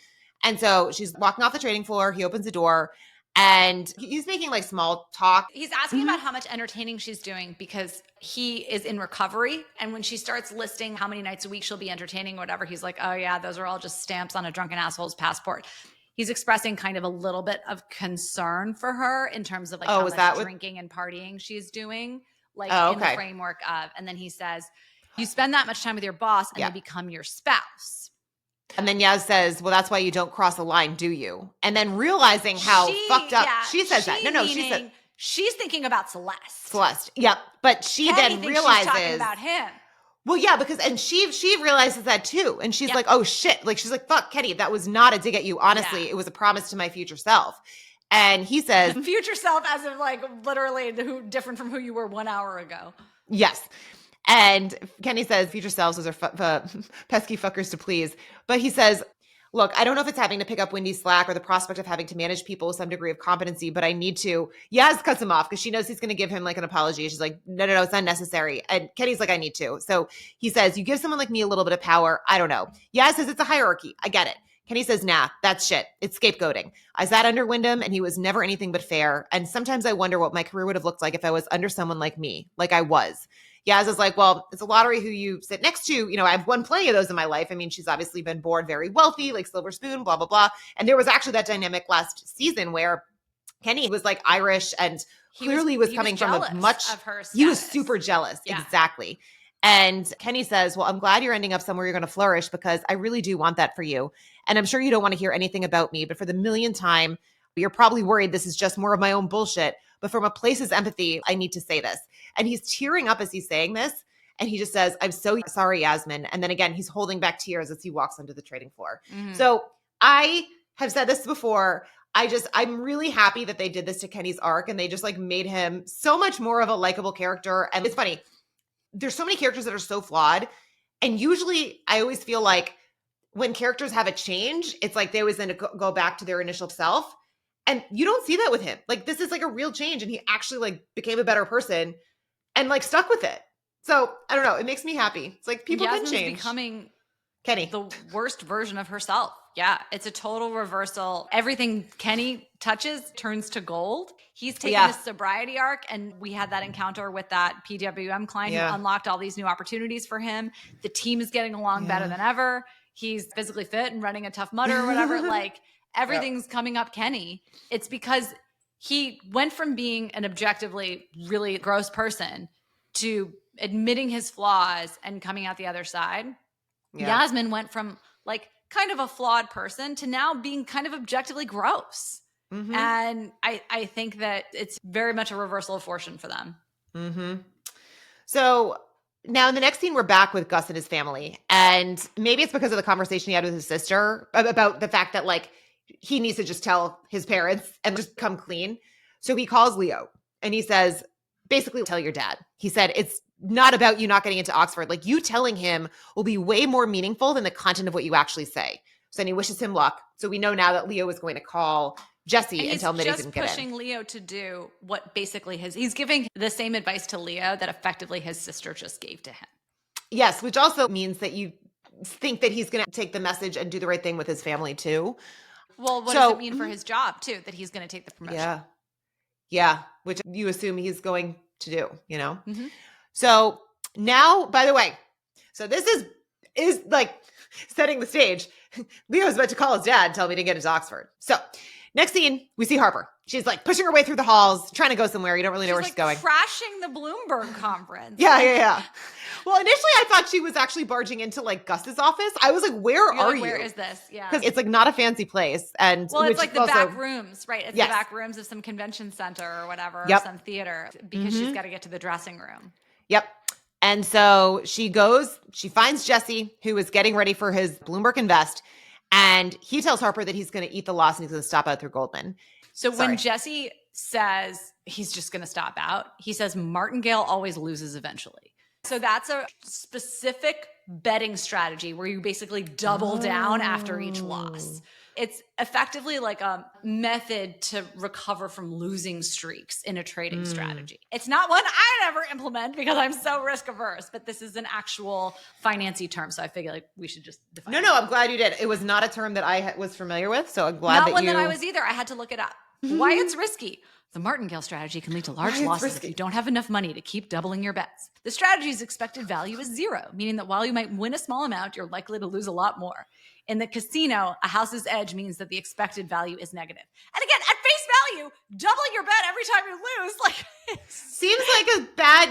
And so she's walking off the trading floor. He opens the door and he's making like small talk. He's asking about how much entertaining she's doing because he is in recovery. And when she starts listing how many nights a week she'll be entertaining, whatever, he's like, oh yeah, those are all just stamps on a drunken asshole's passport. He's expressing kind of a little bit of concern for her in terms of like how much drinking and partying she's doing, like in the framework of, and then he says, you spend that much time with your boss and they become your spouse. And then Yaz says, well, that's why you don't cross a line, do you? And then realizing how fucked up, she says that. No, she said. She's thinking about Celeste. Celeste, yep. But she then realizes. She's talking about him. Well, yeah, because, and she realizes that too. And she's like, oh shit. Like, she's like, fuck, Kenny, that was not a dig at you. Honestly, it was a promise to my future self. And he says. Future self as in like literally different from who you were 1 hour ago. Yes. And Kenny says, future selves, those are pesky fuckers to please. But he says, look, I don't know if it's having to pick up Wendy's slack or the prospect of having to manage people with some degree of competency, but I need to. Yaz cuts him off because she knows he's going to give him like an apology. She's like, no, it's unnecessary. And Kenny's like, I need to. So he says, you give someone like me a little bit of power. I don't know. Yaz says it's a hierarchy. I get it. Kenny says, nah, that's shit. It's scapegoating. I sat under Wyndham and he was never anything but fair. And sometimes I wonder what my career would have looked like if I was under someone like me, like I was. Yaz is like, well, it's a lottery who you sit next to. You know, I've won plenty of those in my life. I mean, she's obviously been born very wealthy, like silver spoon, blah, blah, blah. And there was actually that dynamic last season where Kenny was like Irish and clearly was coming from a much, of her status. He was super jealous. Yeah. Exactly. And Kenny says, well, I'm glad you're ending up somewhere you're going to flourish because I really do want that for you. And I'm sure you don't want to hear anything about me, but for the millionth time, you're probably worried this is just more of my own bullshit. But from a place of empathy, I need to say this. And he's tearing up as he's saying this. And he just says, I'm so sorry, Yasmin. And then again, he's holding back tears as he walks onto the trading floor. Mhm. So I have said this before. I'm really happy that they did this to Kenny's arc and they just like made him so much more of a likable character. And it's funny. There's so many characters that are so flawed. And usually I always feel like when characters have a change, it's like they always then go back to their initial self. And you don't see that with him. Like this is like a real change. And he actually like became a better person and like stuck with it. So I don't know. It makes me happy. It's like people Yasmin's can change. becoming Kenny. the worst version of herself. Yeah, it's a total reversal. Everything Kenny touches turns to gold. He's taking this sobriety arc, and we had that encounter with that PWM client who unlocked all these new opportunities for him. The team is getting along better than ever. He's physically fit and running a Tough Mudder or whatever. Like everything's coming up Kenny. It's because he went from being an objectively really gross person to admitting his flaws and coming out the other side. Yasmin went from like kind of a flawed person to now being kind of objectively gross. Mm-hmm. And I think that it's very much a reversal of fortune for them. Mm-hmm. So now in the next scene, we're back with Gus and his family. And maybe it's because of the conversation he had with his sister about the fact that like he needs to just tell his parents and just come clean. So he calls Leo and he says, basically tell your dad. He said, it's not about you not getting into Oxford. Like you telling him will be way more meaningful than the content of what you actually say. So then he wishes him luck. So we know now that Leo is going to call Jesse and tell him that he didn't get in. He's pushing Leo to do what basically he's giving the same advice to Leo that effectively his sister just gave to him. Yes, which also means that you think that he's going to take the message and do the right thing with his family too. Well, what does it mean for his job too, that he's going to take the promotion? Yeah, which you assume he's going to do, you know? Mm-hmm. So now, by the way, so this is like setting the stage. Leo's about to call his dad and tell me to get into Oxford. So next scene, we see Harper. She's like pushing her way through the halls, trying to go somewhere. You don't really know where she's going. Crashing the Bloomberg conference. Yeah. Well, initially I thought she was actually barging into like Gus's office. I was like, where are you? Where is this? Yeah. Because it's like not a fancy place. And well, it's like the back rooms, right? It's the back rooms of some convention center or whatever, or some theater, because she's got to get to the dressing room. Yep. And so she goes, she finds Jesse, who is getting ready for his Bloomberg Invest. And he tells Harper that he's going to eat the loss and he's going to stop out through Goldman. So when Jesse says he's just going to stop out, he says Martingale always loses eventually. So that's a specific betting strategy where you basically double down after each loss. It's effectively like a method to recover from losing streaks in a trading strategy. It's not one I ever implement because I'm so risk averse, but this is an actual financy term. So I figure like we should just define it. No, I'm glad you did. It was not a term that I was familiar with. So I'm glad not one that I was either. I had to look it up. Why it's risky. The Martingale strategy can lead to large losses if you don't have enough money to keep doubling your bets. The strategy's expected value is 0, meaning that while you might win a small amount, you're likely to lose a lot more. In the casino, a house's edge means that the expected value is negative. And again, at face value, doubling your bet every time you lose, like seems like a bad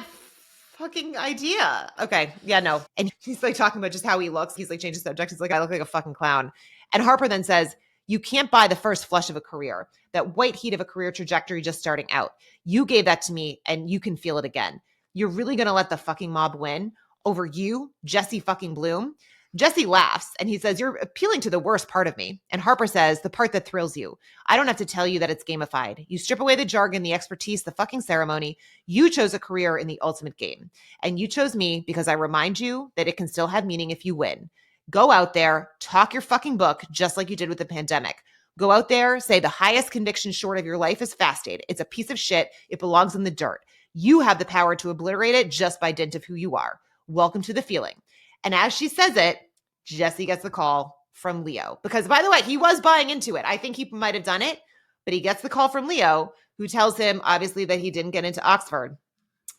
fucking idea. Okay, yeah, no. And he's like talking about just how he looks. He's like changing subject. He's like, I look like a fucking clown. And Harper then says, you can't buy the first flush of a career, that white heat of a career trajectory just starting out. You gave that to me and you can feel it again. You're really going to let the fucking mob win over you, Jesse fucking Bloom? Jesse laughs and he says, you're appealing to the worst part of me. And Harper says, the part that thrills you. I don't have to tell you that it's gamified. You strip away the jargon, the expertise, the fucking ceremony. You chose a career in the ultimate game. And you chose me because I remind you that it can still have meaning if you win. Go out there, talk your fucking book, just like you did with the pandemic. Go out there, say the highest conviction short of your life is FastAid. It's a piece of shit. It belongs in the dirt. You have the power to obliterate it just by dint of who you are. Welcome to the feeling. And as she says it, Jesse gets the call from Leo. Because by the way, he was buying into it. I think he might have done it, but he gets the call from Leo, who tells him, obviously, that he didn't get into Oxford.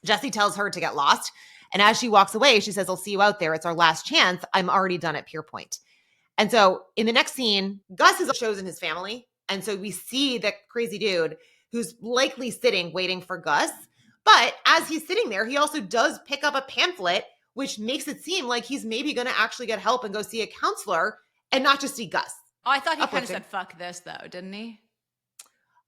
Jesse tells her to get lost. And as she walks away, she says, I'll see you out there. It's our last chance. I'm already done at Pier Point. And so in the next scene, Gus has chosen his family. And so we see that crazy dude who's likely sitting waiting for Gus. But as he's sitting there, he also does pick up a pamphlet, which makes it seem like he's maybe going to actually get help and go see a counselor and not just see Gus. Oh, I thought he kind of said, fuck this though, didn't he?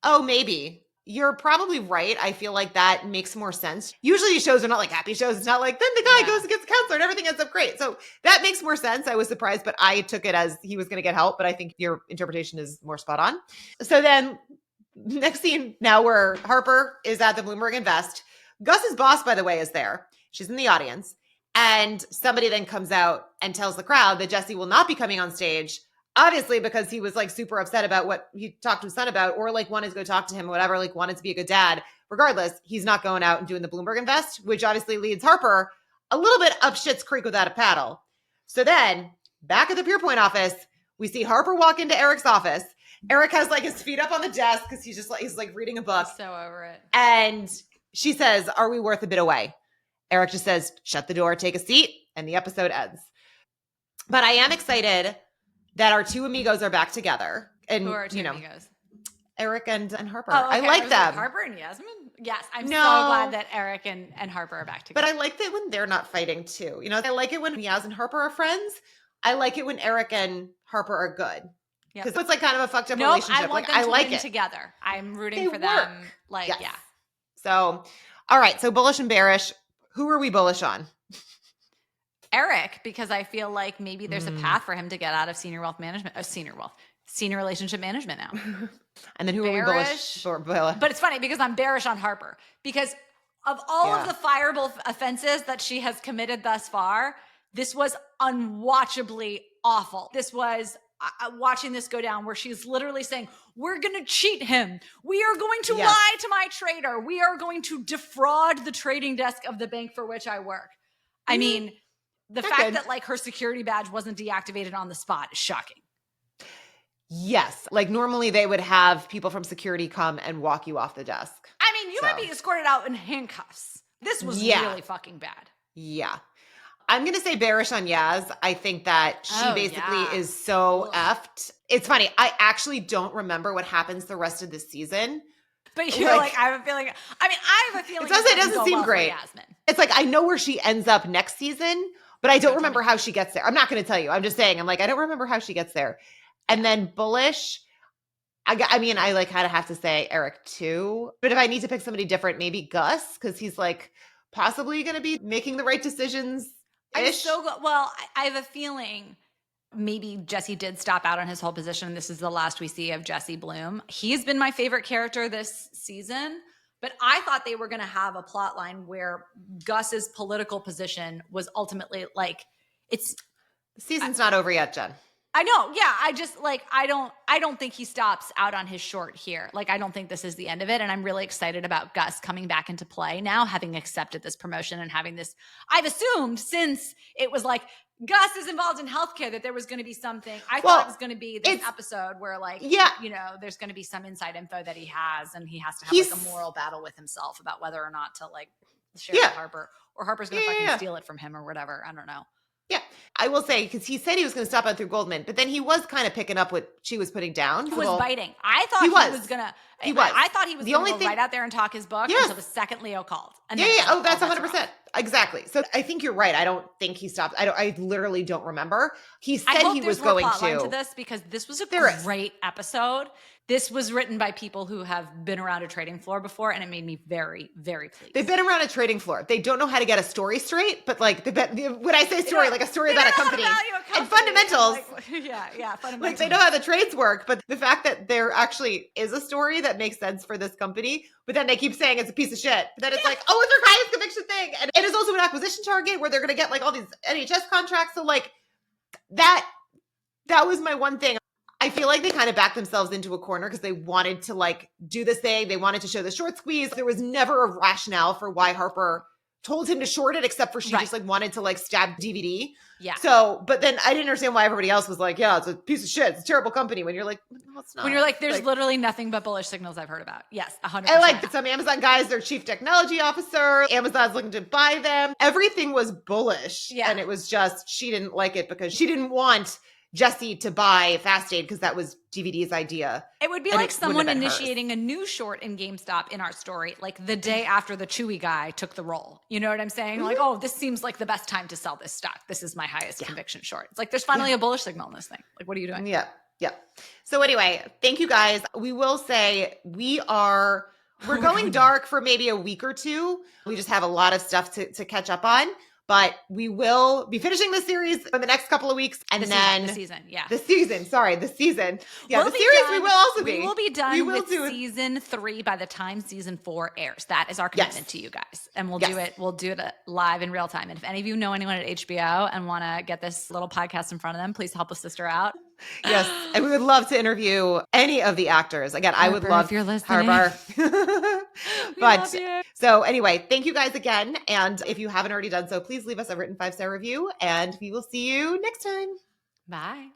Oh, maybe. You're probably right. I feel like that makes more sense. Usually these shows are not like happy shows. It's not like then the guy goes and gets a counselor and everything ends up great. So that makes more sense. I was surprised, but I took it as he was going to get help. But I think your interpretation is more spot on. So then next scene now where Harper is at the Bloomberg Invest. Gus's boss, by the way, is there. She's in the audience. And somebody then comes out and tells the crowd that Jesse will not be coming on stage, obviously because he was like super upset about what he talked to his son about, or like wanted to go talk to him or whatever, like wanted to be a good dad. Regardless, he's not going out and doing the Bloomberg Invest, which obviously leads Harper a little bit up shit's creek without a paddle. So then back at the Purepoint office, we see Harper walk into Eric's office. Eric has like his feet up on the desk because he's like reading a book. So over it. And she says, "Are we worth a bit away?" Eric just says, "Shut the door, take a seat," and the episode ends. But I am excited that our two amigos are back together. And who are two amigos? Eric and Harper. Oh, okay. I like them. Like Harper and Yasmin? Yes, I'm so glad that Eric and Harper are back together. But I like that when they're not fighting too. I like it when Yaz and Harper are friends. I like it when Eric and Harper are good. Because it's like kind of a fucked up relationship. I want them to win together. I'm rooting for them. Yeah. So, all right. So bullish and bearish. Who are we bullish on? Eric, because I feel like maybe there's a path for him to get out of senior relationship management now. And then who are we bullish for? But it's funny because I'm bearish on Harper because of all of the fireable offenses that she has committed thus far, this was unwatchably awful. This was watching this go down where she's literally saying, we're going to cheat him. We are going to lie to my trader. We are going to defraud the trading desk of the bank for which I work. I mean, the fact that like her security badge wasn't deactivated on the spot is shocking. Yes. Like normally they would have people from security come and walk you off the desk. I mean, you might be escorted out in handcuffs. This was really fucking bad. Yeah. I'm going to say bearish on Yaz. I think that she basically is so effed. It's funny. I actually don't remember what happens the rest of this season. But you're like I have a feeling. I mean, I have a feeling it doesn't seem great. It's like I know where she ends up next season, but I don't remember how she gets there. I'm not going to tell you. I'm just saying. I'm like, I don't remember how she gets there. And then bullish. I mean, I like kind of have to say Eric too. But if I need to pick somebody different, maybe Gus, because he's like possibly going to be making the right decisions. I have a feeling maybe Jesse did stop out on his whole position. This is the last we see of Jesse Bloom. He's been my favorite character this season, but I thought they were going to have a plot line where Gus's political position was ultimately like the season's not over yet, Jen. I know. Yeah. I just like, I don't think he stops out on his short here. Like, I don't think this is the end of it. And I'm really excited about Gus coming back into play now, having accepted this promotion and having this, I've assumed since it was like, Gus is involved in healthcare that there was going to be something. I thought it was going to be this episode where there's going to be some inside info that he has and he has to have like a moral battle with himself about whether or not to like share with Harper or Harper's going to fucking steal it from him or whatever. I don't know. Yeah, I will say, because he said he was going to stop out through Goldman, but then he was kind of picking up what she was putting down. He was biting. I thought he was going to. I thought he was going to go right out there and talk his book until the second Leo called. And Oh, that's 100%. Exactly. So I think you're right. I don't think he stopped. I literally don't remember. He said he was going to this because this was a great episode. This was written by people who have been around a trading floor before, and it made me very, very pleased. They've been around a trading floor. They don't know how to get a story straight, but like when I say story, like a story about a company and fundamentals. Fundamentals. Like they know how the trades work, but the fact that there actually is a story that makes sense for this company, but then they keep saying it's a piece of shit. But then it's like, oh, it's their highest conviction thing, and it is also an acquisition target where they're going to get like all these NHS contracts. So like that was my one thing. I feel like they kind of backed themselves into a corner because they wanted to like do this thing. They wanted to show the short squeeze. There was never a rationale for why Harper told him to short it, except for she just like wanted to like stab DVD. Yeah. So, but then I didn't understand why everybody else was like, yeah, it's a piece of shit. It's a terrible company. When you're like, no, it's not. When you're like, there's literally nothing but bullish signals I've heard about. Yes, 100%. And like some Amazon guys, their chief technology officer, Amazon's looking to buy them. Everything was bullish. Yeah. And it was just, she didn't like it because she didn't want Jesse to buy FastAid because that was DVD's idea. It would be like someone initiating a new short in GameStop in our story, like the day after the Chewy guy took the role. You know what I'm saying? Mm-hmm. Like, oh, this seems like the best time to sell this stock. This is my highest conviction short. It's like there's finally a bullish signal in this thing. Like, what are you doing? Yeah. So anyway, thank you guys. We will say we are We're going dark for maybe a week or two. We just have a lot of stuff to catch up on. But we will be finishing the series in the next couple of weeks. And the season. The season. Yeah, We'll the series we will also be. We will be done We will with do season 3 by the time season 4 airs. That is our commitment to you guys. And we'll do it. We'll do it live in real time. And if any of you know anyone at HBO and want to get this little podcast in front of them, please help a sister out. Yes. And we would love to interview any of the actors. Again, I would love if you're listening. Harper. But so anyway, thank you guys again. And if you haven't already done so, please leave us a written 5-star review and we will see you next time. Bye.